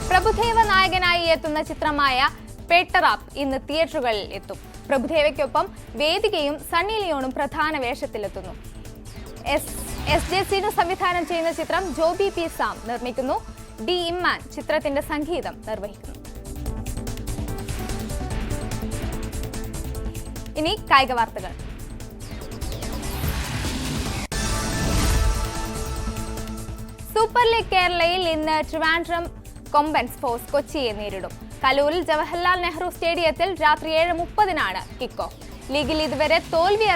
പ്രഭുദേവ നായകനായി എത്തുന്ന ചിത്രമായ പേട്ടറാപ്പ് ഇന്ന് തിയേറ്ററുകളിൽ എത്തും. പ്രഭുദേവയ്ക്കൊപ്പം വേദികയും സണ്ണി ലിയോണും പ്രധാന വേഷത്തിലെത്തുന്നു. SJC സംവിധാനം ചെയ്യുന്ന ചിത്രം ജോബി പി സാം നിർമ്മിക്കുന്നു. ഡി ഇമ്മാൻ ചിത്രത്തിന്റെ സംഗീതം നിർവഹിക്കുന്നു. ഇനി കായിക വാർത്തകൾ. സൂപ്പർ ലീഗ് കേരളയിൽ ഇന്ന് ട്രിവാൻഡ്രം കൊമ്പൻ സ്പോർട്സ് കൊച്ചിയെ നേരിടും. കലൂരിൽ ജവഹർലാൽ നെഹ്റു സ്റ്റേഡിയത്തിൽ രാത്രി 7:30 കിക്ക് ഓഫ്. ലീഗിൽ ഇതുവരെ തോൽവി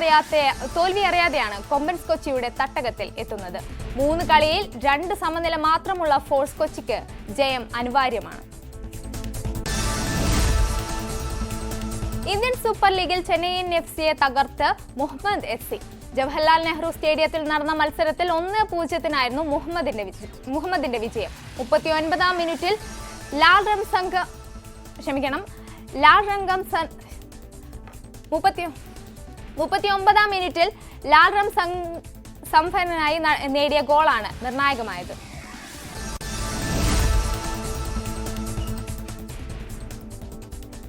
അറിയാതെയാണ് കൊമ്പൻസ് കൊച്ചിയുടെ തട്ടകത്തിൽ എത്തുന്നത്. 3 കളിയിൽ 2 സമനില മാത്രമുള്ള ഫോഴ്സ് കൊച്ചിക്ക് ജയം അനിവാര്യമാണ്. ഇന്ത്യൻ സൂപ്പർ ലീഗിൽ ചെന്നൈയിൻ FCയെ തകർത്ത് മുഹമ്മദ് FC. ജവഹർലാൽ നെഹ്റു സ്റ്റേഡിയത്തിൽ നടന്ന മത്സരത്തിൽ 1-0 മുഹമ്മദിന്റെ വിജയം. 39ാം മിനിറ്റിൽ ലാൽ റം സംഭരനായി നേടിയ ഗോളാണ് നിർണായകമായത്.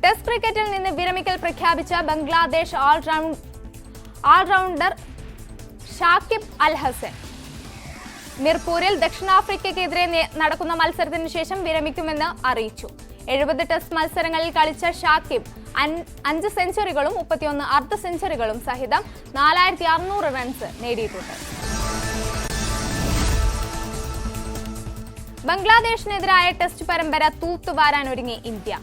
ടെസ്റ്റ് ക്രിക്കറ്റിൽ നിന്ന് വിരമിക്കൽ പ്രഖ്യാപിച്ച ബംഗ്ലാദേശ് ഓൾറൗണ്ടർ ഷാക്കിബ് അൽ ഹസൻ മിർപൂരിൽ ദക്ഷിണാഫ്രിക്കയ്ക്കെതിരെ നടക്കുന്ന മത്സരത്തിന് ശേഷം വിരമിക്കുമെന്ന് അറിയിച്ചു. 70 ടെസ്റ്റ് മത്സരങ്ങളിൽ കളിച്ച ഷാക്കിബ് 5 സെഞ്ചുറികളും 31 അർദ്ധ സെഞ്ചുറികളും സഹിതം 4600 റൺസ് നേടിയിട്ടുണ്ട്. ബംഗ്ലാദേശിനെതിരായ ടെസ്റ്റ് പരമ്പര തൂത്തുവാരാനൊരുങ്ങി ഇന്ത്യ.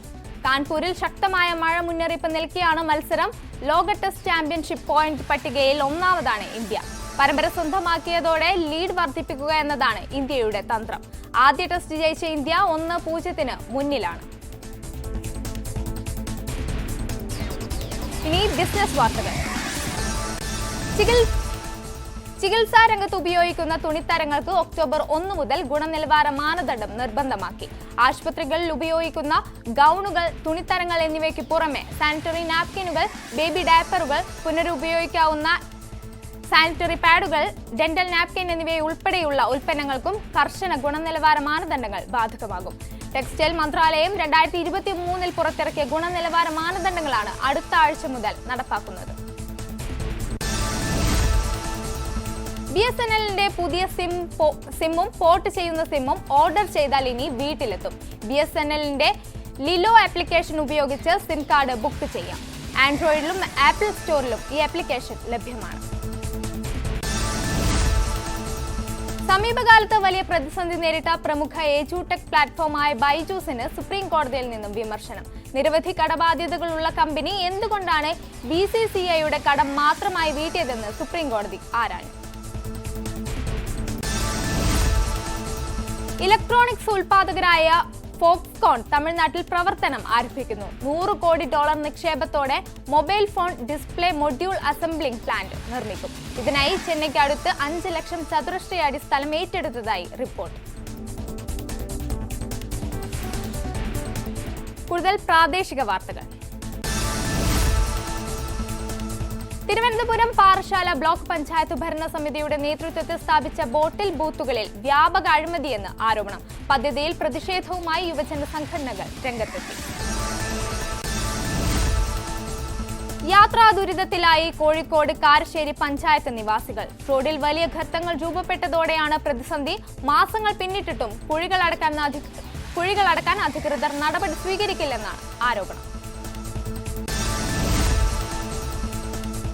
കാൺപൂരിൽ ശക്തമായ മഴ മുന്നറിയിപ്പ് നൽകിയാണ് മത്സരം. ലോക ടെസ്റ്റ് ചാമ്പ്യൻഷിപ്പ് പോയിന്റ് പട്ടികയിൽ 1ാമതാണ് ഇന്ത്യ. പരമ്പര സ്വന്തമാക്കിയതോടെ ലീഡ് വർദ്ധിപ്പിക്കുക എന്നതാണ് ഇന്ത്യയുടെ തന്ത്രം. ആദ്യ ടെസ്റ്റ് ജയിച്ച ഇന്ത്യ 1-0 മുന്നിലാണ്. ഇനി ബിസിനസ് വാർത്തകൾ. ചികിത്സാ രംഗത്ത് ഉപയോഗിക്കുന്ന തുണിത്തരങ്ങൾക്ക് ഒക്ടോബർ 1 മുതൽ ഗുണനിലവാര മാനദണ്ഡം നിർബന്ധമാക്കി. ആശുപത്രികളിൽ ഉപയോഗിക്കുന്ന ഗൗണുകൾ, തുണിത്തരങ്ങൾ എന്നിവയ്ക്ക് പുറമെ സാനിറ്ററി നാപ്കിനുകൾ, ബേബി ഡയപ്പറുകൾ, പുനരുപയോഗിക്കാവുന്ന സാനിറ്ററി പാഡുകൾ, ഡെന്റൽ നാപ്കിൻ എന്നിവയുൾപ്പെടെയുള്ള ഉൽപ്പന്നങ്ങൾക്കും കർശന ഗുണനിലവാര മാനദണ്ഡങ്ങൾ ബാധകമാകും. ടെക്സ്റ്റൈൽ മന്ത്രാലയം 2023 പുറത്തിറക്കിയ ഗുണനിലവാര മാനദണ്ഡങ്ങളാണ് അടുത്ത ആഴ്ച മുതൽ നടപ്പാക്കുന്നത്. BSNLന്റെ പുതിയ സിമ്മും പോർട്ട് ചെയ്യുന്ന സിമ്മും ഓർഡർ ചെയ്താൽ ഇനി വീട്ടിലെത്തും. BSNLന്റെ ലിലോ ആപ്ലിക്കേഷൻ ഉപയോഗിച്ച് സിം കാർഡ് ബുക്ക് ചെയ്യാം. ആൻഡ്രോയിഡിലും ആപ്പിൾ സ്റ്റോറിലും ഈ ആപ്ലിക്കേഷൻ ലഭ്യമാണ്. സമീപകാലത്ത് വലിയ പ്രതിസന്ധി നേരിട്ട പ്രമുഖ എഡ്യൂടെക് പ്ലാറ്റ്ഫോമായ ബൈജൂസിന് സുപ്രീം കോടതിയിൽ നിന്നും വിമർശനം. നിരവധി കടബാധ്യതകളുള്ള കമ്പനി എന്തുകൊണ്ടാണ് BCCIയുടെ കടം മാത്രമായി വീട്ടിയതെന്ന് സുപ്രീം കോടതി ആരാഞ്ഞു. ഇലക്ട്രോണിക്സ് ഉൽപാദകരായ ഫോക്സ്കോൺ തമിഴ്നാട്ടിൽ പ്രവർത്തനം ആരംഭിക്കുന്നു. $100 കോടി നിക്ഷേപത്തോടെ mobile phone display module assembling plant നിർമ്മിക്കും. ഇതിനായി ചെന്നൈക്ക് അടുത്ത് 5 ലക്ഷം ചതുരശ്ര അടി സ്ഥലം ഏറ്റെടുത്തതായി റിപ്പോർട്ട്. കൂടുതൽ പ്രാദേശിക വാർത്തകൾ. തിരുവനന്തപുരം പാറശാല ബ്ലോക്ക് പഞ്ചായത്ത് ഭരണസമിതിയുടെ നേതൃത്വത്തിൽ സ്ഥാപിച്ച ബോട്ടിൽ ബൂത്തുകളിൽ വ്യാപക അഴിമതിയെന്ന് ആരോപണം. പദ്ധതിയിൽ പ്രതിഷേധവുമായി യുവജന സംഘടനകൾ രംഗത്തെത്തി. യാത്രാ ദുരിതത്തിലായി കോഴിക്കോട് കാരശ്ശേരി പഞ്ചായത്ത് നിവാസികൾ. റോഡിൽ വലിയ ഗർത്തങ്ങൾ രൂപപ്പെട്ടതോടെയാണ് പ്രതിസന്ധി. മാസങ്ങൾ പിന്നിട്ടിട്ടും കുഴികളടക്കാൻ അധികൃതർ നടപടി സ്വീകരിക്കില്ലെന്നാണ് ആരോപണം.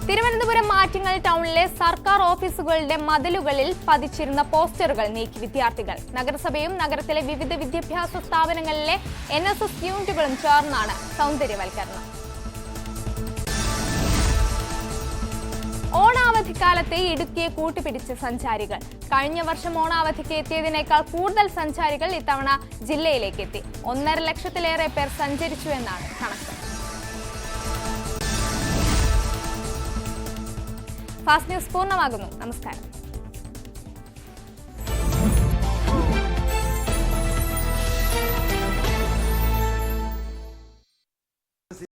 തിരുവനന്തപുരം ആറ്റിങ്ങൽ ടൗണിലെ സർക്കാർ ഓഫീസുകളുടെ മതിലുകളിൽ പതിച്ചിരുന്ന പോസ്റ്ററുകൾ നീക്കി വിദ്യാർത്ഥികൾ. നഗരസഭയും നഗരത്തിലെ വിവിധ വിദ്യാഭ്യാസ സ്ഥാപനങ്ങളിലെ NSS യൂണിറ്റുകളും ചേർന്നാണ് സൗന്ദര്യവൽക്കരണം. ഓണാവധിക്കാലത്തെ ഇടുക്കിയെ കൂട്ടുപിടിച്ച സഞ്ചാരികൾ. കഴിഞ്ഞ വർഷം ഓണാവധിക്ക് എത്തിയതിനേക്കാൾ കൂടുതൽ സഞ്ചാരികൾ ഇത്തവണ ജില്ലയിലേക്ക് എത്തി. 1.5 ലക്ഷത്തിലേറെ പേർ സഞ്ചരിച്ചു എന്നാണ് കണക്ക്. ഫാസ്റ്റ് ന്യൂസ് പൂർണ്ണമാകുന്നു. നമസ്കാരം.